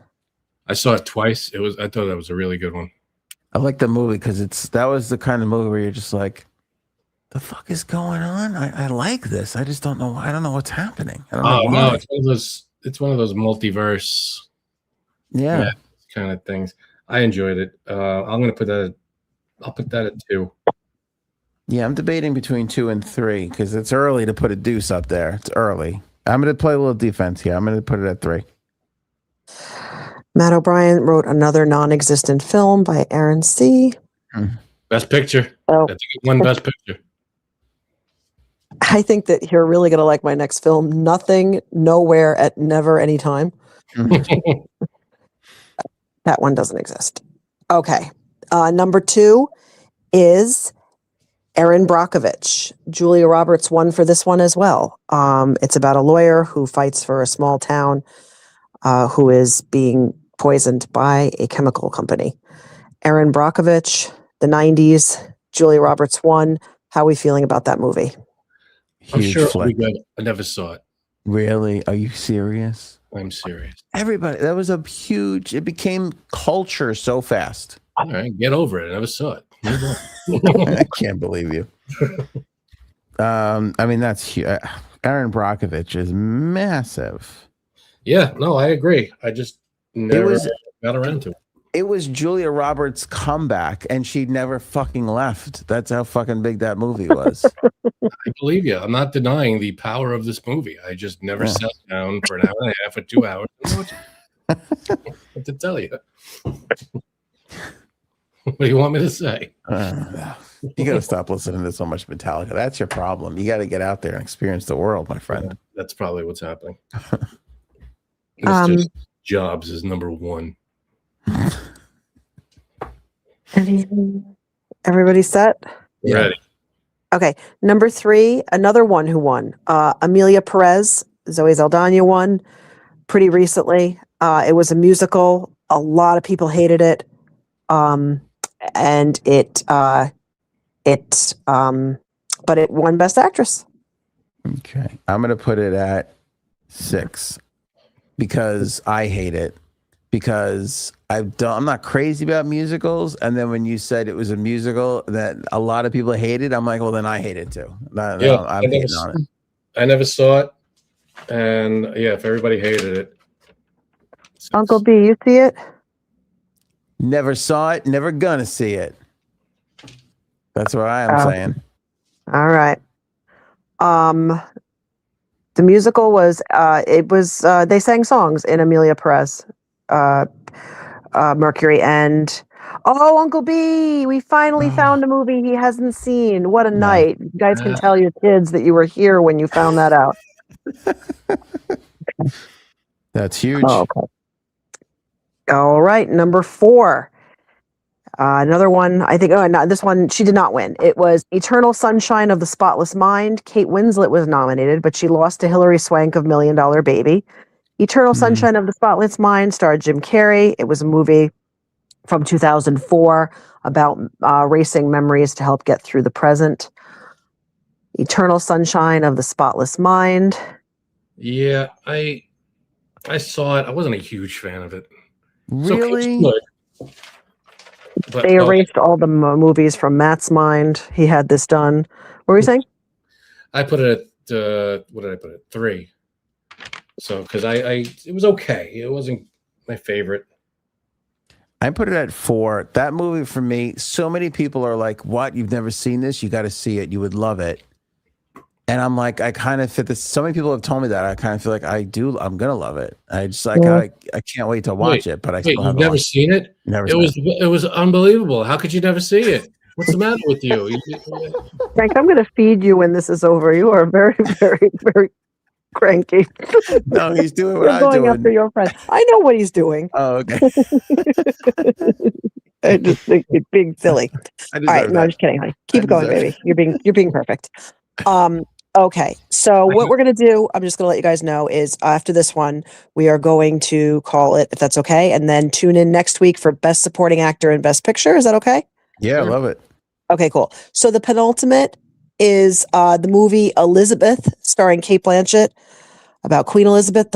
I saw it twice. I thought that was a really good one. I like the movie because that was the kind of movie where you're just like, the fuck is going on? I like this. I just don't know. I don't know what's happening. I don't know why. No, it's one of those multiverse kind of things. I enjoyed it. I'll put that at 2. Yeah, I'm debating between 2 and 3 because it's early to put a deuce up there. It's early. I'm going to play a little defense here. I'm going to put it at 3. Matt O'Brien wrote another non-existent film by Aaron C. Best picture. Oh. I think it won Best Picture. I think that you're really going to like my next film, Nothing, Nowhere, at Never, Anytime. That one doesn't exist. Okay. Number 2 is Erin Brockovich. Julia Roberts won for this one as well. It's about a lawyer who fights for a small town who is being poisoned by a chemical company. Erin Brockovich, the 90s. Julia Roberts won. How are we feeling about that movie? I'm Huge sure it'll be flick. good. I never saw it. Really? Are you serious? I'm serious. Everybody, that was a huge, it became culture so fast. All right, get over it. I never saw it. Move on. I can't believe you. I mean, that's huge. Erin Brockovich is massive. Yeah, no, I agree. I just never got around to it. It was Julia Roberts' comeback, and she never fucking left. That's how fucking big that movie was. I believe you. I'm not denying the power of this movie. I just never sat down for an hour and a half or 2 hours and watched it. What to tell you? What do you want me to say? You got to stop listening to so much Metallica. That's your problem. You got to get out there and experience the world, my friend. That's probably what's happening. It's just Jobs is number 1. Everybody set? Yeah. Ready. Okay. Number 3, another one who won. Amelia Perez, Zoe Saldana won pretty recently. It was a musical. A lot of people hated it. And but it won Best Actress. Okay. I'm going to put it at 6 because I hate it. Because I'm not crazy about musicals, and then when you said it was a musical that a lot of people hated, I'm like, well, then I hate it too. I'm hating on it. I never saw it, and yeah, if everybody hated it, Uncle B, you see it? Never saw it, never gonna see it. That's what I am saying. All right. The musical was they sang songs in Amelia Perez. Mercury and Uncle B, we finally found a movie he hasn't seen. What a night. You guys can tell your kids that you were here when you found that out. That's huge. Oh, okay. All right, number 4. Another one, I think, this one, she did not win. It was Eternal Sunshine of the Spotless Mind. Kate Winslet was nominated, but she lost to Hilary Swank of $1 Million Baby. Eternal Sunshine of the Spotless Mind starred Jim Carrey. It was a movie from 2004 about racing memories to help get through the present. Eternal Sunshine of the Spotless Mind. Yeah, I saw it. I wasn't a huge fan of it. Really? But, they erased all the movies from Matt's mind. He had this done. What were you saying? I put it at what did I put it? 3. So because it was okay. It wasn't my favorite. I put it at 4. That movie for me, so many people are like, what? You've never seen this? You got to see it. You would love it. And I'm like, I kind of fit this. So many people have told me that. I kind of feel like I'm going to love it. I just like, I can't wait to watch it, but I still haven't never seen it? Never it was unbelievable. How could you never see it? What's the matter with you? Frank, I'm going to feed you when this is over. You are very, very, very cranky. No, he's doing what You're I'm going doing. after your friend. I know what he's doing. Oh, okay. I just think you're being silly. All right, no, I'm just kidding, honey. Keep it going, baby. You're being perfect. Okay, so what we're gonna do, I'm just gonna let you guys know, is after this one, we are going to call it, if that's okay, and then tune in next week for Best Supporting Actor and Best Picture. Is that okay? Yeah, I love it. Okay, cool. So the penultimate is the movie Elizabeth, starring Cate Blanchett, about Queen Elizabeth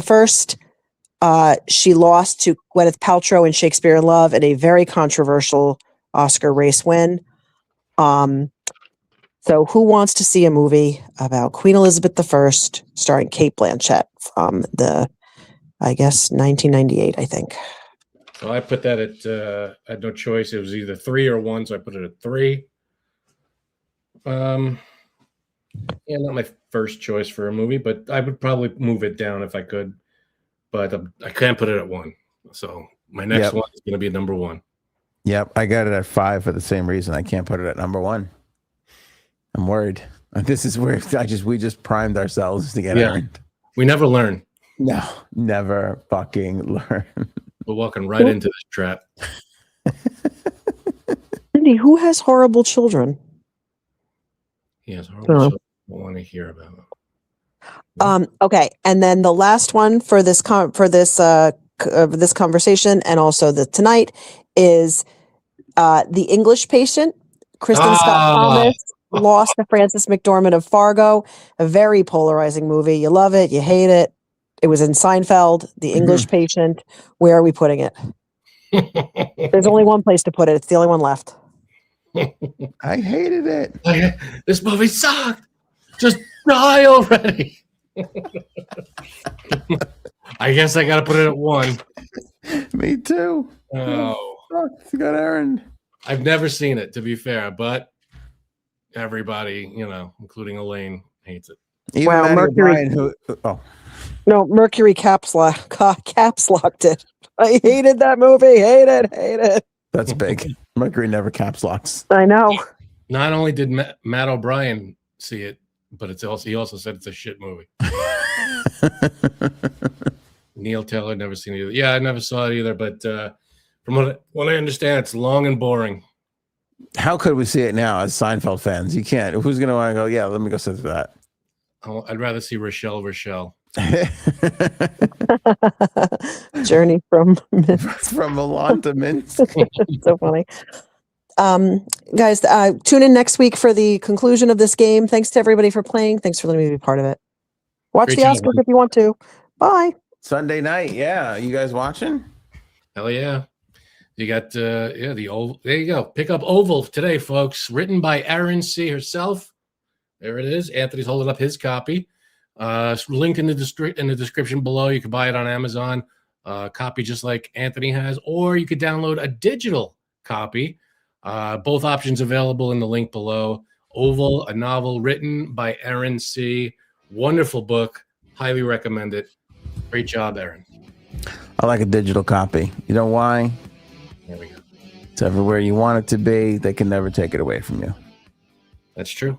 I. She lost to Gwyneth Paltrow in Shakespeare in Love in a very controversial Oscar race win. So who wants to see a movie about Queen Elizabeth I, starring Cate Blanchett from I guess, 1998, I think. So I put that at, I had no choice. It was either 3 or 1, so I put it at 3. Yeah, not my first choice for a movie, but I would probably move it down if I could. But I can't put it at 1. So my next one is going to be number 1. Yep, I got it at 5 for the same reason. I can't put it at number 1. I'm worried. This is where we just primed ourselves to get earned. We never learn. No, never fucking learn. We're walking right into this trap. Cindy, who has horrible children? He has horrible children I want to hear about. Okay, and then the last one for this this conversation and also tonight is The English Patient. Kristen Scott Thomas lost to Frances McDormand of Fargo. A very polarizing movie. You love it, you hate it. It was in Seinfeld. The English Patient. Where are we putting it? There's only one place to put it. It's the only one left. I hated it. This movie sucked. Just die already. I guess I gotta put it at 1. Me too. Oh, you got earned. I've never seen it, to be fair, but everybody, including Elaine, hates it. Even Wow, Mercury. No, Mercury caps locked it. I hated that movie. Hate it. That's big. Mercury never caps locks. I know. Not only did Matt O'Brien see it, but he also said it's a shit movie. Neil Taylor never seen it either. Yeah, I never saw it either, but from what I understand, it's long and boring. How could we see it now as Seinfeld fans? You can't. Who's going to want to go, yeah, let me go sit through that. I'd rather see Rochelle. Journey from Milan to Minsk. So funny. Guys, tune in next week for the conclusion of this game. Thanks to everybody for playing. Thanks for letting me be part of it. Watch the Oscars if you want to. Bye. Sunday night. Yeah. You guys watching? Hell yeah. You got the Oval. There you go. Pick up Oval today, folks. Written by Erin C. herself. There it is. Anthony's holding up his copy. Link in the description below. You can buy it on Amazon. Copy just like Anthony has, or you could download a digital copy. Both options available in the link below. Oval, a novel written by Erin C. Wonderful book. Highly recommend it. Great job, Erin. I like a digital copy. You know why? There we go. It's everywhere you want it to be. They can never take it away from you. That's true.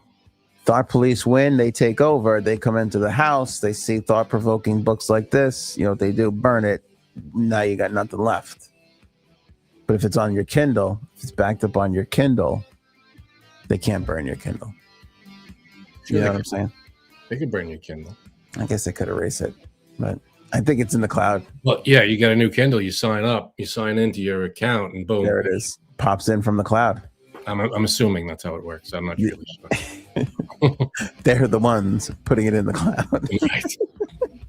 Thought police win. They take over. They come into the house. They see thought-provoking books like this. You know what they do? Burn it. Now you got nothing left. But if it's on your Kindle, if it's backed up on your Kindle, they can't burn your Kindle. You know what I'm saying? They could burn your Kindle. I guess they could erase it, but I think it's in the cloud. Well, yeah, you got a new Kindle. You sign up. You sign into your account, and boom, there it is. Pops in from the cloud. I'm assuming that's how it works. I'm not really sure. They're the ones putting it in the cloud. Right.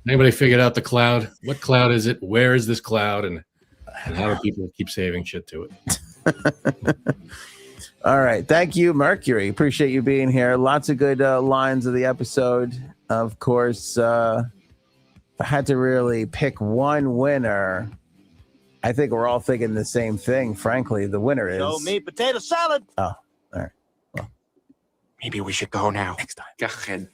Anybody figured out the cloud? What cloud is it? Where is this cloud? And how do people keep saving shit to it? All right. Thank you, Mercury. Appreciate you being here. Lots of good lines of the episode. Of course, if I had to really pick one winner, I think we're all thinking the same thing. Frankly, the winner is... Show me potato salad. Oh, all right. Well, maybe we should go now. Next time. Go ahead.